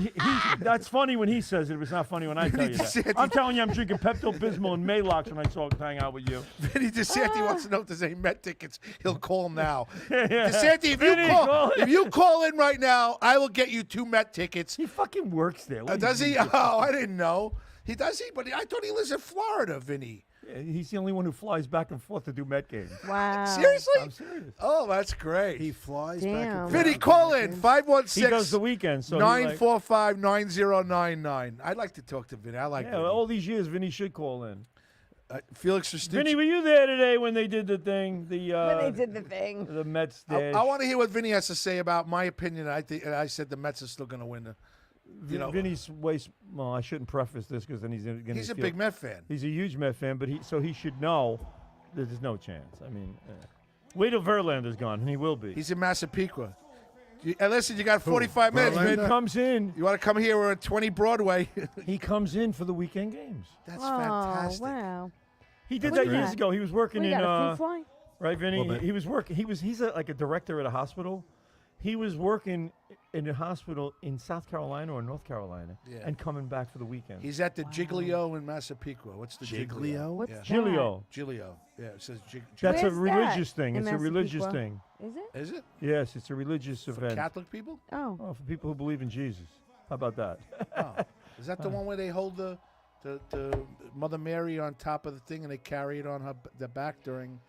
Speaker 3: that's funny when he says it. It was not funny when I tell you that. I'm telling you, I'm drinking Pepto-Bismol and Maalox when I hang out with you.
Speaker 1: Vinny DeSanti wants to know if there's any Met tickets. He'll call him now.
Speaker 3: Yeah.
Speaker 1: DeSanti,
Speaker 3: Vinny, call
Speaker 1: if you call in right now, I will get you 2 Met tickets.
Speaker 3: He fucking works there. What
Speaker 1: Does he?
Speaker 3: do?
Speaker 1: Oh, I didn't know. He does he? But I thought he lives in Florida, Vinny.
Speaker 3: Yeah, he's the only one who flies back and forth to do Met games.
Speaker 2: Wow.
Speaker 1: Seriously?
Speaker 3: I'm serious.
Speaker 1: Oh, that's great.
Speaker 4: He flies back
Speaker 2: Damn.
Speaker 4: and
Speaker 1: Vinny,
Speaker 4: forth.
Speaker 1: call in
Speaker 3: He
Speaker 1: 516
Speaker 3: does the weekend. So he, like,
Speaker 1: 945-9099. I'd like to talk to Vinny. I like
Speaker 3: yeah,
Speaker 1: Vinny.
Speaker 3: all these years, Vinny should call in.
Speaker 1: Felix Verstucci.
Speaker 3: Vinny, were you there today when they did the thing?
Speaker 2: When they did the thing.
Speaker 3: the Mets
Speaker 1: I,
Speaker 3: dash.
Speaker 1: want to hear what Vinny has to say about my opinion. I said the Mets are still going to win.
Speaker 3: Vinny's well, I shouldn't preface this because then he's going to.
Speaker 1: He's a big Met fan.
Speaker 3: He's a huge Met fan, but he should know that there's no chance. I mean, wait till Verlander's gone, and he will be.
Speaker 1: He's in Massapequa. And listen, you got 45 minutes,
Speaker 4: Verlander?
Speaker 3: He
Speaker 1: man.
Speaker 3: comes in.
Speaker 1: You want to come here? We're at 20 Broadway.
Speaker 3: He comes in for the weekend games.
Speaker 1: That's
Speaker 2: Oh,
Speaker 1: fantastic.
Speaker 2: wow.
Speaker 3: He did
Speaker 2: What
Speaker 3: that
Speaker 2: is
Speaker 3: years
Speaker 2: that?
Speaker 3: ago. He was working
Speaker 2: What, you
Speaker 3: in
Speaker 2: got a fruit fly?
Speaker 3: right, Vinny.
Speaker 4: Little bit.
Speaker 3: He was working. He's like a director at a hospital. He was working in a hospital in South Carolina or North Carolina,
Speaker 1: Yeah.
Speaker 3: and coming back for the weekend.
Speaker 1: He's at the Giglio in Massapequa. What's the Giglio?
Speaker 4: Giglio?
Speaker 2: What's
Speaker 1: Yeah.
Speaker 2: that?
Speaker 3: Giglio.
Speaker 1: Giglio. Yeah, it says
Speaker 3: That's
Speaker 2: Where's
Speaker 3: a
Speaker 2: that?
Speaker 3: religious thing.
Speaker 2: In
Speaker 3: It's a religious
Speaker 2: Massapequa?
Speaker 3: thing.
Speaker 2: Is it?
Speaker 1: Is it?
Speaker 3: Yes, it's a religious
Speaker 1: For
Speaker 3: event.
Speaker 1: Catholic people?
Speaker 2: Oh.
Speaker 3: Oh, for people who believe in Jesus. How about that?
Speaker 1: Oh. Is that the one where they hold the Mother Mary on top of the thing and they carry it on the back during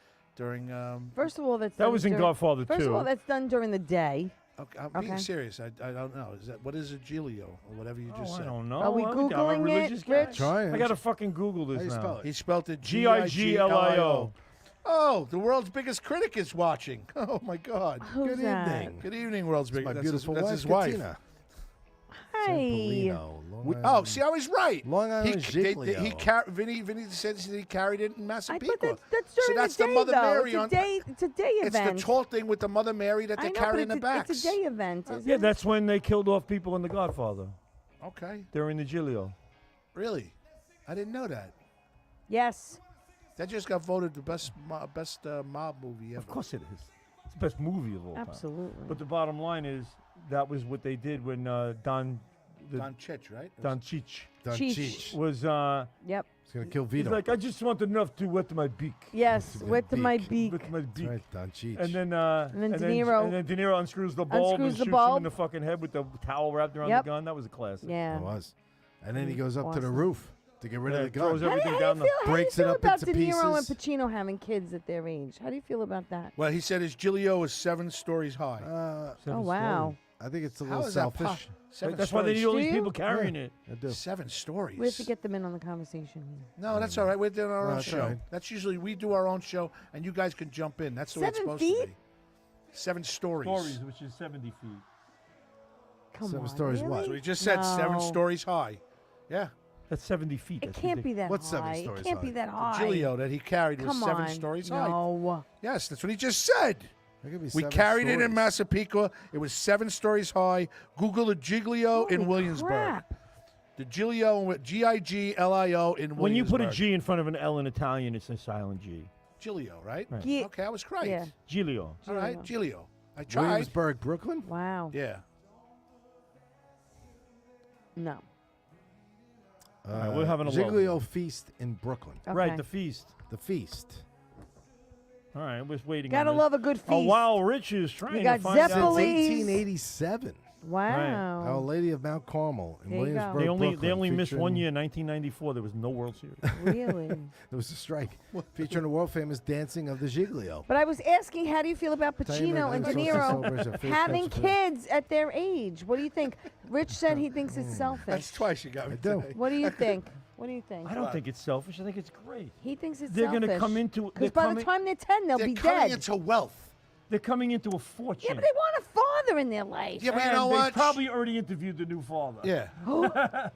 Speaker 2: First of all,
Speaker 3: That
Speaker 2: done
Speaker 3: was in
Speaker 2: during-
Speaker 3: Godfather
Speaker 2: First
Speaker 3: 2.
Speaker 2: of all, that's done during the day.
Speaker 1: Okay, I'm being
Speaker 2: Okay.
Speaker 1: serious. I don't know. What is a Giglio or whatever you just
Speaker 3: I
Speaker 1: said?
Speaker 3: don't know.
Speaker 2: Are we
Speaker 3: I'm a
Speaker 2: Googling it,
Speaker 3: religious guy.
Speaker 2: Rich?
Speaker 4: Try
Speaker 3: I gotta fucking Google this
Speaker 4: How you
Speaker 3: now.
Speaker 4: spell it?
Speaker 1: He spelled it
Speaker 3: Giglio.
Speaker 1: Oh, the world's biggest critic is watching. Oh my God.
Speaker 2: Who's
Speaker 4: Good
Speaker 2: that?
Speaker 4: evening.
Speaker 1: Good evening, world's
Speaker 4: It's
Speaker 1: biggest.
Speaker 4: my beautiful
Speaker 1: that's
Speaker 4: wife,
Speaker 1: his wife.
Speaker 4: Katina.
Speaker 2: Hi.
Speaker 4: Sampolino, Long
Speaker 1: Oh,
Speaker 4: Island.
Speaker 1: see, I was right.
Speaker 4: Long Island
Speaker 1: Vinny
Speaker 4: Giglio.
Speaker 1: said he carried it in
Speaker 2: I
Speaker 1: Massapequa.
Speaker 2: thought that's during
Speaker 1: so that's
Speaker 2: the
Speaker 1: the
Speaker 2: day,
Speaker 1: Mother
Speaker 2: though.
Speaker 1: Mary
Speaker 2: it's
Speaker 1: on.
Speaker 2: a day. It's a day
Speaker 1: It's
Speaker 2: event.
Speaker 1: the tall thing with the Mother Mary that
Speaker 2: I
Speaker 1: they
Speaker 2: know,
Speaker 1: carry
Speaker 2: but
Speaker 1: in the
Speaker 2: it's
Speaker 1: backs.
Speaker 2: It's a day event. Isn't
Speaker 3: Yeah,
Speaker 2: it?
Speaker 3: that's when they killed off people in The Godfather
Speaker 1: Okay,
Speaker 3: during the Giglio.
Speaker 1: really? I didn't know that.
Speaker 2: Yes.
Speaker 1: That just got voted the best mob movie ever.
Speaker 3: Of course it is. It's the best movie of all time.
Speaker 2: Absolutely.
Speaker 3: But the bottom line is that was what they did when Don
Speaker 1: Chich, right?
Speaker 3: Cheech
Speaker 4: Don
Speaker 2: Cheech.
Speaker 4: Cheech.
Speaker 3: was.
Speaker 2: Yep.
Speaker 4: He's going to kill
Speaker 3: He's
Speaker 4: Vito.
Speaker 3: like, I just want enough to wet my beak.
Speaker 2: Yes.
Speaker 4: It's a
Speaker 2: Wet to my
Speaker 4: beak.
Speaker 2: beak.
Speaker 3: Wet my
Speaker 4: That's
Speaker 3: beak.
Speaker 4: right, Don Cheech.
Speaker 3: And then
Speaker 2: then De Niro-
Speaker 3: and then De Niro unscrews the bulb and
Speaker 2: Unscrews the
Speaker 3: shoots him
Speaker 2: bulb.
Speaker 3: in the fucking head with the towel wrapped around
Speaker 2: Yep.
Speaker 3: the gun. That was a classic.
Speaker 2: Yeah.
Speaker 4: It was. And then he goes up to the
Speaker 2: Awesome.
Speaker 4: roof to get rid
Speaker 3: Yeah,
Speaker 4: of the
Speaker 3: throws
Speaker 4: gun.
Speaker 3: everything
Speaker 2: How
Speaker 3: down
Speaker 2: do
Speaker 3: the.
Speaker 2: you feel,
Speaker 4: breaks
Speaker 2: how
Speaker 4: it
Speaker 2: do you
Speaker 4: up
Speaker 2: feel about
Speaker 4: into
Speaker 2: De Niro and
Speaker 4: pieces.
Speaker 2: Pacino having kids at their age? How do you feel about that?
Speaker 1: Well, he said his Giglio is 7 stories high.
Speaker 2: Oh, wow.
Speaker 4: I think it's a
Speaker 1: How
Speaker 4: little
Speaker 1: is that
Speaker 4: selfish.
Speaker 1: possible? 7
Speaker 3: That's why they need all
Speaker 2: Do
Speaker 3: these
Speaker 2: you?
Speaker 3: people carrying it.
Speaker 4: I do.
Speaker 1: 7 stories.
Speaker 2: We have to get them in on the conversation here.
Speaker 1: No, that's all right. We're doing our
Speaker 4: No,
Speaker 1: own
Speaker 4: that's
Speaker 1: show.
Speaker 4: all right.
Speaker 1: That's usually we do our own show, and you guys can jump in. That's the way it's
Speaker 2: 7
Speaker 1: supposed to
Speaker 2: feet?
Speaker 1: be. 7 stories.
Speaker 3: Stories, which is 70 feet.
Speaker 2: Come
Speaker 4: 7
Speaker 2: on.
Speaker 4: stories what?
Speaker 2: really?
Speaker 1: So he just said 7
Speaker 2: No.
Speaker 1: stories high. Yeah.
Speaker 3: That's 70 feet.
Speaker 2: It
Speaker 3: That's
Speaker 2: can't be
Speaker 3: ridiculous.
Speaker 2: that
Speaker 4: What's 7
Speaker 2: high.
Speaker 4: stories
Speaker 2: It can't be
Speaker 4: high?
Speaker 2: that
Speaker 1: The
Speaker 2: high.
Speaker 1: Giglio that he carried was
Speaker 2: Come
Speaker 1: 7
Speaker 2: on.
Speaker 1: stories high.
Speaker 2: No.
Speaker 1: Yes, that's what he just said.
Speaker 4: There could be
Speaker 1: We
Speaker 4: 7
Speaker 1: carried it in
Speaker 4: stories.
Speaker 1: Massapequa. It was 7 stories high. Google the Giglio in
Speaker 2: Holy
Speaker 1: Williamsburg.
Speaker 2: crap.
Speaker 1: The Giglio with Giglio in Williamsburg.
Speaker 3: When you put a G in front of an L in Italian, it's a silent G.
Speaker 1: Giglio, right?
Speaker 3: Right.
Speaker 2: Gi-
Speaker 1: Okay, I was right.
Speaker 2: Yeah.
Speaker 3: Giglio.
Speaker 1: All right, Giglio. I tried.
Speaker 4: Williamsburg, Brooklyn.
Speaker 2: Wow.
Speaker 1: Yeah.
Speaker 2: No.
Speaker 3: right, we're having a
Speaker 4: Giglio
Speaker 3: lull.
Speaker 4: Feast in Brooklyn.
Speaker 2: Okay.
Speaker 3: Right, the feast.
Speaker 4: The feast.
Speaker 3: All right, we're waiting.
Speaker 2: Gotta
Speaker 3: on this.
Speaker 2: love a good feast.
Speaker 3: Oh, wow, Rich is trying
Speaker 2: You got
Speaker 3: to find out.
Speaker 2: Zeppelin.
Speaker 4: Since
Speaker 2: Please.
Speaker 4: 1887.
Speaker 2: Wow.
Speaker 4: Our Lady of Mount Carmel in
Speaker 2: There you go.
Speaker 4: Williamsburg,
Speaker 3: They only
Speaker 4: Brooklyn,
Speaker 3: missed one
Speaker 4: featuring-
Speaker 3: year, 1994. There was no World Series.
Speaker 2: Really?
Speaker 4: There was a strike featuring the world famous dancing of the Giglio.
Speaker 2: But I was asking, how do you feel about
Speaker 4: Tell you,
Speaker 2: Pacino
Speaker 4: man,
Speaker 2: and
Speaker 4: I'm
Speaker 2: De
Speaker 4: supposed to
Speaker 2: Niro
Speaker 4: celebrate your faith
Speaker 2: having
Speaker 4: culture.
Speaker 2: kids at their age? What do you think? Rich said he thinks it's
Speaker 1: That's
Speaker 2: selfish.
Speaker 1: twice you got me
Speaker 4: I do.
Speaker 1: today.
Speaker 2: What do you think? What do you think?
Speaker 3: I don't think it's selfish. I think it's great.
Speaker 2: He thinks it's
Speaker 3: They're
Speaker 2: selfish.
Speaker 3: gonna come into-
Speaker 2: Because
Speaker 3: they're
Speaker 2: by
Speaker 3: coming-
Speaker 2: the time they're 10, they'll
Speaker 1: They're
Speaker 2: be
Speaker 1: coming
Speaker 2: dead.
Speaker 1: into wealth.
Speaker 3: They're coming into a fortune.
Speaker 2: Yeah, but they want a father in their life.
Speaker 1: Yeah, but you
Speaker 3: And
Speaker 1: know
Speaker 3: they
Speaker 1: what?
Speaker 3: probably already interviewed the new father.
Speaker 1: Yeah.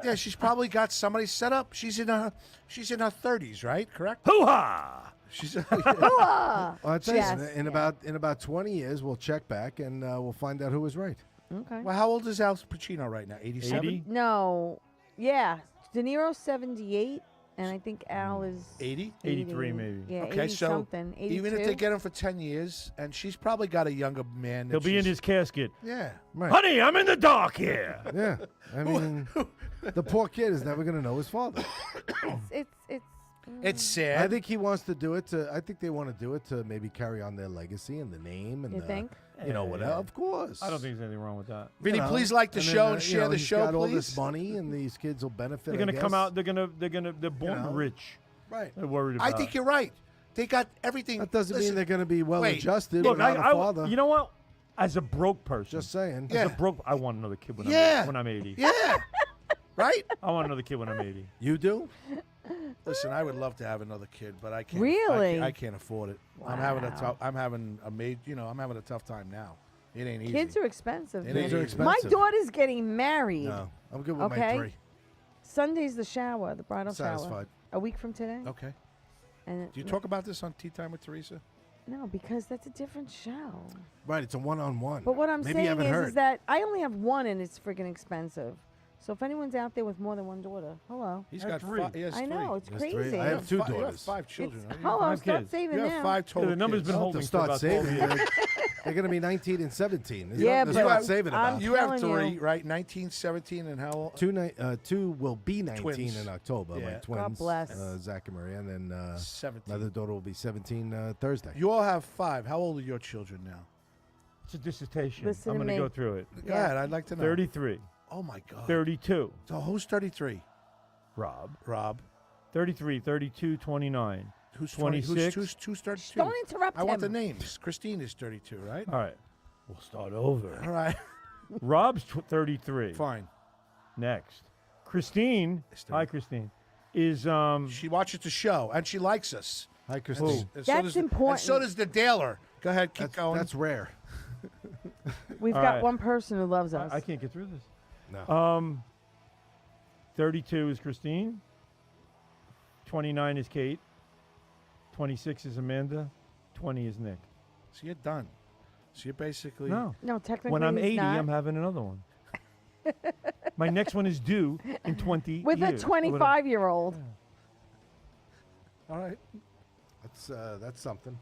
Speaker 1: Yeah, she's probably got somebody set up. She's in her 30s, right? Correct?
Speaker 3: Hoo-ha!
Speaker 1: She's
Speaker 2: Ah,
Speaker 4: Well, I tell you,
Speaker 2: Yes,
Speaker 4: in
Speaker 2: yeah.
Speaker 4: about 20 years, we'll check back and we'll find out who was right.
Speaker 2: okay.
Speaker 1: Well, how old is Al Pacino right now? 87?
Speaker 3: 80?
Speaker 2: No. Yeah. De Niro's 78, and I think Al is
Speaker 1: 80?
Speaker 3: 83 maybe.
Speaker 2: Yeah,
Speaker 1: Okay,
Speaker 2: 80
Speaker 1: so
Speaker 2: something. 82.
Speaker 1: even if they get him for 10 years, and she's probably got a younger man.
Speaker 3: He'll
Speaker 1: that
Speaker 3: be in
Speaker 1: she's-
Speaker 3: his casket.
Speaker 1: Yeah.
Speaker 4: Right.
Speaker 3: Honey, I'm in the dark here.
Speaker 4: Yeah. I mean, the poor kid is never going to know his father.
Speaker 2: It's
Speaker 1: It's sad.
Speaker 4: I think he wants to do it I think they want to do it to maybe carry on their legacy and the name and
Speaker 2: You
Speaker 4: the,
Speaker 2: think?
Speaker 4: you know, whatever. Of course.
Speaker 3: I don't think there's anything wrong with that.
Speaker 1: Vinny,
Speaker 4: You know,
Speaker 1: please like the
Speaker 4: and then,
Speaker 1: show and
Speaker 4: you
Speaker 1: share
Speaker 4: know,
Speaker 1: the
Speaker 4: he's
Speaker 1: show,
Speaker 4: got
Speaker 1: please.
Speaker 4: all this money, and these kids will benefit.
Speaker 3: They're gonna
Speaker 4: I
Speaker 3: come
Speaker 4: guess.
Speaker 3: out. They're born
Speaker 4: know.
Speaker 3: rich.
Speaker 1: Right.
Speaker 3: They're worried
Speaker 1: I
Speaker 3: about.
Speaker 1: think you're right. They got everything.
Speaker 4: That doesn't
Speaker 1: Listen,
Speaker 4: mean they're going to be well
Speaker 1: wait.
Speaker 4: adjusted
Speaker 3: Look,
Speaker 4: without a father.
Speaker 3: you know what? As a broke person,
Speaker 4: Just saying.
Speaker 1: Yeah.
Speaker 3: as a broke, I want another kid when
Speaker 1: Yeah.
Speaker 3: I'm 80.
Speaker 1: Yeah. Right?
Speaker 3: I want another kid when I'm 80.
Speaker 4: You do?
Speaker 1: Listen, I would love to have another kid, but I can't.
Speaker 2: Really?
Speaker 1: I can't afford it. I'm having a tough. I'm having a tough time now. It ain't easy.
Speaker 2: Kids are expensive.
Speaker 1: It
Speaker 2: man.
Speaker 1: ain't
Speaker 4: Kids are
Speaker 1: easy.
Speaker 2: My
Speaker 4: expensive.
Speaker 2: daughter's getting married.
Speaker 4: No. I'm good with my
Speaker 2: Okay.
Speaker 4: 3.
Speaker 2: Sunday's the shower, the bridal shower.
Speaker 4: Satisfied.
Speaker 2: A week from today.
Speaker 1: Okay.
Speaker 2: And
Speaker 1: Do you talk about this on Tea Time with Teresa?
Speaker 2: No, because that's a different show.
Speaker 4: Right. It's a one-on-one.
Speaker 2: But what I'm
Speaker 4: Maybe you
Speaker 2: saying
Speaker 4: haven't
Speaker 2: is
Speaker 4: heard.
Speaker 2: that I only have one, and it's freaking expensive. So if anyone's out there with more than one daughter, hello.
Speaker 1: He's
Speaker 3: I have
Speaker 1: got
Speaker 3: 3.
Speaker 1: He has
Speaker 2: I know, it's
Speaker 4: There's 3.
Speaker 2: crazy.
Speaker 4: I have 2
Speaker 1: You have
Speaker 4: daughters.
Speaker 1: 5 children.
Speaker 2: It's,
Speaker 1: don't you?
Speaker 2: hello,
Speaker 3: 5
Speaker 2: start
Speaker 3: kids.
Speaker 2: saving
Speaker 1: You
Speaker 2: now.
Speaker 1: have 5 total.
Speaker 3: the number's
Speaker 1: kids.
Speaker 3: been
Speaker 4: They'll
Speaker 3: holding for
Speaker 4: start
Speaker 3: about 12
Speaker 4: saving.
Speaker 3: years.
Speaker 4: They're going to be 19 and 17. There's
Speaker 2: Yeah,
Speaker 4: nothing
Speaker 2: but
Speaker 4: to start
Speaker 2: I'm-
Speaker 4: saving
Speaker 2: I'm
Speaker 4: about.
Speaker 1: You have
Speaker 2: telling
Speaker 1: 3, right? 19, 17, and how old?
Speaker 4: 2 will be 19
Speaker 1: Twins.
Speaker 4: in October.
Speaker 1: Yeah.
Speaker 4: My
Speaker 1: God
Speaker 4: twins.
Speaker 2: bless.
Speaker 4: Zach and Maria. And then
Speaker 1: 17.
Speaker 4: my other daughter will be 17 Thursday.
Speaker 1: You all have 5. How old are your children now?
Speaker 3: It's a dissertation.
Speaker 2: Listen
Speaker 3: I'm
Speaker 2: to
Speaker 3: going to
Speaker 2: me.
Speaker 3: go through it.
Speaker 1: Go
Speaker 2: Yeah.
Speaker 1: ahead. I'd like to know.
Speaker 3: 33,
Speaker 1: Oh my God.
Speaker 3: 32,
Speaker 1: So who's 33?
Speaker 3: Rob.
Speaker 1: Rob.
Speaker 3: 33, 32, 29.
Speaker 1: Who's 20?
Speaker 3: 26.
Speaker 1: Who's 32?
Speaker 2: Don't interrupt
Speaker 1: I
Speaker 2: him.
Speaker 1: want the names. Christine is 32, right?
Speaker 3: All right. We'll start over.
Speaker 1: All right.
Speaker 3: Rob's 33.
Speaker 1: Fine.
Speaker 3: Next. Christine.
Speaker 1: Is
Speaker 3: Hi, Christine. Is
Speaker 1: She watches the show and she likes us.
Speaker 4: Hi,
Speaker 1: And
Speaker 4: Christine.
Speaker 1: s- and
Speaker 2: That's
Speaker 1: does
Speaker 2: important.
Speaker 1: And so does the Daler. Go ahead, keep going.
Speaker 4: That's rare.
Speaker 2: We've
Speaker 3: All
Speaker 2: got
Speaker 3: right.
Speaker 2: one person who loves us.
Speaker 3: I can't get through this.
Speaker 4: No.
Speaker 3: 32 is Christine. 29 is Kate. 26 is Amanda. 20 is Nick.
Speaker 1: So you're done. So you're basically.
Speaker 3: No.
Speaker 2: No, technically
Speaker 3: When I'm
Speaker 2: he's
Speaker 3: 80,
Speaker 2: not.
Speaker 3: I'm having another one. My next one is due in 20
Speaker 2: with
Speaker 3: years.
Speaker 2: a 25-year-old.
Speaker 1: All right.
Speaker 4: That's something.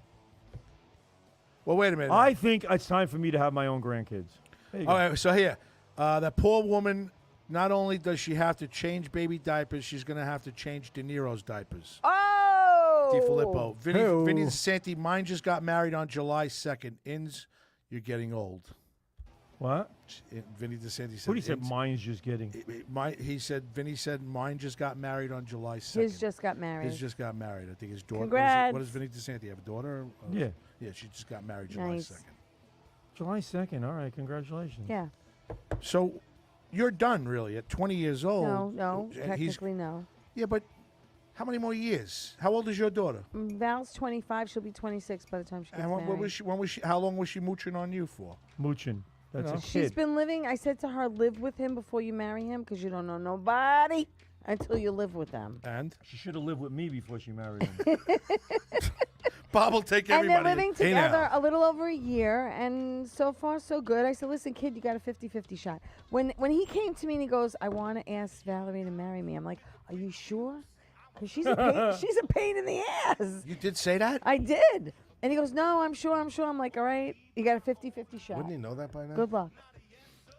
Speaker 1: Well, wait a minute.
Speaker 3: I think it's time for me to have my own grandkids. There you go.
Speaker 1: All right. So here, that poor woman. Not only does she have to change baby diapers, she's going to have to change De Niro's diapers.
Speaker 2: Oh!
Speaker 1: DiFilippo.
Speaker 4: Hey-o.
Speaker 1: Vinny DeSanti, mine just got married on July 2nd. Inns, you're getting old.
Speaker 3: What?
Speaker 1: Vinny DeSanti said.
Speaker 3: What he said,
Speaker 1: Inns-
Speaker 3: mine's just getting.
Speaker 1: Vinny said, mine just got married on July 2nd.
Speaker 2: His just got married.
Speaker 1: His just got married. I think his daughter.
Speaker 2: Congrats.
Speaker 1: What does Vinny DeSanti have? A daughter?
Speaker 3: Yeah.
Speaker 1: Yeah, she just got married July
Speaker 2: Nice.
Speaker 1: 2nd.
Speaker 3: July 2nd. All right. Congratulations.
Speaker 2: Yeah.
Speaker 1: So you're done, really, at 20 years old.
Speaker 2: No,
Speaker 1: And he's-
Speaker 2: technically no.
Speaker 1: Yeah, but how many more years? How old is your daughter?
Speaker 2: Val's 25. She'll be 26 by the time she gets
Speaker 1: And
Speaker 2: married.
Speaker 1: when was she? How long was she mooching on you for?
Speaker 3: Mooching. That's
Speaker 1: know.
Speaker 3: a
Speaker 2: She's
Speaker 3: kid.
Speaker 2: been living. I said to her, live with him before you marry him because you don't know nobody. until you live with them.
Speaker 1: And
Speaker 3: She should have lived with me before she married him.
Speaker 1: Bob will take
Speaker 2: And
Speaker 1: everybody.
Speaker 2: they're living
Speaker 4: Hey, now.
Speaker 2: together a little over a year, and so far so good. I said, listen, kid, you got a 50-50 shot. When he came to me and he goes, I want to ask Valerie to marry me, I'm like, are you sure? Because she's a pain in the ass.
Speaker 1: You did say that?
Speaker 2: I did. And he goes, no, I'm sure. I'm like, all right, you got a 50-50 shot.
Speaker 4: Wouldn't you know that by now?
Speaker 2: Good luck.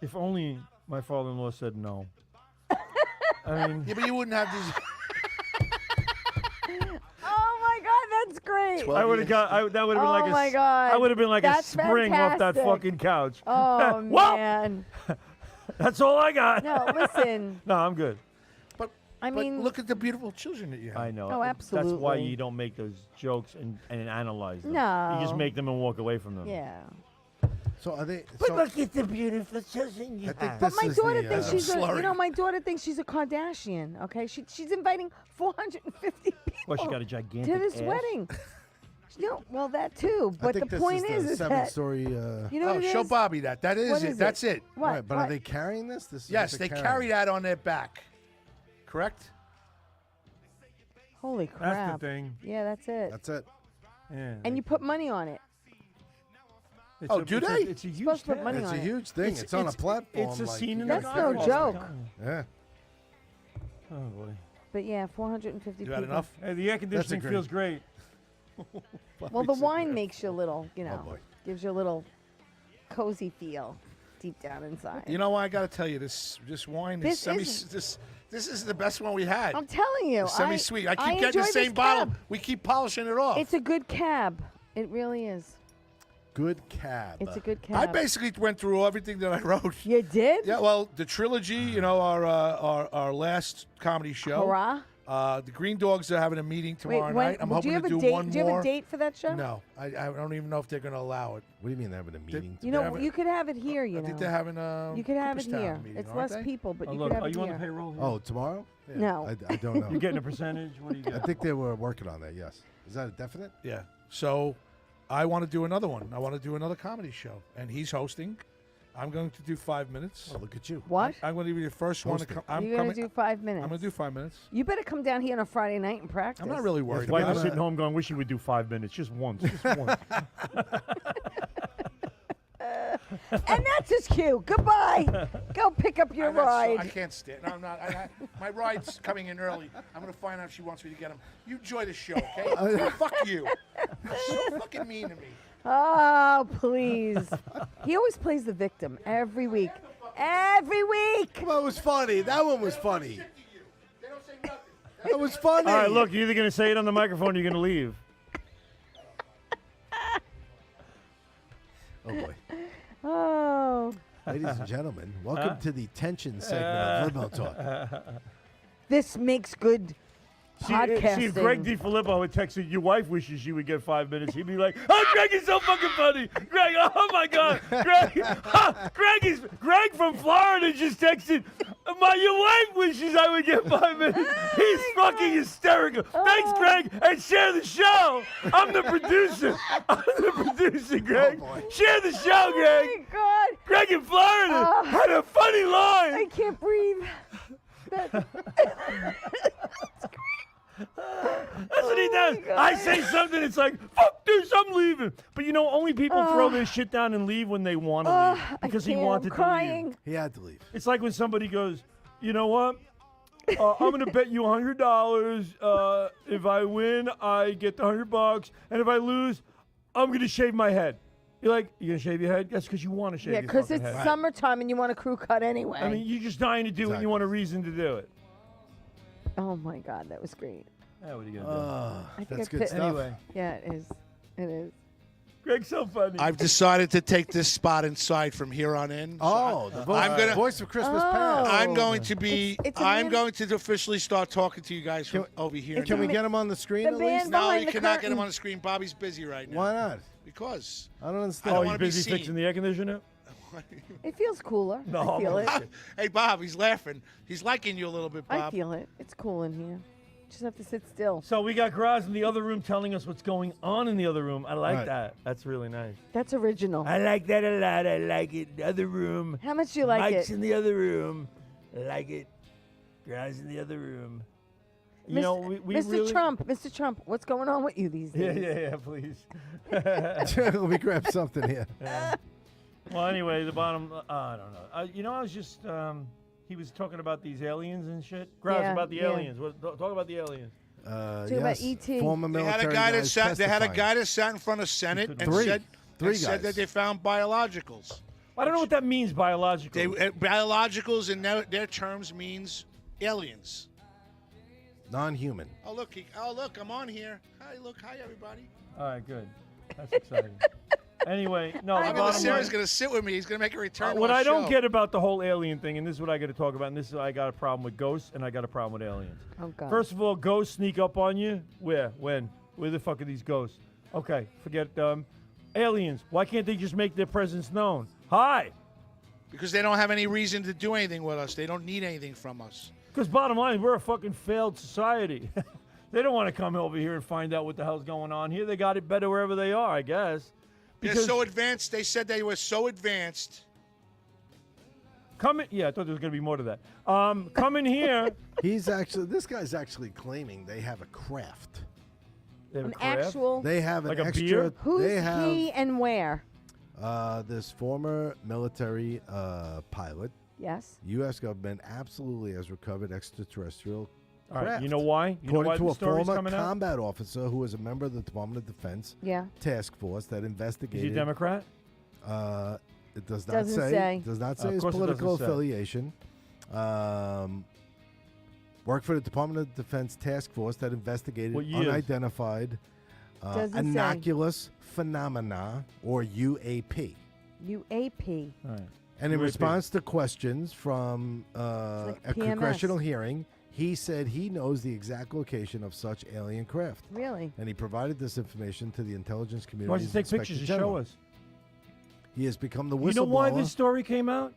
Speaker 3: If only my father-in-law said no. I mean,
Speaker 1: Yeah, but you wouldn't have these.
Speaker 2: Oh my God, that's great.
Speaker 3: I would have got. That would have been like
Speaker 2: Oh
Speaker 3: a.
Speaker 2: my God.
Speaker 3: I would have been like
Speaker 2: That's
Speaker 3: a spring off that
Speaker 2: fantastic.
Speaker 3: fucking couch.
Speaker 2: Oh
Speaker 3: Well-
Speaker 2: man.
Speaker 3: That's all I got.
Speaker 2: No, listen.
Speaker 3: No, I'm good.
Speaker 1: But
Speaker 2: I mean,
Speaker 1: look at the beautiful children that you have.
Speaker 3: I know.
Speaker 2: Oh,
Speaker 3: That's why
Speaker 2: absolutely.
Speaker 3: you don't make those jokes and analyze them.
Speaker 2: No.
Speaker 3: You just make them and walk away from them.
Speaker 2: yeah.
Speaker 4: So are they?
Speaker 3: But
Speaker 4: so
Speaker 3: look at the beautiful children you
Speaker 4: I think
Speaker 3: have.
Speaker 2: But
Speaker 4: this
Speaker 2: my
Speaker 4: is
Speaker 2: daughter
Speaker 4: the,
Speaker 2: thinks she's a,
Speaker 1: slurring.
Speaker 2: my daughter thinks she's a Kardashian. Okay, she's inviting 450 people
Speaker 3: Well, she got a gigantic
Speaker 2: to this
Speaker 3: ass.
Speaker 2: wedding. No, well that too.
Speaker 4: I
Speaker 2: But
Speaker 4: think
Speaker 2: the
Speaker 4: this
Speaker 2: point
Speaker 4: is the
Speaker 2: is that
Speaker 4: seven-story.
Speaker 2: you know
Speaker 1: Oh,
Speaker 2: what it
Speaker 1: show
Speaker 2: is?
Speaker 1: Bobby that. That is
Speaker 2: What
Speaker 1: it.
Speaker 2: is
Speaker 1: That's it.
Speaker 2: What?
Speaker 4: Right, but
Speaker 2: What?
Speaker 4: are they carrying this? This is
Speaker 1: Yes,
Speaker 4: what
Speaker 1: they
Speaker 4: they're
Speaker 1: carry that on their back. Correct?
Speaker 2: Holy crap!
Speaker 3: That's the thing.
Speaker 2: Yeah, that's it.
Speaker 4: That's it.
Speaker 3: Yeah.
Speaker 2: And you put money on it.
Speaker 3: It's
Speaker 1: Oh,
Speaker 3: a-
Speaker 1: do
Speaker 3: it's a-
Speaker 1: they?
Speaker 3: It's a huge
Speaker 2: supposed to put
Speaker 3: task.
Speaker 2: money
Speaker 4: It's
Speaker 2: on
Speaker 4: a
Speaker 2: it.
Speaker 4: huge thing. It's on a platform.
Speaker 3: It's a
Speaker 4: like,
Speaker 3: scene
Speaker 4: you
Speaker 3: in
Speaker 4: gotta
Speaker 3: the
Speaker 2: That's no
Speaker 4: figure it
Speaker 2: joke.
Speaker 4: out. Yeah.
Speaker 3: Oh boy.
Speaker 2: But yeah, 450
Speaker 1: You
Speaker 2: people.
Speaker 1: had enough?
Speaker 3: Hey, the air conditioning
Speaker 4: great-
Speaker 3: feels great.
Speaker 2: Well, the wine makes you a little, you know,
Speaker 4: boy.
Speaker 2: gives you a little cozy feel deep down inside.
Speaker 1: You know what? I got to tell you, this wine is
Speaker 2: This
Speaker 1: semi.
Speaker 2: is-
Speaker 1: This is the best one we had.
Speaker 2: I'm telling you,
Speaker 1: Semi-sweet. I keep getting
Speaker 2: enjoy
Speaker 1: the
Speaker 2: this
Speaker 1: same bottle.
Speaker 2: cab.
Speaker 1: We keep polishing it off.
Speaker 2: It's a good cab. It really is.
Speaker 4: Good cab.
Speaker 2: It's a good cab.
Speaker 1: I basically went through everything that I wrote.
Speaker 2: You did?
Speaker 1: Yeah, well, the trilogy, you know, our last comedy show.
Speaker 2: Hurrah.
Speaker 1: The Green Dogs are having a meeting tomorrow
Speaker 2: Wait,
Speaker 1: night. I'm
Speaker 2: do you
Speaker 1: hoping
Speaker 2: have
Speaker 1: to
Speaker 2: a
Speaker 1: do
Speaker 2: date?
Speaker 1: one
Speaker 2: Do you have
Speaker 1: more.
Speaker 2: a date for that show?
Speaker 1: No, I don't even know if they're going to allow it.
Speaker 4: What do you mean they're having a meeting?
Speaker 2: You know,
Speaker 1: They have
Speaker 2: you could have it here. You
Speaker 1: I
Speaker 2: know,
Speaker 1: think they're having a.
Speaker 2: you could have it
Speaker 1: Cooperstown
Speaker 2: here.
Speaker 1: meeting,
Speaker 2: It's
Speaker 1: aren't
Speaker 2: less
Speaker 1: they?
Speaker 2: people, but
Speaker 3: Oh,
Speaker 2: you
Speaker 3: look,
Speaker 2: could have
Speaker 3: are
Speaker 2: it
Speaker 3: you on
Speaker 2: here.
Speaker 3: the payroll?
Speaker 4: Oh, tomorrow? Yeah,
Speaker 2: No.
Speaker 4: I don't know.
Speaker 3: You getting a percentage? What do you
Speaker 4: I
Speaker 3: get?
Speaker 4: think they were working on that. Yes. Is that a definite?
Speaker 1: Yeah. So, I want to do another one. I want to do another comedy show, and he's hosting. I'm going to do 5 minutes.
Speaker 4: Oh, look at you.
Speaker 2: What?
Speaker 1: I'm going to be the first one to
Speaker 4: Hosting.
Speaker 1: come. I'm
Speaker 2: You're gonna
Speaker 1: coming.
Speaker 2: do 5 minutes.
Speaker 1: I'm going to do 5 minutes.
Speaker 2: You better come down here on a Friday night and practice.
Speaker 1: I'm not really worried
Speaker 3: His wife
Speaker 1: about
Speaker 3: is
Speaker 1: it.
Speaker 3: sitting home going, wish he would do 5 minutes. Just once. Just once.
Speaker 2: And that's his cue. Goodbye. Go pick up your
Speaker 1: I'm not so-
Speaker 2: ride.
Speaker 1: I can't stand. No, I'm not. My ride's coming in early. I'm going to find out if she wants me to get him. You enjoy the show, okay? Fuck you. You're so fucking mean to me.
Speaker 2: Oh, please. He always plays the victim every week. Every week.
Speaker 4: Well, it was funny. That one was funny.
Speaker 1: They don't say nothing.
Speaker 4: That was funny.
Speaker 3: All right, look, you're either going to say it on the microphone or you're going to leave.
Speaker 4: Oh, boy.
Speaker 2: Oh.
Speaker 4: Ladies and gentlemen, welcome to the tension segment of Limo Talk.
Speaker 2: This makes good podcasting.
Speaker 3: See, if Greg DiFilippo had texted, your wife wishes you would get 5 minutes, he'd be like, oh, Greg is so fucking funny. Greg, oh my God. Greg from Florida just texted, your wife wishes I would get 5 minutes. He's fucking hysterical. Thanks, Greg, and share the show. I'm the producer. Greg. Share the show,
Speaker 2: Oh
Speaker 3: Greg.
Speaker 2: my God.
Speaker 3: Greg in Florida had a funny line.
Speaker 2: I can't breathe.
Speaker 3: That's what he does.
Speaker 2: God.
Speaker 3: I say something, it's like, fuck this, I'm leaving. But you know, only people throw their shit down and leave when they want to leave. Because he wanted
Speaker 2: I'm
Speaker 3: to
Speaker 2: crying.
Speaker 3: leave.
Speaker 4: He had to leave.
Speaker 3: It's like when somebody goes, you know what? I'm going to bet you $100. If I win, I get the $100. And if I lose, I'm going to shave my head. You're like, you're going to shave your head? That's because you want to shave
Speaker 2: Yeah,
Speaker 3: your
Speaker 2: because
Speaker 3: fucking
Speaker 2: it's
Speaker 3: head.
Speaker 2: summertime and you want a crew cut anyway.
Speaker 3: I mean, you're just dying to do it and you want a reason to do it.
Speaker 2: Oh my God, that was great.
Speaker 3: Yeah, what are you going to do?
Speaker 2: I think
Speaker 4: That's
Speaker 2: I
Speaker 4: good
Speaker 2: fit-
Speaker 4: stuff.
Speaker 3: Anyway,
Speaker 2: Yeah, it is. It is.
Speaker 3: Greg's so funny.
Speaker 1: I've decided to take this spot inside from here on in.
Speaker 4: Oh, the voice,
Speaker 1: I'm gonna-
Speaker 4: voice of Christmas
Speaker 2: Oh.
Speaker 4: past.
Speaker 1: I'm going to be.
Speaker 2: It's a
Speaker 1: I'm
Speaker 2: man-
Speaker 1: going to officially start talking to you guys from
Speaker 4: Can-
Speaker 1: over here.
Speaker 4: Can we
Speaker 1: now.
Speaker 4: get him on the screen
Speaker 2: The
Speaker 4: at
Speaker 2: band
Speaker 4: least?
Speaker 1: No,
Speaker 2: behind
Speaker 1: you
Speaker 2: the
Speaker 1: cannot get him
Speaker 2: curtain.
Speaker 1: on the screen. Bobby's busy right now.
Speaker 4: Why not?
Speaker 1: Because
Speaker 4: I don't
Speaker 1: I
Speaker 4: understand.
Speaker 3: Oh,
Speaker 1: don't
Speaker 3: you
Speaker 1: wanna be
Speaker 3: busy
Speaker 1: seen.
Speaker 3: fixing the air conditioner?
Speaker 2: It feels cooler.
Speaker 3: No,
Speaker 2: I feel
Speaker 3: I'm
Speaker 2: it.
Speaker 1: hey, Bob, he's laughing. He's liking you a little bit,
Speaker 2: I
Speaker 1: Bob.
Speaker 2: feel it. It's cool in here. Just have to sit still.
Speaker 3: So we got Graz in the other room telling us what's going on in the other room. I like
Speaker 4: Right.
Speaker 3: that. That's really nice.
Speaker 2: That's original.
Speaker 3: I like that a lot. I like it. The other room.
Speaker 2: How much do you like
Speaker 3: Mike's
Speaker 2: it?
Speaker 3: in the other room. I like it. Guys in the other room. You
Speaker 2: Mr.
Speaker 3: know, we
Speaker 2: Mr.
Speaker 3: really...
Speaker 2: Mr. Trump, what's going on with you these days?
Speaker 3: Yeah, please.
Speaker 4: Let me grab something here.
Speaker 3: Well, anyway, the bottom... I don't know. You know, I was just... he was talking about these aliens and shit. Grouse
Speaker 2: Yeah,
Speaker 3: about the
Speaker 2: yeah.
Speaker 3: aliens. Talk about the aliens.
Speaker 2: Talk
Speaker 4: Yes,
Speaker 2: about E.T..
Speaker 4: Former
Speaker 1: They had
Speaker 4: military
Speaker 1: a guy that
Speaker 4: guys
Speaker 1: sat. They had a
Speaker 4: testifying.
Speaker 1: guy that sat in front of Senate and
Speaker 4: Three.
Speaker 1: said,
Speaker 4: Three
Speaker 1: and said
Speaker 4: guys.
Speaker 1: that they found biologicals.
Speaker 3: I don't know what that means, biological.
Speaker 1: Biologicals in their terms means aliens.
Speaker 4: Non-human.
Speaker 1: Oh look, I'm on here. Hi everybody.
Speaker 3: All right, good. That's exciting. Anyway, no, the
Speaker 1: I mean,
Speaker 3: bottom
Speaker 1: Sarah's
Speaker 3: line...
Speaker 1: gonna sit with me. He's gonna make a return.
Speaker 3: What
Speaker 1: to our
Speaker 3: I don't
Speaker 1: show.
Speaker 3: get about the whole alien thing, and this is what I got to talk about, and this is I got a problem with ghosts, and I got a problem with aliens.
Speaker 2: Oh, God.
Speaker 3: First of all, ghosts sneak up on you. Where? When? Where the fuck are these ghosts? Okay, forget aliens. Why can't they just make their presence known? Hi.
Speaker 1: Because they don't have any reason to do anything with us. They don't need anything from us.
Speaker 3: Because bottom line, we're a fucking failed society. They don't want to come over here and find out what the hell's going on here. They got it better wherever they are, I guess.
Speaker 1: They're so advanced. They said they were so advanced.
Speaker 3: Come in. Yeah, I thought there was going to be more to that. Come in here.
Speaker 4: This guy's actually claiming they have a craft.
Speaker 3: They have a
Speaker 2: An
Speaker 3: craft.
Speaker 2: actual.
Speaker 4: They have
Speaker 3: Like
Speaker 4: an
Speaker 3: a
Speaker 4: extra.
Speaker 3: beer?
Speaker 2: Who's
Speaker 4: they have
Speaker 2: he and where?
Speaker 4: this former military pilot.
Speaker 2: Yes.
Speaker 4: U.S. government absolutely has recovered extraterrestrial
Speaker 3: All right,
Speaker 4: craft.
Speaker 3: you know why? You know
Speaker 4: According
Speaker 3: why
Speaker 4: to
Speaker 3: the
Speaker 4: a
Speaker 3: story's
Speaker 4: former
Speaker 3: coming out?
Speaker 4: combat officer who was a member of the Department of Defense
Speaker 2: Yeah.
Speaker 4: task force that
Speaker 3: Is he
Speaker 4: investigated.
Speaker 3: a Democrat?
Speaker 4: It does not
Speaker 2: Doesn't
Speaker 4: say.
Speaker 2: say.
Speaker 4: Does not
Speaker 3: Of
Speaker 4: say his
Speaker 3: course it
Speaker 4: political
Speaker 3: doesn't say.
Speaker 4: affiliation. Worked for the Department of Defense task force that investigated
Speaker 3: What years?
Speaker 4: unidentified
Speaker 2: Doesn't say.
Speaker 4: innocuous phenomena, or UAP.
Speaker 2: UAP.
Speaker 3: All right.
Speaker 4: And in
Speaker 3: UAP.
Speaker 4: response to questions from
Speaker 2: like
Speaker 4: a
Speaker 2: PMS.
Speaker 4: congressional hearing, he said he knows the exact location of such alien craft.
Speaker 2: Really?
Speaker 4: And he provided this information to the intelligence community.
Speaker 3: Why don't you take pictures and show us?
Speaker 4: He has become the whistleblower.
Speaker 3: You know why this story came out?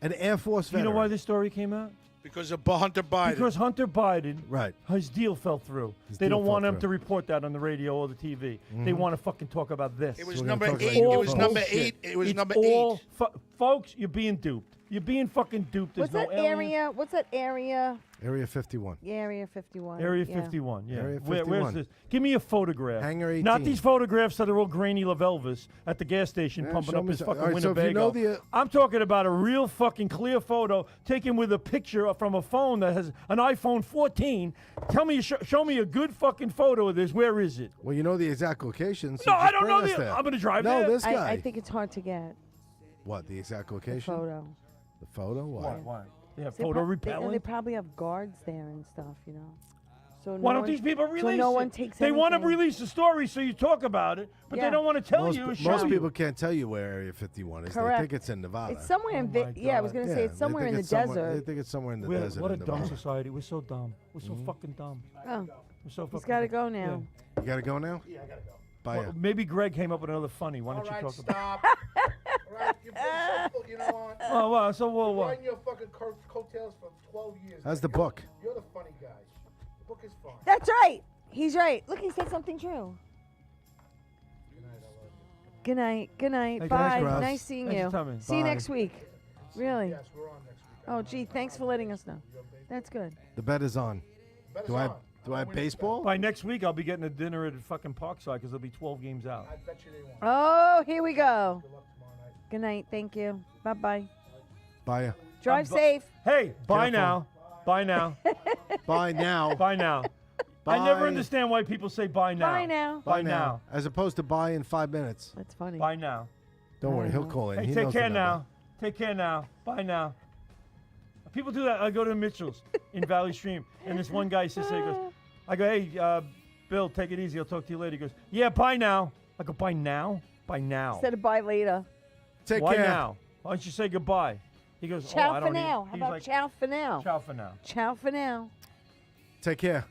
Speaker 4: An Air Force
Speaker 3: You
Speaker 4: veteran.
Speaker 3: know why this story came out?
Speaker 1: Because of Hunter Biden.
Speaker 3: Because Hunter Biden,
Speaker 4: Right.
Speaker 3: his deal fell through.
Speaker 4: His
Speaker 3: They
Speaker 4: deal
Speaker 3: don't
Speaker 4: fell
Speaker 3: want him
Speaker 4: through.
Speaker 3: to report that on the radio or the TV. They want to fucking talk about this.
Speaker 1: it was
Speaker 4: we're gonna
Speaker 1: number
Speaker 4: talk about
Speaker 1: 8. It
Speaker 4: UFOs.
Speaker 1: was number
Speaker 3: Bullshit.
Speaker 1: 8. It was
Speaker 3: It's
Speaker 1: number
Speaker 3: all
Speaker 1: 8.
Speaker 3: Folks, you're being duped. You're being fucking duped. There's
Speaker 2: What's
Speaker 3: no
Speaker 2: that
Speaker 3: alien.
Speaker 2: area? What's that area?
Speaker 4: Area 51.
Speaker 2: Yeah, Area 51.
Speaker 3: Area
Speaker 2: yeah.
Speaker 3: 51, yeah.
Speaker 4: Area
Speaker 3: Where's
Speaker 4: 51.
Speaker 3: this? Give me a photograph.
Speaker 4: Hangar 18.
Speaker 3: Not these photographs that are all grainy of Elvis at the gas station
Speaker 4: Yeah,
Speaker 3: pumping
Speaker 4: show
Speaker 3: up
Speaker 4: me
Speaker 3: his
Speaker 4: some-
Speaker 3: fucking
Speaker 4: all right, so if you
Speaker 3: Winnebago.
Speaker 4: know the,
Speaker 3: I'm talking about a real fucking clear photo taken with a picture from a phone that has an iPhone 14. Tell me, show me a good fucking photo of this. Where is it?
Speaker 4: Well, you know the exact location. So
Speaker 3: No,
Speaker 4: just
Speaker 3: I don't
Speaker 4: bring
Speaker 3: know
Speaker 4: us
Speaker 3: the.
Speaker 4: there.
Speaker 3: I'm gonna drive
Speaker 4: No,
Speaker 3: there.
Speaker 4: this guy.
Speaker 2: I think it's hard to get
Speaker 4: What, the exact
Speaker 2: the
Speaker 4: location?
Speaker 2: photo.
Speaker 4: The photo? Why?
Speaker 3: Why? They have
Speaker 2: They
Speaker 3: photo
Speaker 2: prob-
Speaker 3: repellent.
Speaker 2: They probably have guards there and stuff, you know. So
Speaker 3: Why
Speaker 2: no
Speaker 3: don't
Speaker 2: one-
Speaker 3: these people release
Speaker 2: So no
Speaker 3: it?
Speaker 2: one takes
Speaker 3: They want to
Speaker 2: anything.
Speaker 3: release the story so you talk about it, but
Speaker 2: Yeah.
Speaker 3: they don't want to tell
Speaker 4: Most,
Speaker 3: you and
Speaker 4: most
Speaker 3: show
Speaker 4: people
Speaker 3: you.
Speaker 4: can't tell you where Area 51 is. They
Speaker 2: Correct.
Speaker 4: think it's in Nevada.
Speaker 2: It's somewhere in.
Speaker 3: Oh my
Speaker 2: Yeah, I was
Speaker 3: God.
Speaker 2: gonna
Speaker 4: Yeah,
Speaker 2: say it's
Speaker 4: they
Speaker 2: somewhere
Speaker 4: think
Speaker 2: in the
Speaker 4: it's somewhere-
Speaker 2: desert.
Speaker 4: They think it's somewhere in the
Speaker 3: We're-
Speaker 4: desert.
Speaker 3: what a
Speaker 4: in
Speaker 3: dumb
Speaker 4: Nevada.
Speaker 3: society. We're so dumb. We're so fucking dumb.
Speaker 2: Oh,
Speaker 3: We're so fucking
Speaker 2: he's got to
Speaker 3: dumb.
Speaker 2: go now.
Speaker 4: You got to go now? Yeah, I got to go. Bye.
Speaker 3: Well, maybe Greg came up with another funny. Why don't
Speaker 1: All right,
Speaker 3: you talk about
Speaker 1: stop. All right, you've been so, you know what?
Speaker 3: it? Oh, well, so well, what?
Speaker 1: Riding your fucking coattails for 12 years.
Speaker 4: How's the book?
Speaker 1: You're the funny guy. The book is fine.
Speaker 2: That's right. He's right. Look, he said something true. Good night. Good night.
Speaker 3: Hey,
Speaker 2: Bye.
Speaker 4: Ross.
Speaker 2: Nice seeing
Speaker 3: Thanks
Speaker 2: you.
Speaker 3: for coming.
Speaker 2: See you
Speaker 4: Bye.
Speaker 2: next week. Really?
Speaker 1: Yes, we're on next week.
Speaker 2: Oh, gee. Thanks for letting us know. That's good.
Speaker 4: The bet is on.
Speaker 1: Bet
Speaker 4: Do
Speaker 1: is
Speaker 4: I
Speaker 1: on.
Speaker 4: do I have
Speaker 1: win this
Speaker 4: baseball?
Speaker 3: By next week, I'll be getting a dinner at fucking Parkside because there'll be 12 games out.
Speaker 1: bet. I bet you they won't.
Speaker 2: Oh, here we go.
Speaker 1: Good luck tomorrow night.
Speaker 2: Good night. Thank you. Bye bye.
Speaker 4: Bye.
Speaker 2: Drive
Speaker 3: bu-
Speaker 2: safe.
Speaker 3: Hey, bye
Speaker 4: Careful.
Speaker 3: now. Bye now.
Speaker 4: Bye now.
Speaker 3: Bye now. I never
Speaker 4: Bye.
Speaker 3: understand why people say bye now.
Speaker 2: Bye now.
Speaker 3: Bye now.
Speaker 4: As opposed to bye in 5 minutes.
Speaker 2: That's funny.
Speaker 3: Bye now.
Speaker 4: Don't worry, he'll
Speaker 2: Bye.
Speaker 4: call in.
Speaker 3: Hey,
Speaker 4: He
Speaker 3: take
Speaker 4: knows the
Speaker 3: care
Speaker 4: number.
Speaker 3: now. Take care now. Bye now. People do that. I go to Mitchell's in Valley Stream, and this one guy sits there. He goes, I go, hey, Bill, take it easy. I'll talk to you later. He goes, yeah, bye now. I go, bye now? Bye now.
Speaker 2: Instead of bye later.
Speaker 4: Take
Speaker 3: Why
Speaker 4: care.
Speaker 3: now? Why don't you say goodbye? He goes, oh, I
Speaker 2: Ciao
Speaker 3: don't
Speaker 2: for
Speaker 3: need-"
Speaker 2: now. How
Speaker 3: He's
Speaker 2: about
Speaker 3: like,
Speaker 2: ciao for now?
Speaker 3: ciao for now.
Speaker 2: Ciao for now.
Speaker 4: Take care.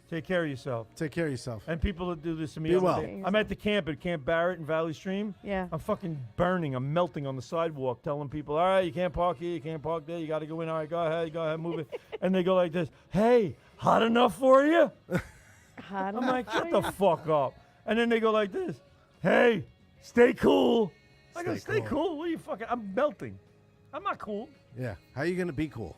Speaker 3: Take care of yourself.
Speaker 4: Take care of yourself.
Speaker 3: And people that do this to me.
Speaker 4: Be
Speaker 3: I'm,
Speaker 4: well.
Speaker 3: I'm at the camp at Camp Barrett in Valley Stream.
Speaker 2: Yeah.
Speaker 3: I'm fucking burning. I'm melting on the sidewalk, telling people, all right, you can't park here, you can't park there, you got to go in. All right, go ahead, move it. And they go like this, hey, hot enough for you?
Speaker 2: Hot
Speaker 3: I'm
Speaker 2: enough
Speaker 3: like,
Speaker 2: for
Speaker 3: shut
Speaker 2: you?
Speaker 3: the fuck up. And then they go like this, hey, stay cool. I go,
Speaker 4: Stay
Speaker 3: stay
Speaker 4: cool.
Speaker 3: cool? What are you fucking, I'm melting. I'm not cool.
Speaker 4: Yeah. How you going to be cool?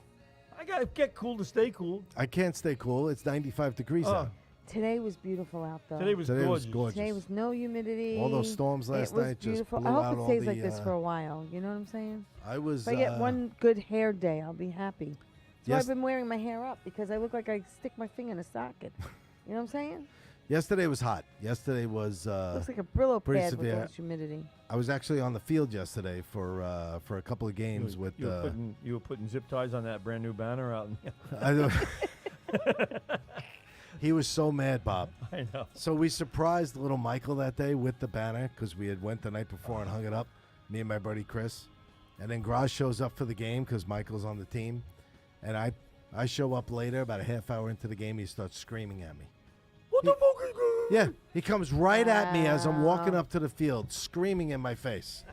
Speaker 3: I gotta get cool to stay cool.
Speaker 4: I can't stay cool. It's 95 degrees
Speaker 3: Oh.
Speaker 4: out.
Speaker 2: Today was beautiful out though.
Speaker 3: Today was
Speaker 4: Today
Speaker 3: gorgeous.
Speaker 4: was gorgeous.
Speaker 2: Today was no humidity.
Speaker 4: All those storms last
Speaker 2: it was
Speaker 4: night just
Speaker 2: beautiful.
Speaker 4: blew
Speaker 2: I
Speaker 4: out
Speaker 2: hope
Speaker 4: all
Speaker 2: it stays
Speaker 4: the,
Speaker 2: like this for a while. You know what I'm saying?
Speaker 4: I was.
Speaker 2: If I get one good hair day, I'll be happy. So
Speaker 4: Yes.
Speaker 2: I've been wearing my hair up because I look like I stick my finger in a socket. You know what I'm saying?
Speaker 4: Yesterday was hot. Yesterday was.
Speaker 2: Looks like a Brillo
Speaker 4: pretty
Speaker 2: pad with all
Speaker 4: severe.
Speaker 2: this humidity.
Speaker 4: I was actually on the field yesterday for a couple of games with.
Speaker 3: You were putting zip ties on that brand new banner out.
Speaker 4: I don't- he was so mad, Bob.
Speaker 3: I know.
Speaker 4: So we surprised little Michael that day with the banner because we had went the night before and hung it up. Me and my buddy Chris, and then Graz shows up for the game because Michael's on the team, and I show up later about a half hour into the game. He starts screaming at me.
Speaker 3: What the fuck is going?
Speaker 4: Yeah, he comes right at me as I'm walking
Speaker 2: Wow.
Speaker 4: up to the field, screaming in my face.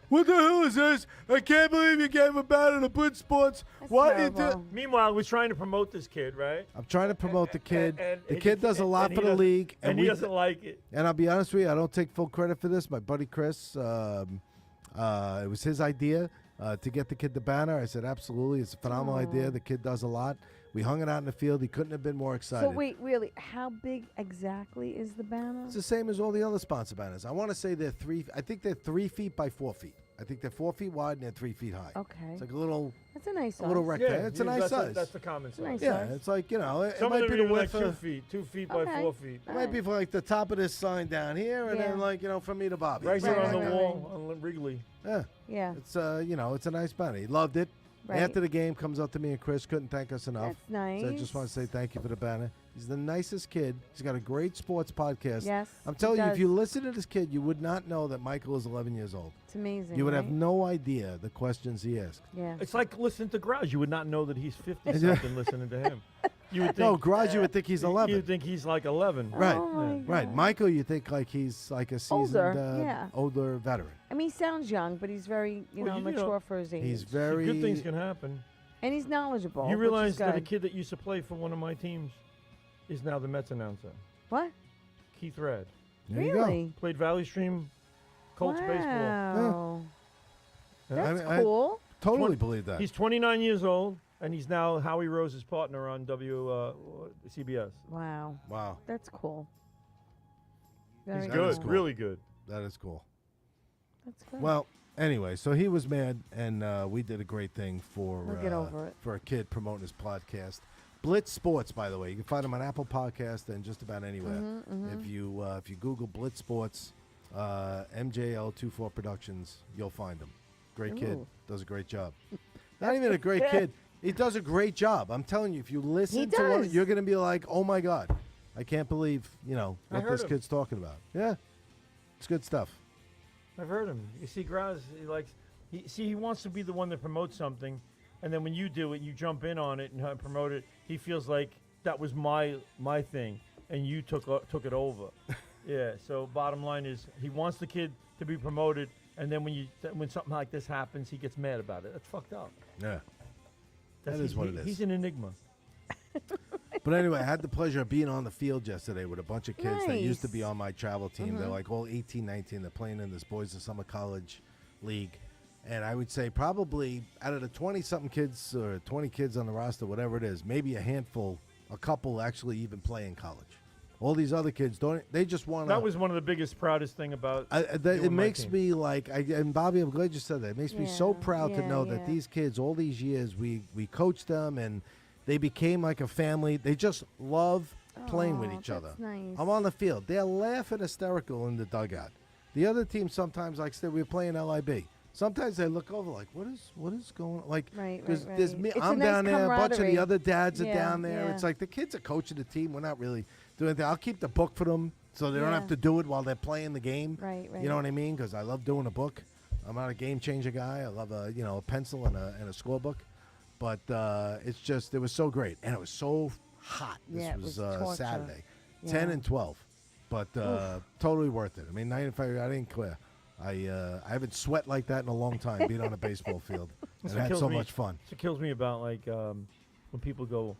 Speaker 4: What the hell is this? I can't believe you gave a banner to Blitz Sports.
Speaker 2: That's
Speaker 4: What you
Speaker 2: terrible.
Speaker 4: do?
Speaker 3: Meanwhile, we're trying to promote this kid, right?
Speaker 4: I'm trying to promote the kid. The
Speaker 3: and
Speaker 4: kid does a lot
Speaker 3: and
Speaker 4: for
Speaker 3: he
Speaker 4: the
Speaker 3: doesn't-
Speaker 4: league,
Speaker 3: and he doesn't like it.
Speaker 4: And I'll be honest with you, I don't take full credit for this. My buddy Chris, it was his idea to get the kid the banner. I said, absolutely. It's a phenomenal idea. The kid does a lot. We hung it out in the field. He couldn't have been more excited.
Speaker 2: So wait, really, how big exactly is the banner?
Speaker 4: It's the same as all the other sponsor banners. I want to say I think they're 3 feet by 4 feet. I think they're 4 feet wide and they're 3 feet high.
Speaker 2: Okay.
Speaker 4: It's like a little
Speaker 2: That's a nice size.
Speaker 4: rectangle. It's a nice size.
Speaker 3: That's the common size.
Speaker 2: Nice
Speaker 4: yeah,
Speaker 2: size.
Speaker 4: it's like, it
Speaker 3: Some
Speaker 4: might
Speaker 3: of
Speaker 4: be
Speaker 3: them
Speaker 4: the
Speaker 3: are like
Speaker 4: width
Speaker 3: 2
Speaker 4: of,
Speaker 3: feet, 2 feet
Speaker 2: Okay.
Speaker 3: by 4 feet.
Speaker 4: it might be for like the top of this sign down here and
Speaker 2: Yeah.
Speaker 4: then like, from me to Bobby.
Speaker 3: Right here
Speaker 2: Right,
Speaker 3: on the
Speaker 2: right,
Speaker 3: wall on Wrigley.
Speaker 4: Yeah.
Speaker 2: Yeah.
Speaker 4: It's it's a nice banner. He loved it.
Speaker 2: Right.
Speaker 4: After the game, comes up to me and Chris, couldn't thank us enough.
Speaker 2: That's nice.
Speaker 4: So I just want to say thank you for the banner. He's the nicest kid. He's got a great sports podcast.
Speaker 2: Yes.
Speaker 4: I'm
Speaker 2: he
Speaker 4: telling you, if
Speaker 2: does.
Speaker 4: you listen to this kid, you would not know that Michael is 11 years old.
Speaker 2: It's amazing.
Speaker 4: You would have
Speaker 2: right?
Speaker 4: no idea the questions he asked.
Speaker 2: Yeah.
Speaker 3: It's like listening to Grouch. You would not know that he's 50 something listening to him. You would think
Speaker 4: No, Garage, you would think he's 11.
Speaker 3: You would think he's like 11.
Speaker 4: Right,
Speaker 2: Oh my
Speaker 4: right.
Speaker 2: God.
Speaker 4: Michael, you think like he's like a seasoned,
Speaker 2: Older,
Speaker 4: older veteran.
Speaker 2: I mean, he sounds young, but he's very,
Speaker 3: Well, you know,
Speaker 2: mature for his age.
Speaker 4: He's very.
Speaker 3: Good things can happen.
Speaker 2: and he's knowledgeable.
Speaker 3: You
Speaker 2: which
Speaker 3: realize
Speaker 2: is
Speaker 3: that a
Speaker 2: good.
Speaker 3: kid that used to play for one of my teams is now the Mets announcer.
Speaker 2: What?
Speaker 3: Keith Red.
Speaker 4: There you go.
Speaker 2: Really?
Speaker 3: Played Valley Stream Colts baseball.
Speaker 2: Wow.
Speaker 3: Yeah.
Speaker 2: That's
Speaker 4: I
Speaker 2: cool.
Speaker 4: totally believe that.
Speaker 3: He's 29 years old, and he's now Howie Rose's partner on CBS.
Speaker 2: Wow.
Speaker 4: Wow,
Speaker 2: That's cool.
Speaker 3: He's
Speaker 2: Very
Speaker 3: good,
Speaker 2: cool.
Speaker 3: really good.
Speaker 4: that is cool.
Speaker 2: That's good.
Speaker 4: Well, anyway, so he was mad, and we did a great thing for
Speaker 2: He'll get over it.
Speaker 4: for a kid promoting his podcast. Blitz Sports, by the way, you can find him on Apple Podcast and just about anywhere.
Speaker 2: Mm-hmm,
Speaker 4: If you Google Blitz Sports, MJL24 Productions, you'll find him. Great kid,
Speaker 2: Ooh.
Speaker 4: does a great job. Not even a great kid. He does a great job. I'm telling you, if you listen
Speaker 2: He
Speaker 4: to what
Speaker 2: does.
Speaker 4: you're going to be like, oh my God, I can't believe
Speaker 3: I
Speaker 4: what
Speaker 3: heard
Speaker 4: this
Speaker 3: him.
Speaker 4: kid's talking about. Yeah, it's good stuff.
Speaker 3: I've heard him. You see, Graz, he wants to be the one that promotes something, and then when you do it, you jump in on it and promote it. He feels like that was my thing, and you took it over. Yeah. So bottom line is, he wants the kid to be promoted, and then when something like this happens, he gets mad about it. That's fucked up.
Speaker 4: Yeah.
Speaker 3: That's,
Speaker 4: That is what it is.
Speaker 3: He's an enigma.
Speaker 4: But anyway, I had the pleasure of being on the field yesterday with a bunch of kids that used to be
Speaker 2: Nice.
Speaker 4: on my travel team. They're like all 18, 19. They're playing in this Boys of Summer College league. And I would say probably out of the 20-something kids or 20 kids on the roster, whatever it is, maybe a couple actually even play in college. All these other kids they just want to.
Speaker 3: That was one of the biggest, proudest thing about. you
Speaker 4: It
Speaker 3: and my
Speaker 4: makes
Speaker 3: team.
Speaker 4: me like, and Bobby, I'm glad you said that. It makes me so
Speaker 2: Yeah,
Speaker 4: proud to
Speaker 2: yeah,
Speaker 4: know that
Speaker 2: yeah.
Speaker 4: these kids, all these years, we coached them and they became like a family. They just love playing with
Speaker 2: Aw,
Speaker 4: each other.
Speaker 2: that's nice.
Speaker 4: I'm on the field. They're laughing hysterical in the dugout. The other team sometimes, like we were playing LIB. Sometimes they look over like, what is going on? Like,
Speaker 2: Right,
Speaker 4: there's
Speaker 2: right.
Speaker 4: me.
Speaker 2: It's a
Speaker 4: I'm
Speaker 2: nice
Speaker 4: down there. A bunch of the
Speaker 2: camaraderie.
Speaker 4: other dads are
Speaker 2: Yeah,
Speaker 4: down there.
Speaker 2: yeah.
Speaker 4: It's like the kids are coaching the team. We're not really doing anything. I'll keep the book for them so they don't
Speaker 2: Yeah.
Speaker 4: have to do it while they're playing the game.
Speaker 2: Right, right.
Speaker 4: You know what I mean? Because I love doing a book. I'm not a game changer guy. I love a pencil and a scorebook. But it was so great, and it was so hot. This
Speaker 2: Yeah, it
Speaker 4: was
Speaker 2: was torture.
Speaker 4: Saturday,
Speaker 2: Yeah.
Speaker 4: 10 and 12, but totally worth it. I mean, 95. I didn't clear. I haven't sweat like that in a long time. Being on a baseball field, and
Speaker 3: That's what
Speaker 4: had
Speaker 3: kills
Speaker 4: so
Speaker 3: me.
Speaker 4: much fun.
Speaker 3: It kills me about when people go,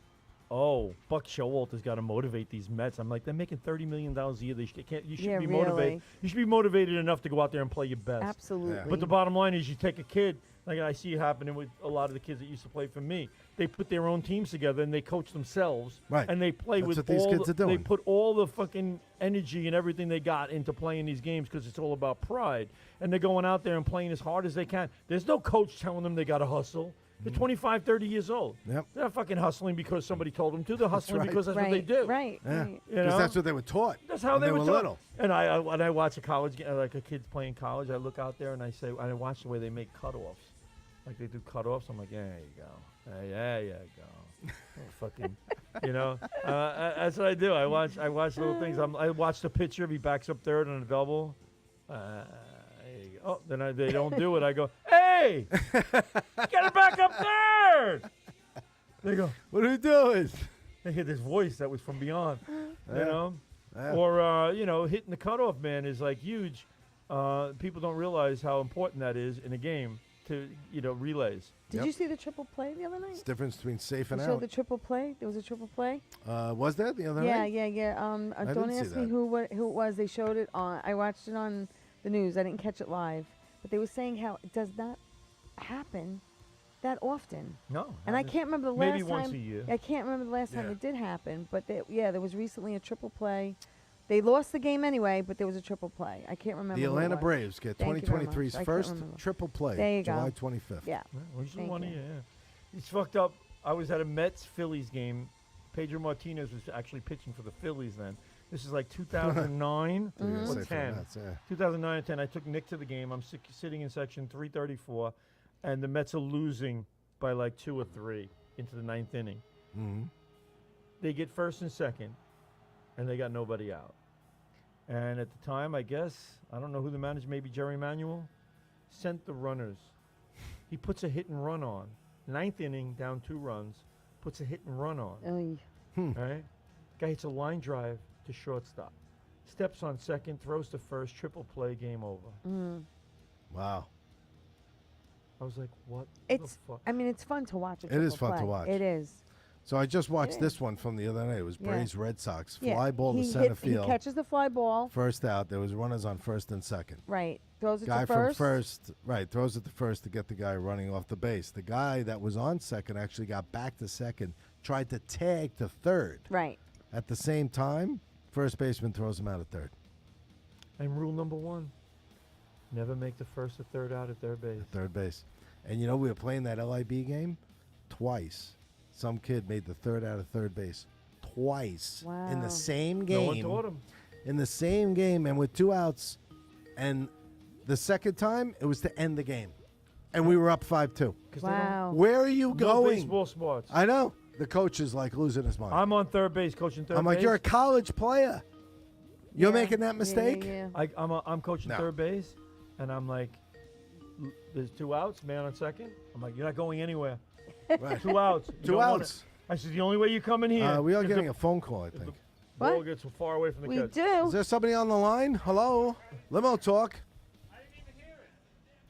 Speaker 3: "Oh, Buck Showalter's got to motivate these Mets." I'm like, they're making $30 million a year. You should
Speaker 2: Yeah,
Speaker 3: be
Speaker 2: really.
Speaker 3: motivated. You should be motivated enough to go out there and play your best.
Speaker 2: Absolutely.
Speaker 4: Yeah.
Speaker 3: But the bottom line is, you take a kid Like I see it happening with a lot of the kids that used to play for me. They put their own teams together and they coach themselves.
Speaker 4: Right.
Speaker 3: And they play
Speaker 4: That's
Speaker 3: with
Speaker 4: what these
Speaker 3: all
Speaker 4: kids
Speaker 3: the,
Speaker 4: are doing.
Speaker 3: They put all the fucking energy and everything they got into playing these games because it's all about pride. And they're going out there and playing as hard as they can. There's no coach telling them they got to hustle. They're 25, 30 years old.
Speaker 4: Yep.
Speaker 3: They're not fucking hustling because somebody told them to. They're hustling
Speaker 4: right.
Speaker 3: because that's what they do.
Speaker 2: Right.
Speaker 4: Yeah.
Speaker 2: Right.
Speaker 3: You
Speaker 4: Because
Speaker 3: know?
Speaker 4: that's what they were taught.
Speaker 3: That's how
Speaker 4: when
Speaker 3: they were taught.
Speaker 4: little.
Speaker 3: And I when I watch a college game, like a kid's playing college, I look out there and I say, I watch the way they make cutoffs. Like they do cutoffs. I'm like, yeah, there you go. There you go. Oh, fucking, you know. That's what I do. I watch little things. I watch the pitcher. If he backs up third on a double. There you go. Oh, then they don't do it. I go, hey, get it back up third. They go,
Speaker 4: What are we doing?
Speaker 3: they hear this voice that was from beyond, you
Speaker 4: Yeah.
Speaker 3: know.
Speaker 4: Yeah.
Speaker 3: Or you know, hitting the cutoff man is like huge. People don't realize how important that is in a game to relays.
Speaker 2: Did
Speaker 4: Yep.
Speaker 2: you see the triple play the other night?
Speaker 4: It's the difference between safe
Speaker 2: You
Speaker 4: and
Speaker 2: saw
Speaker 4: out.
Speaker 2: the triple play? There was a triple play?
Speaker 4: Was there the other
Speaker 2: Yeah,
Speaker 4: night?
Speaker 2: yeah.
Speaker 4: I
Speaker 2: Don't
Speaker 4: didn't see
Speaker 2: ask me
Speaker 4: that.
Speaker 2: who it was. They showed it on. I watched it on the news. I didn't catch it live, but they were saying how it does not happen that often.
Speaker 3: No.
Speaker 2: And I
Speaker 3: happens
Speaker 2: can't remember the
Speaker 3: maybe
Speaker 2: last
Speaker 3: once
Speaker 2: time.
Speaker 3: a year.
Speaker 2: I can't remember the last time
Speaker 4: Yeah.
Speaker 2: it did happen. But there was recently a triple play. They lost the game anyway, but there was a triple play. I can't remember.
Speaker 4: The
Speaker 2: who it
Speaker 4: Atlanta
Speaker 2: was.
Speaker 4: Braves get
Speaker 2: Thank you very much.
Speaker 4: 2023's
Speaker 2: I couldn't
Speaker 4: first
Speaker 2: remember.
Speaker 4: triple play,
Speaker 2: There you go.
Speaker 4: July 25th.
Speaker 2: Yeah.
Speaker 3: Yeah, we should
Speaker 2: Thank
Speaker 3: one a
Speaker 2: you.
Speaker 3: year. Yeah. It's fucked up. I was at a Mets-Phillies game. Pedro Martinez was actually pitching for the Phillies then. This is like 2009
Speaker 4: You're gonna
Speaker 3: or
Speaker 4: say for the
Speaker 3: 10.
Speaker 4: Mets, yeah.
Speaker 3: 2009 and 10. I took Nick to the game. I'm sitting in section 334, and the Mets are losing by like 2 or 3 into the ninth inning.
Speaker 4: Mhm.
Speaker 3: They get first and second, and they got nobody out. And at the time, I guess, I don't know who the manager, maybe Jerry Manuel, sent the runners. He puts a hit and run on. Ninth inning, down 2 runs, puts a hit and run on.
Speaker 2: Oy.
Speaker 3: All right? Guy hits a line drive to shortstop. Steps on second, throws to first, triple play, game over.
Speaker 4: Wow.
Speaker 3: I was like, what
Speaker 2: It's.
Speaker 3: the fuck?
Speaker 2: I mean, it's fun to watch. A
Speaker 4: It is
Speaker 2: triple
Speaker 4: fun to
Speaker 2: play.
Speaker 4: watch.
Speaker 2: It is.
Speaker 4: So I just watched
Speaker 2: is.
Speaker 4: this one from the other night. It was
Speaker 2: Yeah.
Speaker 4: Braves Red Sox.
Speaker 2: Yeah.
Speaker 4: Fly ball to
Speaker 2: he
Speaker 4: center
Speaker 2: hits,
Speaker 4: field.
Speaker 2: He catches the fly ball.
Speaker 4: First out. There was runners on first and second.
Speaker 2: Right. Throws it
Speaker 4: Guy
Speaker 2: to
Speaker 4: from
Speaker 2: first.
Speaker 4: first, right, throws it to first to get the guy running off the base. The guy that was on second actually got back to second, tried to tag to third.
Speaker 2: Right.
Speaker 4: At the same time, first baseman throws him out at third.
Speaker 3: And rule number 1, never make the first or third out at third base.
Speaker 4: At third base. And you know, we were playing that LIB game twice. Some kid made the third out of third base twice in
Speaker 2: Wow.
Speaker 4: the same
Speaker 3: No
Speaker 4: game.
Speaker 3: one taught him.
Speaker 4: In the same game and with 2 outs. And the second time, it was to end the game. And we were up 5-2.
Speaker 3: 'Cause they don't-
Speaker 2: Wow.
Speaker 4: Where are you
Speaker 3: No
Speaker 4: going?
Speaker 3: baseball smarts.
Speaker 4: I know. The coach is like losing his mind.
Speaker 3: I'm on third base, coaching third
Speaker 4: I'm
Speaker 3: base.
Speaker 4: like, you're a college player. You're
Speaker 2: Yeah.
Speaker 4: making that
Speaker 2: Yeah,
Speaker 4: mistake?
Speaker 2: Yeah.
Speaker 3: I'm coaching
Speaker 4: No.
Speaker 3: third base, and I'm like, there's 2 outs, man on second. I'm like, you're not going anywhere.
Speaker 4: Right.
Speaker 3: 2 outs. You
Speaker 4: 2
Speaker 3: don't want
Speaker 4: outs.
Speaker 3: it. I said, the only way you come in here.
Speaker 4: We are
Speaker 3: is
Speaker 4: getting
Speaker 3: the
Speaker 4: a phone call, I
Speaker 3: the
Speaker 4: think.
Speaker 3: ball
Speaker 2: What?
Speaker 3: gets far away from the
Speaker 2: We
Speaker 3: catch.
Speaker 2: do.
Speaker 4: Is there somebody on the line? Hello? Limo talk.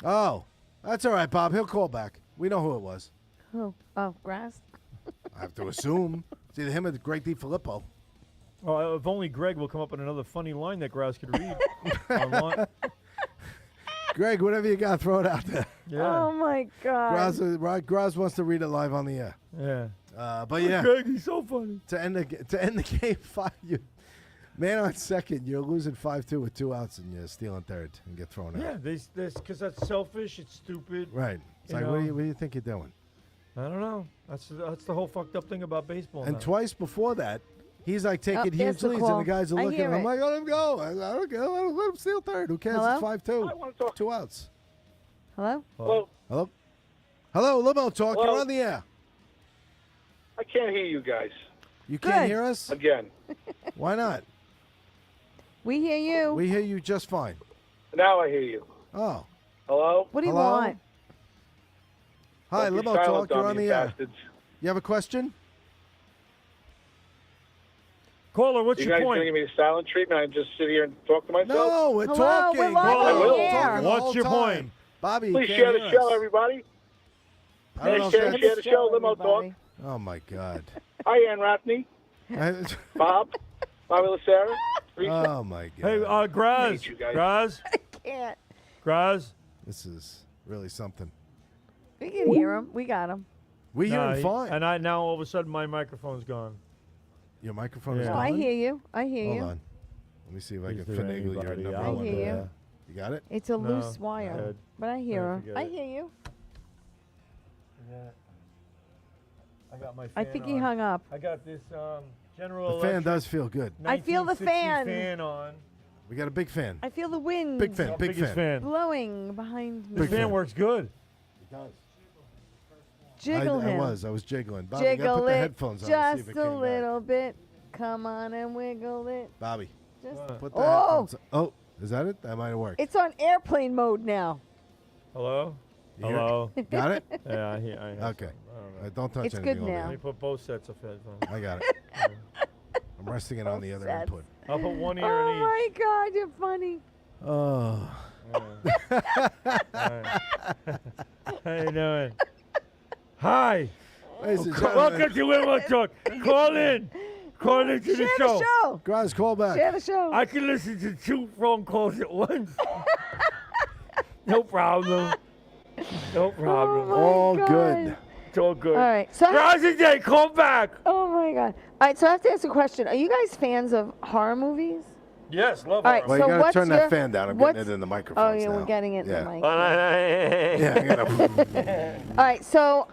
Speaker 4: Oh, that's all right, Bob. He'll call back. We know who it was.
Speaker 2: Oh, grass.
Speaker 4: I have to assume. It's either him or Greg DiFilippo.
Speaker 3: Oh, if only Greg will come up with another funny line that Grouse could read. online.
Speaker 4: Greg, whatever you got, throw it out there.
Speaker 3: Yeah.
Speaker 2: Oh my God.
Speaker 4: Graz wants to read it live on the air.
Speaker 3: Yeah.
Speaker 4: But yeah,
Speaker 3: Greg, he's so funny.
Speaker 4: to end the game, man on second, you're losing 5-2 with 2 outs, and you're stealing third and get thrown
Speaker 3: Yeah,
Speaker 4: out.
Speaker 3: this because that's selfish. It's stupid.
Speaker 4: Right. It's
Speaker 3: You
Speaker 4: like,
Speaker 3: know.
Speaker 4: what do you think you're doing?
Speaker 3: I don't know. That's the whole fucked up thing about baseball.
Speaker 4: And
Speaker 3: now.
Speaker 4: twice before that, he's like taking
Speaker 2: Oh, here's
Speaker 4: huge
Speaker 2: the
Speaker 4: leads,
Speaker 2: call.
Speaker 4: and the guys are
Speaker 2: I
Speaker 4: looking.
Speaker 2: hear
Speaker 4: And I'm
Speaker 2: it.
Speaker 4: like, let him go. I don't care. Let him steal third. Who cares?
Speaker 2: Hello?
Speaker 4: It's 5-2.
Speaker 5: I want to talk.
Speaker 4: 2 outs.
Speaker 2: Hello.
Speaker 5: Well,
Speaker 4: Hello? Hello, Limo Talk.
Speaker 5: Hello?
Speaker 4: You're on the air.
Speaker 5: I can't hear you guys
Speaker 4: You can't
Speaker 2: Good.
Speaker 4: hear us?
Speaker 5: again.
Speaker 4: Why not?
Speaker 2: We hear you.
Speaker 4: We hear you just fine.
Speaker 5: Now I hear you.
Speaker 4: Oh.
Speaker 5: Hello?
Speaker 2: What do you
Speaker 4: Hello?
Speaker 2: want?
Speaker 4: Hi,
Speaker 5: Don't be
Speaker 4: Limo
Speaker 5: silent
Speaker 4: Talk. You're
Speaker 5: me,
Speaker 4: on the
Speaker 5: you
Speaker 4: air.
Speaker 5: bastards.
Speaker 4: You have a question?
Speaker 3: Caller, what's
Speaker 5: You
Speaker 3: your
Speaker 5: guys
Speaker 3: point?
Speaker 5: going to give me the silent treatment? I just sit here and talk to myself?
Speaker 4: No, we're
Speaker 2: Hello,
Speaker 4: talking.
Speaker 2: we're live
Speaker 3: on
Speaker 4: We're
Speaker 3: the
Speaker 5: air.
Speaker 4: talking the
Speaker 3: What's
Speaker 4: whole
Speaker 3: your
Speaker 4: time.
Speaker 3: point?
Speaker 4: Bobby, you
Speaker 5: Please
Speaker 4: can't
Speaker 5: share the
Speaker 4: hear
Speaker 5: show,
Speaker 4: us.
Speaker 5: everybody.
Speaker 4: I don't know if
Speaker 5: Share
Speaker 4: that's-
Speaker 5: the show, Limo Talk.
Speaker 2: everybody.
Speaker 4: Oh, my God.
Speaker 5: Hi, Ann Rathney, Bob, Bobby Sarah, Teresa.
Speaker 4: Oh, my God.
Speaker 3: Hey, Graz.
Speaker 5: hate you guys.
Speaker 3: Graz.
Speaker 2: Can't.
Speaker 3: Graz.
Speaker 4: This is really something.
Speaker 2: We can hear him. We got him.
Speaker 4: We hear him
Speaker 3: he-
Speaker 4: fine.
Speaker 3: And now all of a sudden my microphone's gone.
Speaker 4: Your microphone is
Speaker 3: Yeah.
Speaker 2: No,
Speaker 4: gone?
Speaker 2: I hear you. I hear
Speaker 4: Hold
Speaker 2: you.
Speaker 4: on. Let me see if I
Speaker 3: Is
Speaker 4: can
Speaker 3: there
Speaker 4: finagle your
Speaker 3: anybody
Speaker 4: number
Speaker 3: out
Speaker 4: one.
Speaker 2: I hear you.
Speaker 3: there?
Speaker 4: You got it?
Speaker 2: It's a
Speaker 3: No,
Speaker 2: loose
Speaker 3: go
Speaker 2: wire,
Speaker 3: ahead.
Speaker 2: but I hear her.
Speaker 3: forget
Speaker 2: I
Speaker 3: it.
Speaker 2: hear you.
Speaker 3: I got my fan
Speaker 2: I think he
Speaker 3: on.
Speaker 2: hung up.
Speaker 3: I got this General
Speaker 4: The fan
Speaker 3: Electric
Speaker 4: does feel good.
Speaker 2: I feel the
Speaker 3: 1960
Speaker 2: fan.
Speaker 3: fan on.
Speaker 4: We got a big fan.
Speaker 2: I feel the wind
Speaker 4: Big fan. Big
Speaker 3: Biggest
Speaker 4: fan.
Speaker 2: blowing behind me.
Speaker 3: The fan
Speaker 4: fan.
Speaker 3: works good.
Speaker 4: It does.
Speaker 2: Jiggle
Speaker 4: I
Speaker 2: him.
Speaker 4: was jiggling. Bobby, you gotta
Speaker 2: Jiggle
Speaker 4: put the
Speaker 2: it
Speaker 4: headphones on and see
Speaker 2: just
Speaker 4: if it
Speaker 2: a
Speaker 4: came
Speaker 2: little bit. Come on and wiggle it.
Speaker 4: back. Bobby,
Speaker 2: Just
Speaker 4: put the
Speaker 2: Oh!
Speaker 4: headphones on. Oh, is that it? That might have worked.
Speaker 2: It's on airplane mode now.
Speaker 3: Hello?
Speaker 4: You hear it?
Speaker 3: Hello?
Speaker 4: Got it?
Speaker 3: Yeah, I hear. I hear
Speaker 4: Okay. Don't touch
Speaker 2: It's
Speaker 4: anything
Speaker 2: good
Speaker 4: over
Speaker 2: now.
Speaker 3: Let
Speaker 4: there.
Speaker 3: me put both sets of headphones.
Speaker 4: I got it. I'm resting it on the other
Speaker 2: sets.
Speaker 4: input.
Speaker 3: I'll put one ear
Speaker 2: Oh
Speaker 3: in each.
Speaker 2: my God, you're funny.
Speaker 4: Oh.
Speaker 3: Alright. How you doing? Hi.
Speaker 4: Ladies and gentlemen,
Speaker 3: Welcome to Limo Talk. Call in. Call into the
Speaker 2: Share
Speaker 3: show.
Speaker 2: the show.
Speaker 4: guys, call back.
Speaker 2: Share the show.
Speaker 3: I can listen to 2 phone calls at once. No problem. No problem.
Speaker 2: Oh,
Speaker 4: All
Speaker 2: my
Speaker 4: good.
Speaker 2: God.
Speaker 3: It's all good.
Speaker 2: All right. So
Speaker 3: Day, call back.
Speaker 2: oh my God. All right. So I have to ask a question. Are you guys fans of horror movies?
Speaker 3: Yes, love
Speaker 2: All right,
Speaker 3: horror.
Speaker 4: Well,
Speaker 2: So
Speaker 4: you gotta
Speaker 2: what's
Speaker 4: turn
Speaker 2: your-
Speaker 4: that fan down. I'm
Speaker 2: what's-
Speaker 4: getting it in the
Speaker 2: Oh
Speaker 4: microphone.
Speaker 2: yeah, we're getting it
Speaker 4: Yeah.
Speaker 2: in the mic.
Speaker 4: Yeah, I gotta.
Speaker 2: All right. So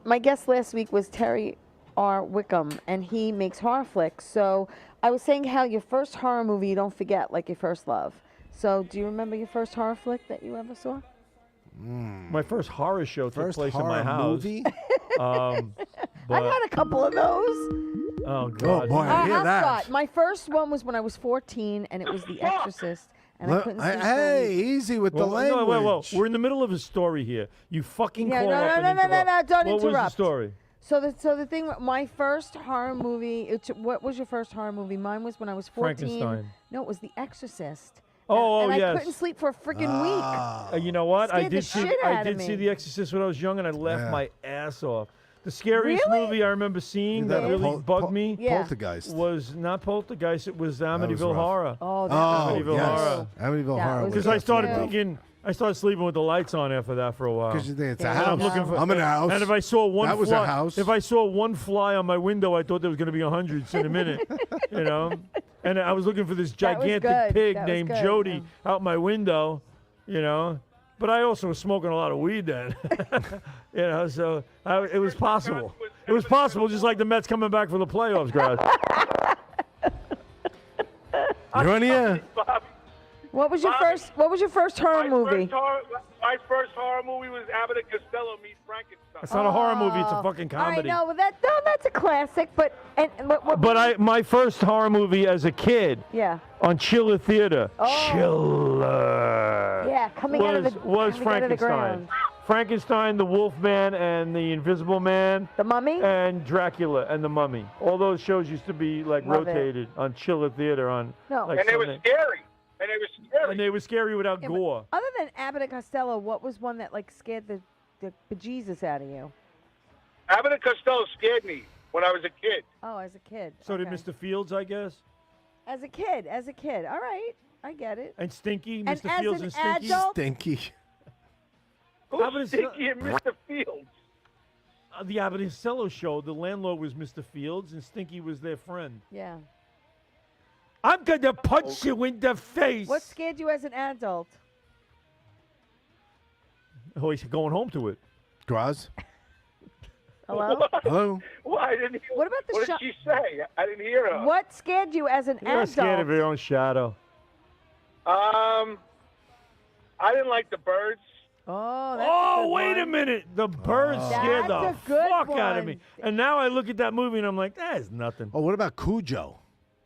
Speaker 2: my guest last week was Terry R. Wickham, and he makes horror flicks. So I was saying how your first horror movie you don't forget, like your first love. So do you remember your first horror flick that you ever saw?
Speaker 3: My first horror show took
Speaker 4: First
Speaker 3: place in
Speaker 4: horror
Speaker 3: my house.
Speaker 4: movie.
Speaker 2: I've
Speaker 3: But,
Speaker 2: had a couple of those.
Speaker 3: oh God.
Speaker 4: boy. I hear
Speaker 2: I'll
Speaker 4: that.
Speaker 2: start. My first one was when I was 14, and it was The Exorcist, and I
Speaker 4: Look,
Speaker 2: couldn't sleep for a
Speaker 4: hey,
Speaker 2: week.
Speaker 4: easy with the
Speaker 3: Well,
Speaker 4: language.
Speaker 3: whoa. We're in the middle of a story here. You fucking
Speaker 2: Yeah,
Speaker 3: call
Speaker 2: no,
Speaker 3: up
Speaker 2: no,
Speaker 3: and
Speaker 2: no, no,
Speaker 3: interrupt.
Speaker 2: no, don't
Speaker 3: What was the
Speaker 2: interrupt.
Speaker 3: story?
Speaker 2: So the thing, my first horror movie. What was your first horror movie? Mine was when I was 14.
Speaker 3: Frankenstein.
Speaker 2: No, it was The Exorcist.
Speaker 3: Oh,
Speaker 2: and I
Speaker 3: yes.
Speaker 2: couldn't sleep for a freaking week.
Speaker 3: You know what? I
Speaker 2: Scared the
Speaker 3: did see.
Speaker 2: shit
Speaker 3: I
Speaker 2: out of
Speaker 3: did see
Speaker 2: me.
Speaker 3: The Exorcist when I was young, and I laughed
Speaker 4: Yeah.
Speaker 3: my ass off. The scariest
Speaker 2: Really?
Speaker 3: movie I remember seeing that
Speaker 4: Yeah.
Speaker 3: really bugged me
Speaker 2: Yeah.
Speaker 4: Poltergeist.
Speaker 3: was not Poltergeist. It was Amityville
Speaker 4: rough.
Speaker 3: Horror.
Speaker 2: Oh, that
Speaker 4: Oh,
Speaker 2: was
Speaker 3: Amityville
Speaker 4: yes.
Speaker 3: Horror.
Speaker 4: Amityville
Speaker 2: That
Speaker 4: Horror.
Speaker 2: was
Speaker 3: Because
Speaker 2: good
Speaker 3: I started
Speaker 2: too.
Speaker 3: thinking, I started sleeping with the lights on after that for a while.
Speaker 4: Because you think it's a
Speaker 2: Yeah,
Speaker 4: house.
Speaker 3: I'm looking for-
Speaker 4: I'm in a house.
Speaker 3: And if I saw one
Speaker 4: That was
Speaker 3: fly,
Speaker 4: a house.
Speaker 3: if I saw one fly on my window, I thought there was going to be hundreds in a minute, you know. And I was looking for this
Speaker 2: That was
Speaker 3: gigantic
Speaker 2: good.
Speaker 3: pig
Speaker 2: That was
Speaker 3: named
Speaker 2: good,
Speaker 3: Jody out my window, you know. But I also was smoking a lot of weed then, you know. So it was possible. It was possible, just like the Mets coming back for the playoffs, guys.
Speaker 4: You're on the air.
Speaker 2: What was your first? What was your first horror movie?
Speaker 5: My first horror movie was Abbott and Costello meets Frankenstein.
Speaker 3: It's not a horror movie; it's a fucking
Speaker 2: All right,
Speaker 3: comedy.
Speaker 2: no, that's a classic. But
Speaker 3: My first horror movie as a kid
Speaker 2: yeah,
Speaker 3: on Chiller Theater.
Speaker 2: Oh.
Speaker 3: Chiller.
Speaker 2: yeah, coming out of the
Speaker 3: was
Speaker 2: coming out of the
Speaker 3: Frankenstein.
Speaker 2: ground.
Speaker 3: Frankenstein, the Wolfman, and the Invisible Man,
Speaker 2: The Mummy.
Speaker 3: and Dracula and the Mummy. All those shows used to be like
Speaker 2: Love it.
Speaker 3: rotated on Chiller Theater on.
Speaker 2: No.
Speaker 3: like
Speaker 5: And they were
Speaker 3: Sunday.
Speaker 5: scary.
Speaker 3: And they were scary without
Speaker 2: Yeah, but
Speaker 3: gore.
Speaker 2: Other than Abbott and Costello, what was one that like scared the bejesus out of you?
Speaker 5: Abbott and Costello scared me when I was a kid.
Speaker 2: Oh, as a kid.
Speaker 3: So
Speaker 2: okay.
Speaker 3: did Mr. Fields, I guess,
Speaker 2: As a kid. All right, I get it.
Speaker 3: and Stinky,
Speaker 2: And
Speaker 3: Mr.
Speaker 2: as
Speaker 3: Fields,
Speaker 2: an
Speaker 3: and Stinky.
Speaker 2: adult-
Speaker 4: Stinky.
Speaker 3: Abbott
Speaker 5: Who's
Speaker 3: and
Speaker 5: Stinky and Mr. Fields?
Speaker 3: The Abbott and Costello show. The landlord was Mr. Fields, and Stinky was their friend.
Speaker 2: Yeah.
Speaker 3: I'm gonna punch you in the face.
Speaker 2: What scared you as an adult?
Speaker 3: Oh, he's going home to it.
Speaker 4: Graz.
Speaker 2: Hello.
Speaker 4: Hello.
Speaker 5: Well, I didn't hear.
Speaker 2: What about the
Speaker 5: What
Speaker 2: shot?
Speaker 5: did she say? I didn't hear her.
Speaker 2: What scared you as an
Speaker 3: You're
Speaker 2: adult?
Speaker 3: scared of your own shadow.
Speaker 5: I didn't like the birds.
Speaker 2: Oh, that's a
Speaker 3: Oh,
Speaker 2: good
Speaker 3: wait a
Speaker 2: one.
Speaker 3: minute. The birds scared the
Speaker 2: That's a good
Speaker 3: fuck out of
Speaker 2: one.
Speaker 3: me. And now I look at that movie and I'm like, that is nothing.
Speaker 4: Oh, what about Cujo?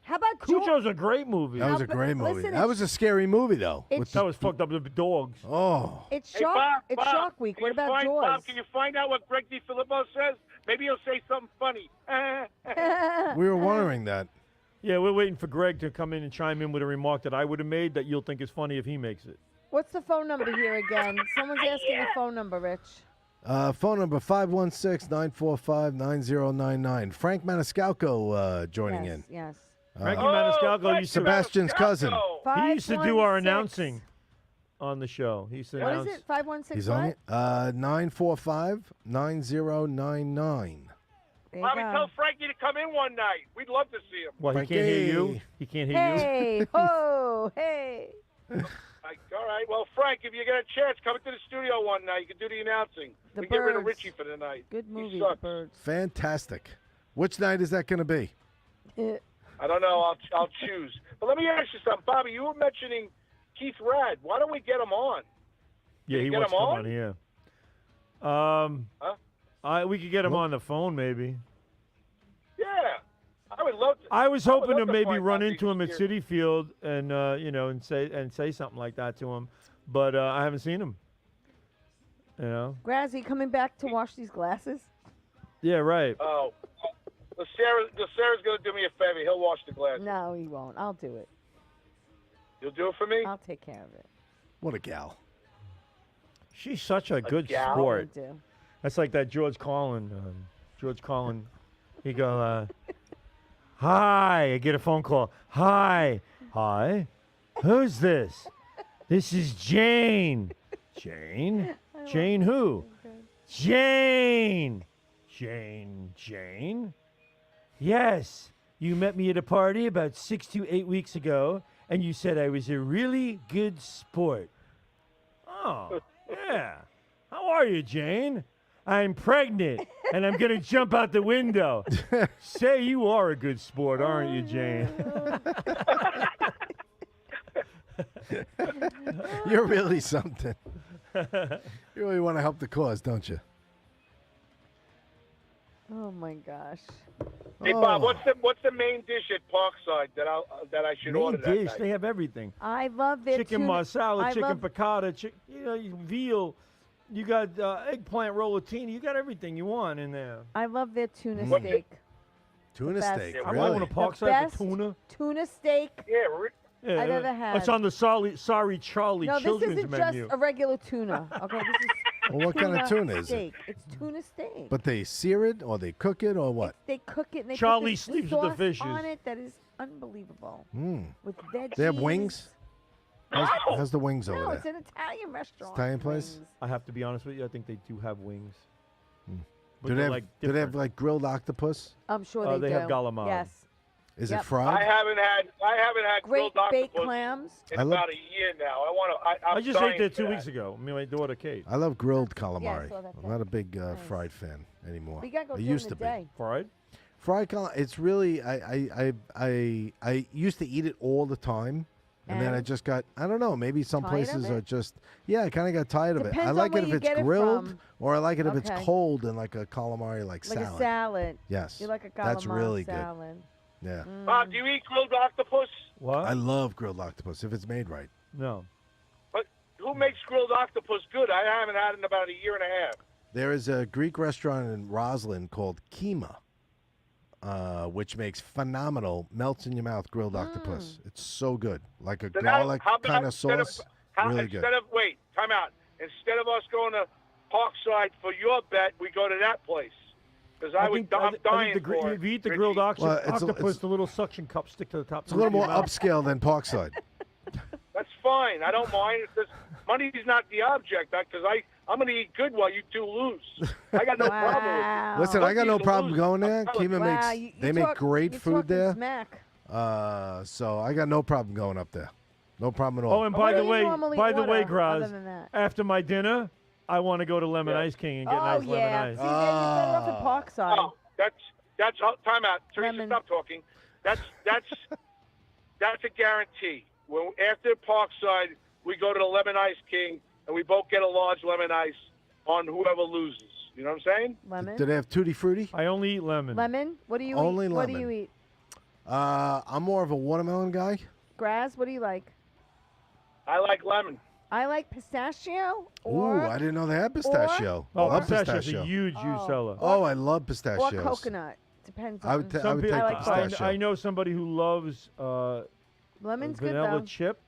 Speaker 2: How about
Speaker 3: Cujo's a great movie.
Speaker 4: That was a
Speaker 2: but
Speaker 4: great movie.
Speaker 2: listen,
Speaker 4: That was a scary movie, though.
Speaker 2: It's-
Speaker 4: With
Speaker 3: That
Speaker 4: the-
Speaker 3: was fucked up with the dogs.
Speaker 4: oh.
Speaker 2: It's
Speaker 5: Hey,
Speaker 2: Shark.
Speaker 5: Bob,
Speaker 2: It's
Speaker 5: Bob,
Speaker 2: Shark Week.
Speaker 5: can
Speaker 2: What
Speaker 5: you
Speaker 2: about
Speaker 5: find,
Speaker 2: Jaws?
Speaker 5: Bob, can you find out what Greg DiFilippo says? Maybe he'll say something funny.
Speaker 4: We were wondering that.
Speaker 3: Yeah, we're waiting for Greg to come in and chime in with a remark that I would have made that you'll think is funny if he makes it.
Speaker 2: What's the phone number here again? Someone's asking the phone number, Rich.
Speaker 4: Phone number 516-945-9099. Frank Maniscalco joining
Speaker 2: yes,
Speaker 4: in.
Speaker 2: Yes.
Speaker 3: Frankie
Speaker 5: Oh,
Speaker 3: Maniscalco
Speaker 5: Frank
Speaker 3: used to
Speaker 4: Sebastian's cousin.
Speaker 5: Maniscalco.
Speaker 3: he used to do our
Speaker 2: 516.
Speaker 3: announcing. on the show. He's
Speaker 2: What
Speaker 3: announced.
Speaker 2: is it? 516
Speaker 4: He's
Speaker 2: what?
Speaker 4: on it. 945-9099.
Speaker 2: There you
Speaker 5: Bobby,
Speaker 2: go.
Speaker 5: tell Frankie to come in one night. We'd love to see him.
Speaker 3: Well, he can't hear you.
Speaker 4: Frankie.
Speaker 3: He can't hear you.
Speaker 2: Hey, ho, hey.
Speaker 5: All right. Well, Frank, if you get a chance, come into the studio one night. You can do the announcing.
Speaker 2: The
Speaker 5: we get rid of
Speaker 2: Birds.
Speaker 5: Richie for the night.
Speaker 2: Good
Speaker 5: He
Speaker 2: movie, The
Speaker 5: sucks.
Speaker 2: Birds.
Speaker 4: Fantastic. Which night is that going to be?
Speaker 5: I don't know. I'll choose. But let me ask you something, Bobby. You were mentioning Keith Rad. Why don't we get him on?
Speaker 3: Yeah,
Speaker 5: Can
Speaker 3: he
Speaker 5: you get
Speaker 3: wants to
Speaker 5: him
Speaker 3: come
Speaker 5: on?
Speaker 3: on. Yeah.
Speaker 5: Huh?
Speaker 3: We could get him on the phone, maybe.
Speaker 5: Yeah. I would love to.
Speaker 3: I was
Speaker 5: I would
Speaker 3: hoping to
Speaker 5: love to
Speaker 3: maybe
Speaker 5: find
Speaker 3: run
Speaker 5: out
Speaker 3: into him at
Speaker 5: these
Speaker 3: City Field and and say something like that to him, but I haven't seen him. You know?
Speaker 2: Grazzy, coming back to wash these glasses?
Speaker 3: Yeah, right.
Speaker 5: Oh. Sarah's going to do me a favor. He'll wash the glasses.
Speaker 2: No, he won't. I'll do it.
Speaker 5: You'll do it for me?
Speaker 2: I'll take care of it.
Speaker 4: What a gal.
Speaker 3: She's such a good
Speaker 5: gal?
Speaker 3: sport.
Speaker 2: I do.
Speaker 3: That's like that George Carlin. He go, hi. I get a phone call. Hi. Who's this? This is Jane. Jane? Jane who? Jane. Jane? Yes. You met me at a party about 6 to 8 weeks ago, and you said I was a really good sport. Oh, yeah. How are you, Jane? I'm pregnant, and I'm going to jump out the window. Say you are a good sport, aren't you, Jane?
Speaker 4: You're really something. You really want to help the cause, don't you?
Speaker 2: Oh, my gosh.
Speaker 5: Hey, Bob,
Speaker 4: Oh.
Speaker 5: what's the main dish at Parkside that I should
Speaker 3: Main
Speaker 5: order that
Speaker 3: dish,
Speaker 5: night?
Speaker 3: they have everything.
Speaker 2: I love their
Speaker 3: Chicken
Speaker 2: tuna.
Speaker 3: marsala,
Speaker 2: I
Speaker 3: chicken
Speaker 2: love,
Speaker 3: piccata, veal. You got eggplant rollatini. You got everything you want in there.
Speaker 2: I love their tuna
Speaker 4: Mm.
Speaker 2: steak.
Speaker 4: Tuna
Speaker 2: best.
Speaker 4: steak,
Speaker 3: I
Speaker 4: really?
Speaker 3: want a
Speaker 2: The
Speaker 3: Parkside
Speaker 2: best
Speaker 3: for tuna.
Speaker 2: tuna steak.
Speaker 5: Yeah,
Speaker 3: Yeah,
Speaker 2: I've ever had.
Speaker 3: It's on the Sorry Charlie
Speaker 2: No, this
Speaker 3: children's
Speaker 2: isn't
Speaker 3: menu.
Speaker 2: just a regular tuna. Okay, this is
Speaker 4: Well, what kind of tuna is it?
Speaker 2: steak. It's tuna steak.
Speaker 4: But they sear it or they cook it or what?
Speaker 2: They cook it and they
Speaker 3: Charlie
Speaker 2: put
Speaker 3: sleeps
Speaker 2: the
Speaker 3: with the
Speaker 2: sauce
Speaker 3: fishes.
Speaker 2: on it. That is unbelievable.
Speaker 4: Mm.
Speaker 2: With veggies.
Speaker 4: They have wings? How's the wings over
Speaker 2: No,
Speaker 4: there?
Speaker 2: it's an Italian restaurant.
Speaker 4: Italian place?
Speaker 2: Wings.
Speaker 3: I have to be honest with you. I think they do have wings. But
Speaker 4: Do they
Speaker 3: they're,
Speaker 4: have,
Speaker 3: like,
Speaker 4: do they have
Speaker 3: different.
Speaker 4: like grilled octopus?
Speaker 2: I'm sure
Speaker 3: They
Speaker 2: do.
Speaker 3: have calamari.
Speaker 2: Yes.
Speaker 4: Is
Speaker 2: Yep.
Speaker 4: it fried?
Speaker 5: I haven't had
Speaker 2: Great
Speaker 5: grilled
Speaker 2: baked
Speaker 5: octopus
Speaker 2: clams.
Speaker 5: in
Speaker 4: I love-
Speaker 5: about a year now. I'm
Speaker 3: I just ate
Speaker 5: dying
Speaker 3: there
Speaker 5: for
Speaker 3: 2
Speaker 5: that.
Speaker 3: weeks ago. My daughter Kate.
Speaker 4: I love grilled calamari.
Speaker 2: saw that
Speaker 4: I'm
Speaker 2: too.
Speaker 4: not a big
Speaker 2: Nice.
Speaker 4: fried fan anymore.
Speaker 2: We gotta go
Speaker 4: I
Speaker 2: during
Speaker 4: used
Speaker 2: the
Speaker 4: to
Speaker 2: day.
Speaker 3: Fried?
Speaker 4: Fried calamari. It's really I used to eat it all the time, and then I
Speaker 2: And?
Speaker 4: just got I don't know. Maybe some
Speaker 2: Tired of
Speaker 4: places
Speaker 2: it?
Speaker 4: are just I kind of got tired of it. I
Speaker 2: Depends on
Speaker 4: like
Speaker 2: where
Speaker 4: it if
Speaker 2: you
Speaker 4: it's
Speaker 2: get it
Speaker 4: grilled,
Speaker 2: from.
Speaker 4: or I like it if it's
Speaker 2: Okay.
Speaker 4: cold and like a calamari like
Speaker 2: Like
Speaker 4: salad.
Speaker 2: a salad.
Speaker 4: Yes,
Speaker 2: You like a calamari
Speaker 4: that's really
Speaker 2: salad.
Speaker 4: good. Yeah,
Speaker 5: Bob, do you eat grilled octopus?
Speaker 3: What?
Speaker 4: I love grilled octopus if it's made right.
Speaker 3: No.
Speaker 5: But who makes grilled octopus good? I haven't had it in about a year and a half.
Speaker 4: There is a Greek restaurant in Roslyn called Kima, which makes phenomenal melts in your mouth grilled octopus. It's so good, like a
Speaker 5: So now,
Speaker 4: garlic
Speaker 5: how about
Speaker 4: kind of
Speaker 5: instead
Speaker 4: sauce. Really good.
Speaker 5: Wait, time out. Instead of us going to Parkside for your bet, we go to that place. Because I'm dying
Speaker 3: think
Speaker 5: for it.
Speaker 3: if you eat the
Speaker 5: Richie.
Speaker 3: grilled
Speaker 4: Well, it's a-
Speaker 3: octopus,
Speaker 4: it's-
Speaker 3: the little suction cups stick to the top.
Speaker 4: It's a little more
Speaker 3: of your mouth.
Speaker 4: upscale than Parkside.
Speaker 5: That's fine. I don't mind. It's just, money's not the object. Because I'm going to eat good while you two lose. I got no problem with it.
Speaker 2: Wow.
Speaker 4: Listen, I got no
Speaker 5: Losers
Speaker 4: problem
Speaker 5: lose.
Speaker 4: going there.
Speaker 5: I'm telling
Speaker 4: Kima
Speaker 5: you.
Speaker 2: Wow,
Speaker 4: makes
Speaker 2: you
Speaker 4: they make
Speaker 2: talk-
Speaker 4: great
Speaker 2: you're
Speaker 4: food
Speaker 2: talking
Speaker 4: there.
Speaker 2: Smack.
Speaker 4: So I got no problem going up there. No problem at
Speaker 3: Oh,
Speaker 4: all.
Speaker 3: and
Speaker 2: What
Speaker 3: by
Speaker 2: do
Speaker 3: the
Speaker 2: you
Speaker 3: way,
Speaker 2: normally
Speaker 3: order,
Speaker 2: other
Speaker 3: Graz,
Speaker 2: than that?
Speaker 3: after my dinner, I want to go to Lemon
Speaker 5: Yeah.
Speaker 3: Ice King and get
Speaker 2: Oh
Speaker 3: nice
Speaker 2: yeah.
Speaker 3: lemon
Speaker 2: See,
Speaker 3: ice.
Speaker 2: then you're better off at Parkside.
Speaker 5: Oh, that's time out. Teresa,
Speaker 2: Lemon.
Speaker 5: stop talking. That's a guarantee. When after Parkside, we go to the Lemon Ice King, and we both get a large lemon ice on whoever loses. You know what I'm saying?
Speaker 2: Lemon.
Speaker 4: Do they have tutti frutti?
Speaker 3: I only eat lemon.
Speaker 2: Lemon. What do you
Speaker 4: Only
Speaker 2: eat? What do
Speaker 4: lemon.
Speaker 2: you eat?
Speaker 4: I'm more of a watermelon guy.
Speaker 2: Graz. What do you like?
Speaker 5: I like lemon.
Speaker 2: I like pistachio.
Speaker 4: Ooh,
Speaker 2: Or,
Speaker 4: I didn't know they had pistachio.
Speaker 3: Oh,
Speaker 4: love
Speaker 3: pistachio's
Speaker 4: pistachio.
Speaker 3: a huge
Speaker 2: Oh.
Speaker 3: seller.
Speaker 4: Oh, I love
Speaker 2: or
Speaker 4: pistachios.
Speaker 2: coconut. Depends
Speaker 4: I
Speaker 2: on.
Speaker 4: would, ta- I
Speaker 3: Some
Speaker 4: would
Speaker 3: people,
Speaker 4: take
Speaker 2: I
Speaker 4: the
Speaker 2: like
Speaker 4: pistachio.
Speaker 3: I know somebody who loves
Speaker 2: Lemon's good
Speaker 3: vanilla
Speaker 2: though.
Speaker 3: chip.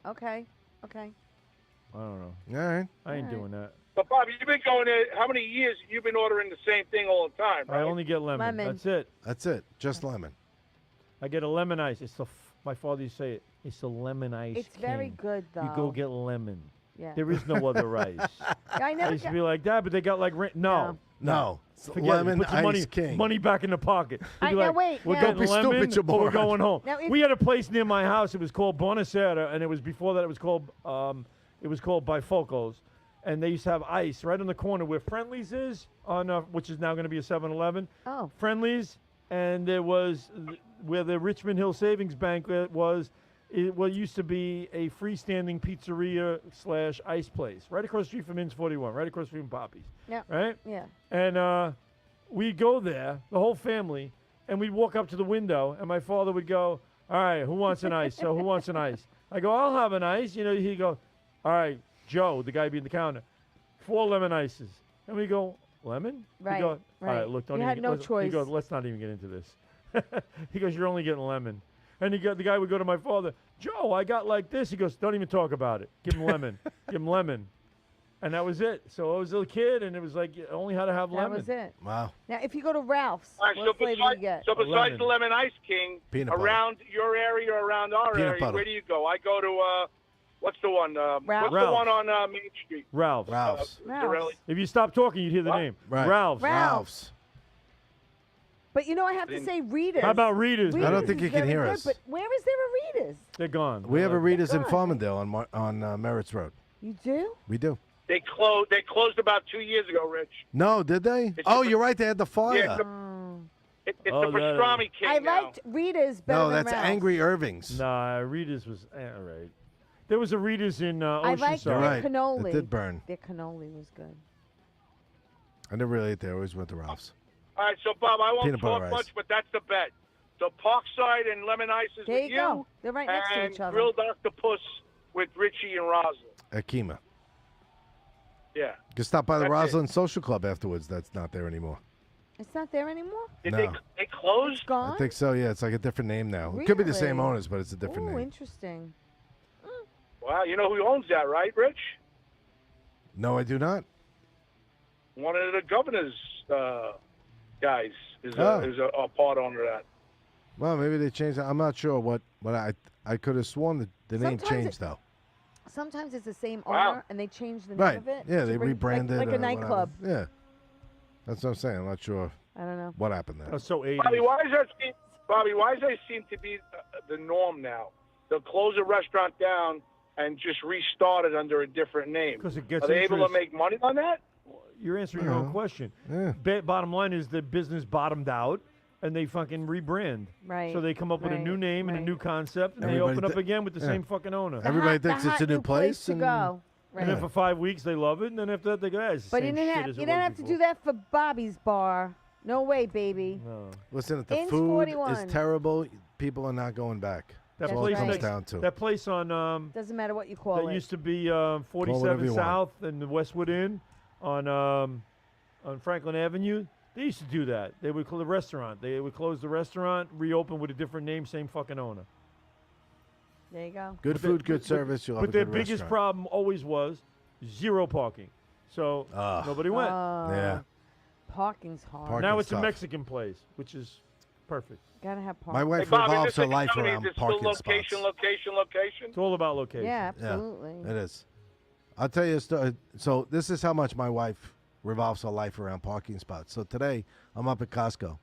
Speaker 2: Okay. Okay.
Speaker 3: I don't know.
Speaker 4: All right.
Speaker 3: I ain't
Speaker 2: Alright.
Speaker 3: doing that.
Speaker 5: But Bob, you've been going there. How many years you've been ordering the same thing all the time? Right?
Speaker 3: I only get lemon.
Speaker 2: Lemon.
Speaker 3: That's it.
Speaker 4: That's it. Just lemon.
Speaker 3: I get a lemon ice. It's the My father used to say it. It's a lemon ice.
Speaker 2: It's very
Speaker 3: king.
Speaker 2: good though.
Speaker 3: You go get lemon.
Speaker 2: Yeah.
Speaker 3: There is no other ice.
Speaker 2: I
Speaker 3: I
Speaker 2: never
Speaker 3: used to
Speaker 2: got.
Speaker 3: be like that, but they got like no.
Speaker 4: No.
Speaker 3: Forget
Speaker 4: Lemon
Speaker 3: it. Put the
Speaker 4: Ice
Speaker 3: money,
Speaker 4: King.
Speaker 3: money back in the pocket. They'd be
Speaker 2: Now
Speaker 3: like,
Speaker 2: wait,
Speaker 3: we're
Speaker 2: now-
Speaker 3: getting
Speaker 4: Don't be
Speaker 3: lemon,
Speaker 4: stupid, you
Speaker 3: or we're
Speaker 4: moron.
Speaker 3: going home.
Speaker 2: Now, if-
Speaker 3: We had a place near my house. It was called Bonacera, and it was before that. It was called Bifocos, and they used to have ice right on the corner where Friendlies is on, which is now going to be a 7-Eleven.
Speaker 2: Oh.
Speaker 3: Friendlies, and there was where the Richmond Hill Savings Bank was. What used to be a freestanding pizzeria / ice place, right across the street from Inns 41, right across the street from Poppy's.
Speaker 2: Yeah.
Speaker 3: Right?
Speaker 2: Yeah.
Speaker 3: And we'd go there, the whole family, and we'd walk up to the window, and my father would go, all right, who wants an ice? So who wants an ice? I go, I'll have an ice. You know, he'd go, all right, Joe, the guy behind the counter, 4 lemon ices. And we go, lemon?
Speaker 2: Right,
Speaker 3: He go, all
Speaker 2: right.
Speaker 3: right, look, don't
Speaker 2: You
Speaker 3: even.
Speaker 2: had no
Speaker 3: He
Speaker 2: choice.
Speaker 3: goes, let's not even get into this. He goes, you're only getting lemon. And the guy would go to my father, Joe, I got like this. He goes, don't even talk about it. Give him lemon. Give him lemon. And that was it. So I was a kid, and it was like you only had to have
Speaker 2: That
Speaker 3: lemon.
Speaker 2: was it.
Speaker 4: Wow.
Speaker 2: Now, if you go to Ralph's,
Speaker 5: All right,
Speaker 2: what flavor do you get?
Speaker 5: so besides
Speaker 3: Lemon.
Speaker 5: the Lemon Ice King,
Speaker 4: Peanut butter.
Speaker 5: around your area or around our
Speaker 4: Peanut
Speaker 5: area,
Speaker 4: butter.
Speaker 5: where do you go? I go to, what's the one? What's the
Speaker 3: Ralph's.
Speaker 5: one on Main Street?
Speaker 3: Ralph's.
Speaker 4: Ralph's.
Speaker 2: Ralph's.
Speaker 3: If you stop talking, you'd hear the
Speaker 5: What?
Speaker 3: name.
Speaker 4: Right.
Speaker 3: Ralph's.
Speaker 2: Ralph's. But you know, I have to
Speaker 5: Didn't-
Speaker 2: say Rita's.
Speaker 3: How about Rita's?
Speaker 4: I don't
Speaker 2: Rita's
Speaker 4: think
Speaker 2: is
Speaker 4: you can
Speaker 2: very
Speaker 4: hear
Speaker 2: good,
Speaker 4: us.
Speaker 2: But where is there a Rita's?
Speaker 3: They're gone.
Speaker 4: We have a Rita's in
Speaker 2: God.
Speaker 4: Farmingdale on Merritt's Road.
Speaker 2: You do?
Speaker 4: We do.
Speaker 5: They closed about 2 years ago, Rich.
Speaker 4: No, did they?
Speaker 5: It's
Speaker 4: Oh,
Speaker 5: the-
Speaker 4: you're right. They had the fire.
Speaker 5: Yeah,
Speaker 2: Oh.
Speaker 5: It's
Speaker 3: Oh,
Speaker 5: the
Speaker 3: that-
Speaker 5: pastrami king
Speaker 2: I
Speaker 5: now.
Speaker 2: liked Rita's better
Speaker 4: No,
Speaker 2: than
Speaker 4: that's
Speaker 2: Ralph's.
Speaker 4: Angry Irving's.
Speaker 3: Nah, Rita's was all right. There was a Rita's in
Speaker 2: I liked
Speaker 3: Oceanside.
Speaker 4: You're
Speaker 2: their
Speaker 4: right.
Speaker 2: cannoli.
Speaker 4: It did burn.
Speaker 2: Their cannoli was good.
Speaker 4: I never really ate there. I always went to Ralph's.
Speaker 5: All right, so Bob, I won't
Speaker 4: Peanut butter
Speaker 5: talk
Speaker 4: ice.
Speaker 5: much, but that's the bet. So Parkside and Lemon Ice is
Speaker 2: There
Speaker 5: with
Speaker 2: you go. They're right next to
Speaker 5: and
Speaker 2: each other.
Speaker 5: Grilled Octopus with Richie and Rosalind.
Speaker 4: Akima.
Speaker 5: Yeah.
Speaker 4: You can stop by the
Speaker 5: That's it.
Speaker 4: Rosalind Social Club afterwards. That's not there anymore.
Speaker 2: It's not there anymore?
Speaker 5: Did
Speaker 4: No.
Speaker 5: they close?
Speaker 2: It's gone?
Speaker 4: I think so. Yeah, it's like a different name now. It could be the same
Speaker 2: Really?
Speaker 4: owners, but it's a different
Speaker 2: Ooh,
Speaker 4: name.
Speaker 2: interesting.
Speaker 5: Wow, you know who owns that, right, Rich?
Speaker 4: No, I do not.
Speaker 5: One of the governor's guys is
Speaker 4: Oh.
Speaker 5: a part owner of that.
Speaker 4: Well, maybe they changed it. I'm not sure what I could have sworn that the name
Speaker 2: Sometimes
Speaker 4: changed though.
Speaker 2: Sometimes it's the same
Speaker 5: Wow.
Speaker 2: owner and they change the name
Speaker 4: Right.
Speaker 2: of it.
Speaker 4: Yeah,
Speaker 2: to
Speaker 4: they
Speaker 2: bring-
Speaker 4: rebranded
Speaker 2: like
Speaker 4: or
Speaker 2: a
Speaker 4: whatever.
Speaker 2: nightclub.
Speaker 4: Yeah. That's what I'm saying. I'm not sure
Speaker 2: I don't know.
Speaker 4: what happened there.
Speaker 3: That's so 80s.
Speaker 5: Bobby, why does that seem to be the norm now? They'll close a restaurant down and just restart it under a different name.
Speaker 3: 'Cause it gets
Speaker 5: Are they able to
Speaker 3: interest.
Speaker 5: make money on that?
Speaker 3: You're answering your own question.
Speaker 4: Yeah.
Speaker 3: Bottom line is the business bottomed out, and they fucking rebrand.
Speaker 2: Right.
Speaker 3: So they come up with a new
Speaker 2: right,
Speaker 3: name and a
Speaker 2: right.
Speaker 3: new concept, and
Speaker 4: Everybody
Speaker 3: they open up
Speaker 4: thi-
Speaker 3: again with the
Speaker 4: yeah.
Speaker 3: same fucking owner.
Speaker 2: The
Speaker 4: Everybody
Speaker 2: hot- the
Speaker 4: thinks it's
Speaker 2: hot
Speaker 4: a new place
Speaker 2: to
Speaker 4: and-
Speaker 2: go. Right.
Speaker 3: And then for 5 weeks they love it, and then after that they go, "Ah, it's the
Speaker 2: But you
Speaker 3: same
Speaker 2: didn't
Speaker 3: shit
Speaker 2: have
Speaker 3: as
Speaker 2: you
Speaker 3: it
Speaker 2: didn't
Speaker 3: was
Speaker 2: have to
Speaker 3: before."
Speaker 2: do that for Bobby's bar. No way, baby.
Speaker 3: No.
Speaker 4: Listen, if the
Speaker 2: Inns
Speaker 4: food
Speaker 2: 41.
Speaker 4: is terrible, people are not going back.
Speaker 3: That
Speaker 4: That's all it
Speaker 3: place
Speaker 2: right.
Speaker 4: comes
Speaker 3: next,
Speaker 4: down to.
Speaker 3: that place on
Speaker 2: Doesn't matter what you call
Speaker 3: that
Speaker 2: it.
Speaker 3: used to be
Speaker 4: whatever
Speaker 3: 47
Speaker 4: you want.
Speaker 3: South and the Westwood Inn on Franklin Avenue. They used to do that. They would close the restaurant. They would close the restaurant, reopen with a different name, same fucking owner.
Speaker 2: There you go.
Speaker 4: Good
Speaker 3: But
Speaker 4: food,
Speaker 3: the-
Speaker 4: good
Speaker 3: but-
Speaker 4: service. You'll have
Speaker 3: But
Speaker 4: a
Speaker 3: their
Speaker 4: good
Speaker 3: biggest
Speaker 4: restaurant.
Speaker 3: problem always was zero parking. So
Speaker 4: Ah.
Speaker 3: nobody went.
Speaker 4: Yeah.
Speaker 2: Parking's hard.
Speaker 4: Parking.
Speaker 3: Now it's a
Speaker 4: tough.
Speaker 3: Mexican place, which is perfect.
Speaker 2: Gotta have
Speaker 4: My
Speaker 2: parking.
Speaker 4: wife
Speaker 5: Hey, Bob, is
Speaker 4: revolves
Speaker 5: this
Speaker 4: her
Speaker 5: a
Speaker 4: life
Speaker 5: company?
Speaker 4: around
Speaker 5: Is it still
Speaker 4: parking
Speaker 5: location,
Speaker 4: spots.
Speaker 5: location?
Speaker 3: It's all about location.
Speaker 2: Yeah, absolutely.
Speaker 4: It is. I'll tell you a story. So this is how much my wife revolves her life around parking spots. So today I'm up at Costco.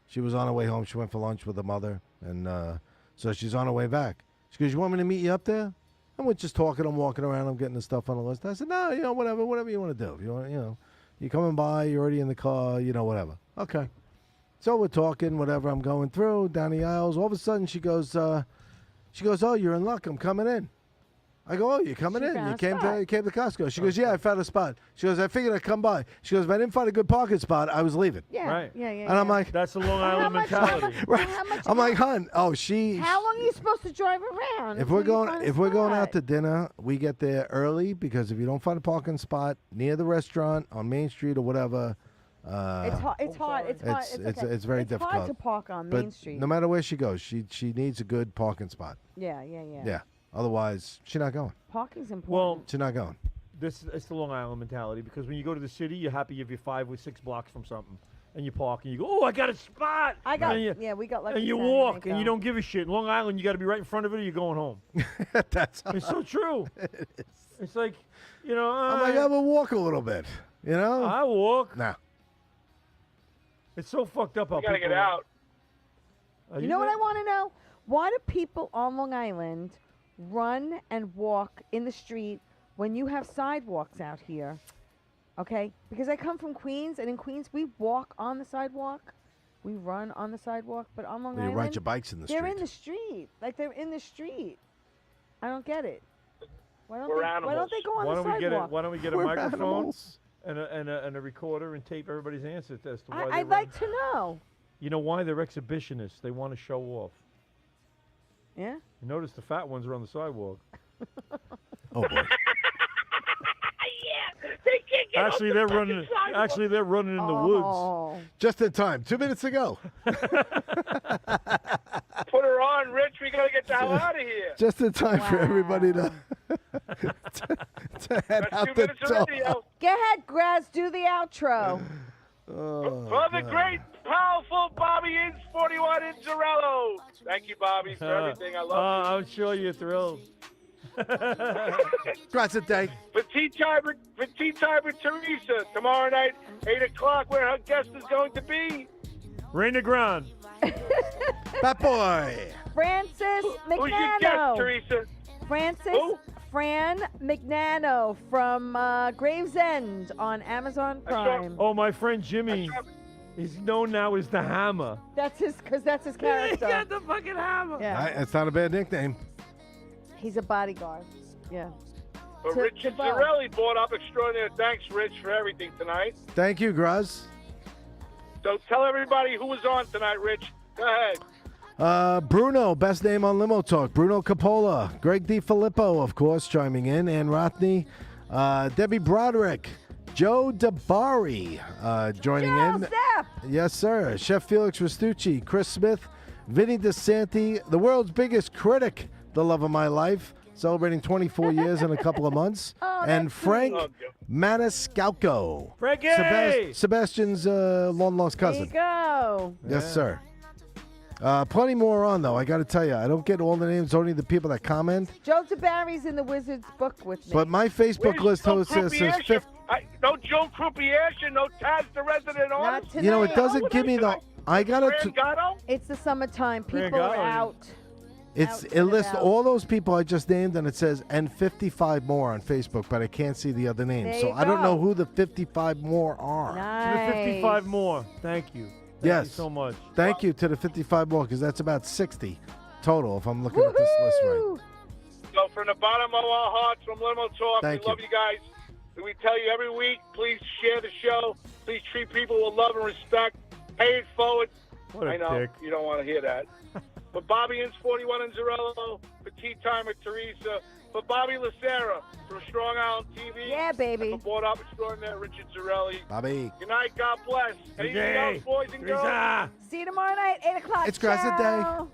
Speaker 4: She was on her way home. She went for lunch with her mother, and so she's on her way back. She goes, "You want me to meet you up there?" And we're just talking. I'm walking around. I'm getting the stuff on the list. I said, "No, whatever you want to do. If you want, you're coming by. You're already in the car. Whatever." Okay. So we're talking, whatever. I'm going through down the aisles. All of a sudden, she goes, "Oh, you're in luck. I'm coming in." I go, "Oh, you're coming
Speaker 2: She
Speaker 4: in?
Speaker 2: found
Speaker 4: You
Speaker 2: a
Speaker 4: came
Speaker 2: spot.
Speaker 4: to Costco?" She goes, "Yeah, I found a spot." She goes, "I figured I'd come by." She goes, "If I didn't find a good parking spot, I was leaving."
Speaker 2: Yeah,
Speaker 3: Right.
Speaker 2: yeah, yeah.
Speaker 4: And I'm
Speaker 2: yeah.
Speaker 4: like,
Speaker 3: That's the Long
Speaker 2: How
Speaker 3: Island
Speaker 2: much-
Speaker 3: mentality.
Speaker 4: right.
Speaker 2: how much-
Speaker 4: I'm like, "Hun, she."
Speaker 2: How long are you supposed to drive around?
Speaker 4: If
Speaker 2: until
Speaker 4: we're
Speaker 2: you
Speaker 4: going,
Speaker 2: find a
Speaker 4: if we're going out
Speaker 2: spot?
Speaker 4: to dinner, we get there early because if you don't find a parking spot near the restaurant on Main Street or whatever,
Speaker 2: It's hard. It's hard. It's hard.
Speaker 4: it's very
Speaker 2: It's
Speaker 4: difficult.
Speaker 2: hard to park on
Speaker 4: but
Speaker 2: Main Street.
Speaker 4: no matter where she goes, she needs a good parking spot.
Speaker 2: Yeah.
Speaker 4: Yeah. Otherwise, she's not going.
Speaker 2: Parking's important.
Speaker 3: Well,
Speaker 4: She's not going.
Speaker 3: it's the Long Island mentality because when you go to the city, you're happy if you're 5 or 6 blocks from something. and you park and you go, oh, I got a spot.
Speaker 2: I got,
Speaker 3: and you,
Speaker 2: yeah, we got lucky.
Speaker 3: and you
Speaker 2: Saturday
Speaker 3: walk
Speaker 2: night,
Speaker 3: and you
Speaker 2: though.
Speaker 3: don't give a shit. Long Island, you got to be right in front of it or you're going home.
Speaker 4: That's.
Speaker 3: It's so true. It's like, you know,
Speaker 4: I'm like, I will walk a little bit. You know.
Speaker 3: I walk.
Speaker 4: Nah.
Speaker 3: It's so fucked up how
Speaker 5: We gotta
Speaker 3: people
Speaker 5: get out.
Speaker 2: You know what I want to know? Why do people on Long Island run and walk in the street when you have sidewalks out here? Okay? Because I come from Queens, and in Queens, we walk on the sidewalk. We run on the sidewalk, but on Long
Speaker 4: You
Speaker 2: Island,
Speaker 4: ride your bikes in the street.
Speaker 2: they're in the street. Like, they're in the street. I don't get it. Why don't,
Speaker 5: We're
Speaker 2: they, why don't
Speaker 5: animals.
Speaker 2: they go on
Speaker 3: Why
Speaker 2: the
Speaker 3: don't we get a
Speaker 2: sidewalk?
Speaker 3: Why don't we get a
Speaker 4: We're
Speaker 3: microphone
Speaker 4: animals.
Speaker 3: and a recorder and tape everybody's answers as to why they
Speaker 2: I'd
Speaker 3: run?
Speaker 2: like to know.
Speaker 3: You know why? They're exhibitionists. They want to show off.
Speaker 2: Yeah?
Speaker 3: You notice the fat ones are on the sidewalk.
Speaker 4: Oh boy.
Speaker 5: They can't get
Speaker 3: Actually,
Speaker 5: off the
Speaker 3: they're
Speaker 5: fucking
Speaker 3: running.
Speaker 5: sidewalk.
Speaker 3: Actually, they're running in the woods.
Speaker 2: Oh.
Speaker 4: Just in time. 2 minutes ago.
Speaker 5: Put her on, Rich. We gotta get the hell out of here.
Speaker 4: Just in time for everybody to,
Speaker 2: Wow.
Speaker 4: to head
Speaker 5: That's
Speaker 4: out
Speaker 5: 2
Speaker 4: the
Speaker 5: minutes
Speaker 4: door.
Speaker 5: of radio.
Speaker 2: Go ahead, Graz. Do the outro.
Speaker 4: Oh,
Speaker 5: For the
Speaker 4: God.
Speaker 5: great, powerful Bobby Inns 41 Inzarello. Thank you, Bobby, for everything. I love you.
Speaker 3: I'm sure you're thrilled.
Speaker 4: Grazie day.
Speaker 5: For tea time with Teresa tomorrow night, 8 o'clock, where her guest is going to be.
Speaker 3: Rain the ground.
Speaker 4: Bad boy.
Speaker 2: Francis
Speaker 5: Who's your guest,
Speaker 2: McNano.
Speaker 5: Teresa?
Speaker 2: Francis
Speaker 5: Who?
Speaker 2: Fran McNano from Gravesend on Amazon Prime.
Speaker 3: Oh, my friend Jimmy. He's known now as the Hammer.
Speaker 2: That's his
Speaker 3: He
Speaker 2: character.
Speaker 3: got the fucking hammer.
Speaker 2: Yeah,
Speaker 4: It's not a bad nickname.
Speaker 2: he's a bodyguard. Yeah.
Speaker 5: For
Speaker 2: To-
Speaker 5: Richard
Speaker 2: to Bo.
Speaker 5: Zarelli brought up extraordinary. Thanks, Rich, for everything tonight.
Speaker 4: Thank you, Graz.
Speaker 5: So tell everybody who was on tonight, Rich. Go ahead.
Speaker 4: Bruno, best name on Limo Talk. Bruno Capola. Greg DiFilippo, of course, chiming in. Ann Rothney. Debbie Broderick. Joe DeBari joining
Speaker 2: Joe
Speaker 4: in.
Speaker 2: Steph.
Speaker 4: Yes, sir. Chef Felix Restucci. Chris Smith. Vinny DeSanti. The world's biggest critic. The love of my life. Celebrating 24 years in a couple of months.
Speaker 2: Oh,
Speaker 4: and
Speaker 2: that's
Speaker 4: Frank
Speaker 5: sweet.
Speaker 4: Maniscalco.
Speaker 3: Frankie!
Speaker 4: Sebastian's long-lost
Speaker 2: There
Speaker 4: cousin.
Speaker 2: you go.
Speaker 4: Yes,
Speaker 3: Yeah.
Speaker 4: sir. Plenty more on, though. I got to tell you, I don't get all the names, only the people that comment.
Speaker 2: Joe DeBarry's in the Wizards book with me.
Speaker 4: But my Facebook list
Speaker 5: Joe
Speaker 4: host says
Speaker 5: Croupier?
Speaker 4: 50.
Speaker 5: No Joe Croupier, no Taz, the resident
Speaker 2: Not
Speaker 5: artist.
Speaker 2: tonight.
Speaker 4: You know, it doesn't
Speaker 5: Oh,
Speaker 4: give me the.
Speaker 5: tonight.
Speaker 4: I got to.
Speaker 5: Fran Gatto?
Speaker 2: It's the summertime. People
Speaker 3: Greg
Speaker 2: are
Speaker 3: Allen.
Speaker 2: out.
Speaker 4: It's
Speaker 2: out
Speaker 4: it
Speaker 2: and
Speaker 4: lists
Speaker 2: about.
Speaker 4: all those people I just named, and it says and 55 more on Facebook, but I can't see the other names,
Speaker 2: There
Speaker 4: so
Speaker 2: you
Speaker 4: I don't know
Speaker 2: go.
Speaker 4: who the 55 more are.
Speaker 3: To the
Speaker 2: Nice.
Speaker 3: 55 more. Thank you. Thank
Speaker 4: Yes.
Speaker 3: you so much.
Speaker 4: Thank you to the 55 more, because that's about 60 total, if I'm looking at this list right.
Speaker 2: Woohoo!
Speaker 5: So from the bottom of our hearts, from Limo Talk,
Speaker 4: Thank
Speaker 5: we love you guys. We tell you every week, please share the show. Please treat people with love and respect. Pay it forward.
Speaker 3: What a
Speaker 5: I know
Speaker 3: dick.
Speaker 5: you don't want to hear that. For Bobby Inns 41 and Zarello, for Tea Time with Teresa, for Bobby Lacera from Strong Island TV.
Speaker 2: Yeah, baby.
Speaker 5: And for Board Up Extraordinaire, Richard Zarelli.
Speaker 4: Bobby.
Speaker 5: Good night, God bless. Anything else, boys and girls?
Speaker 3: Teresa.
Speaker 2: See you tomorrow night, 8 o'clock.
Speaker 4: It's Grass a day.
Speaker 2: Ciao.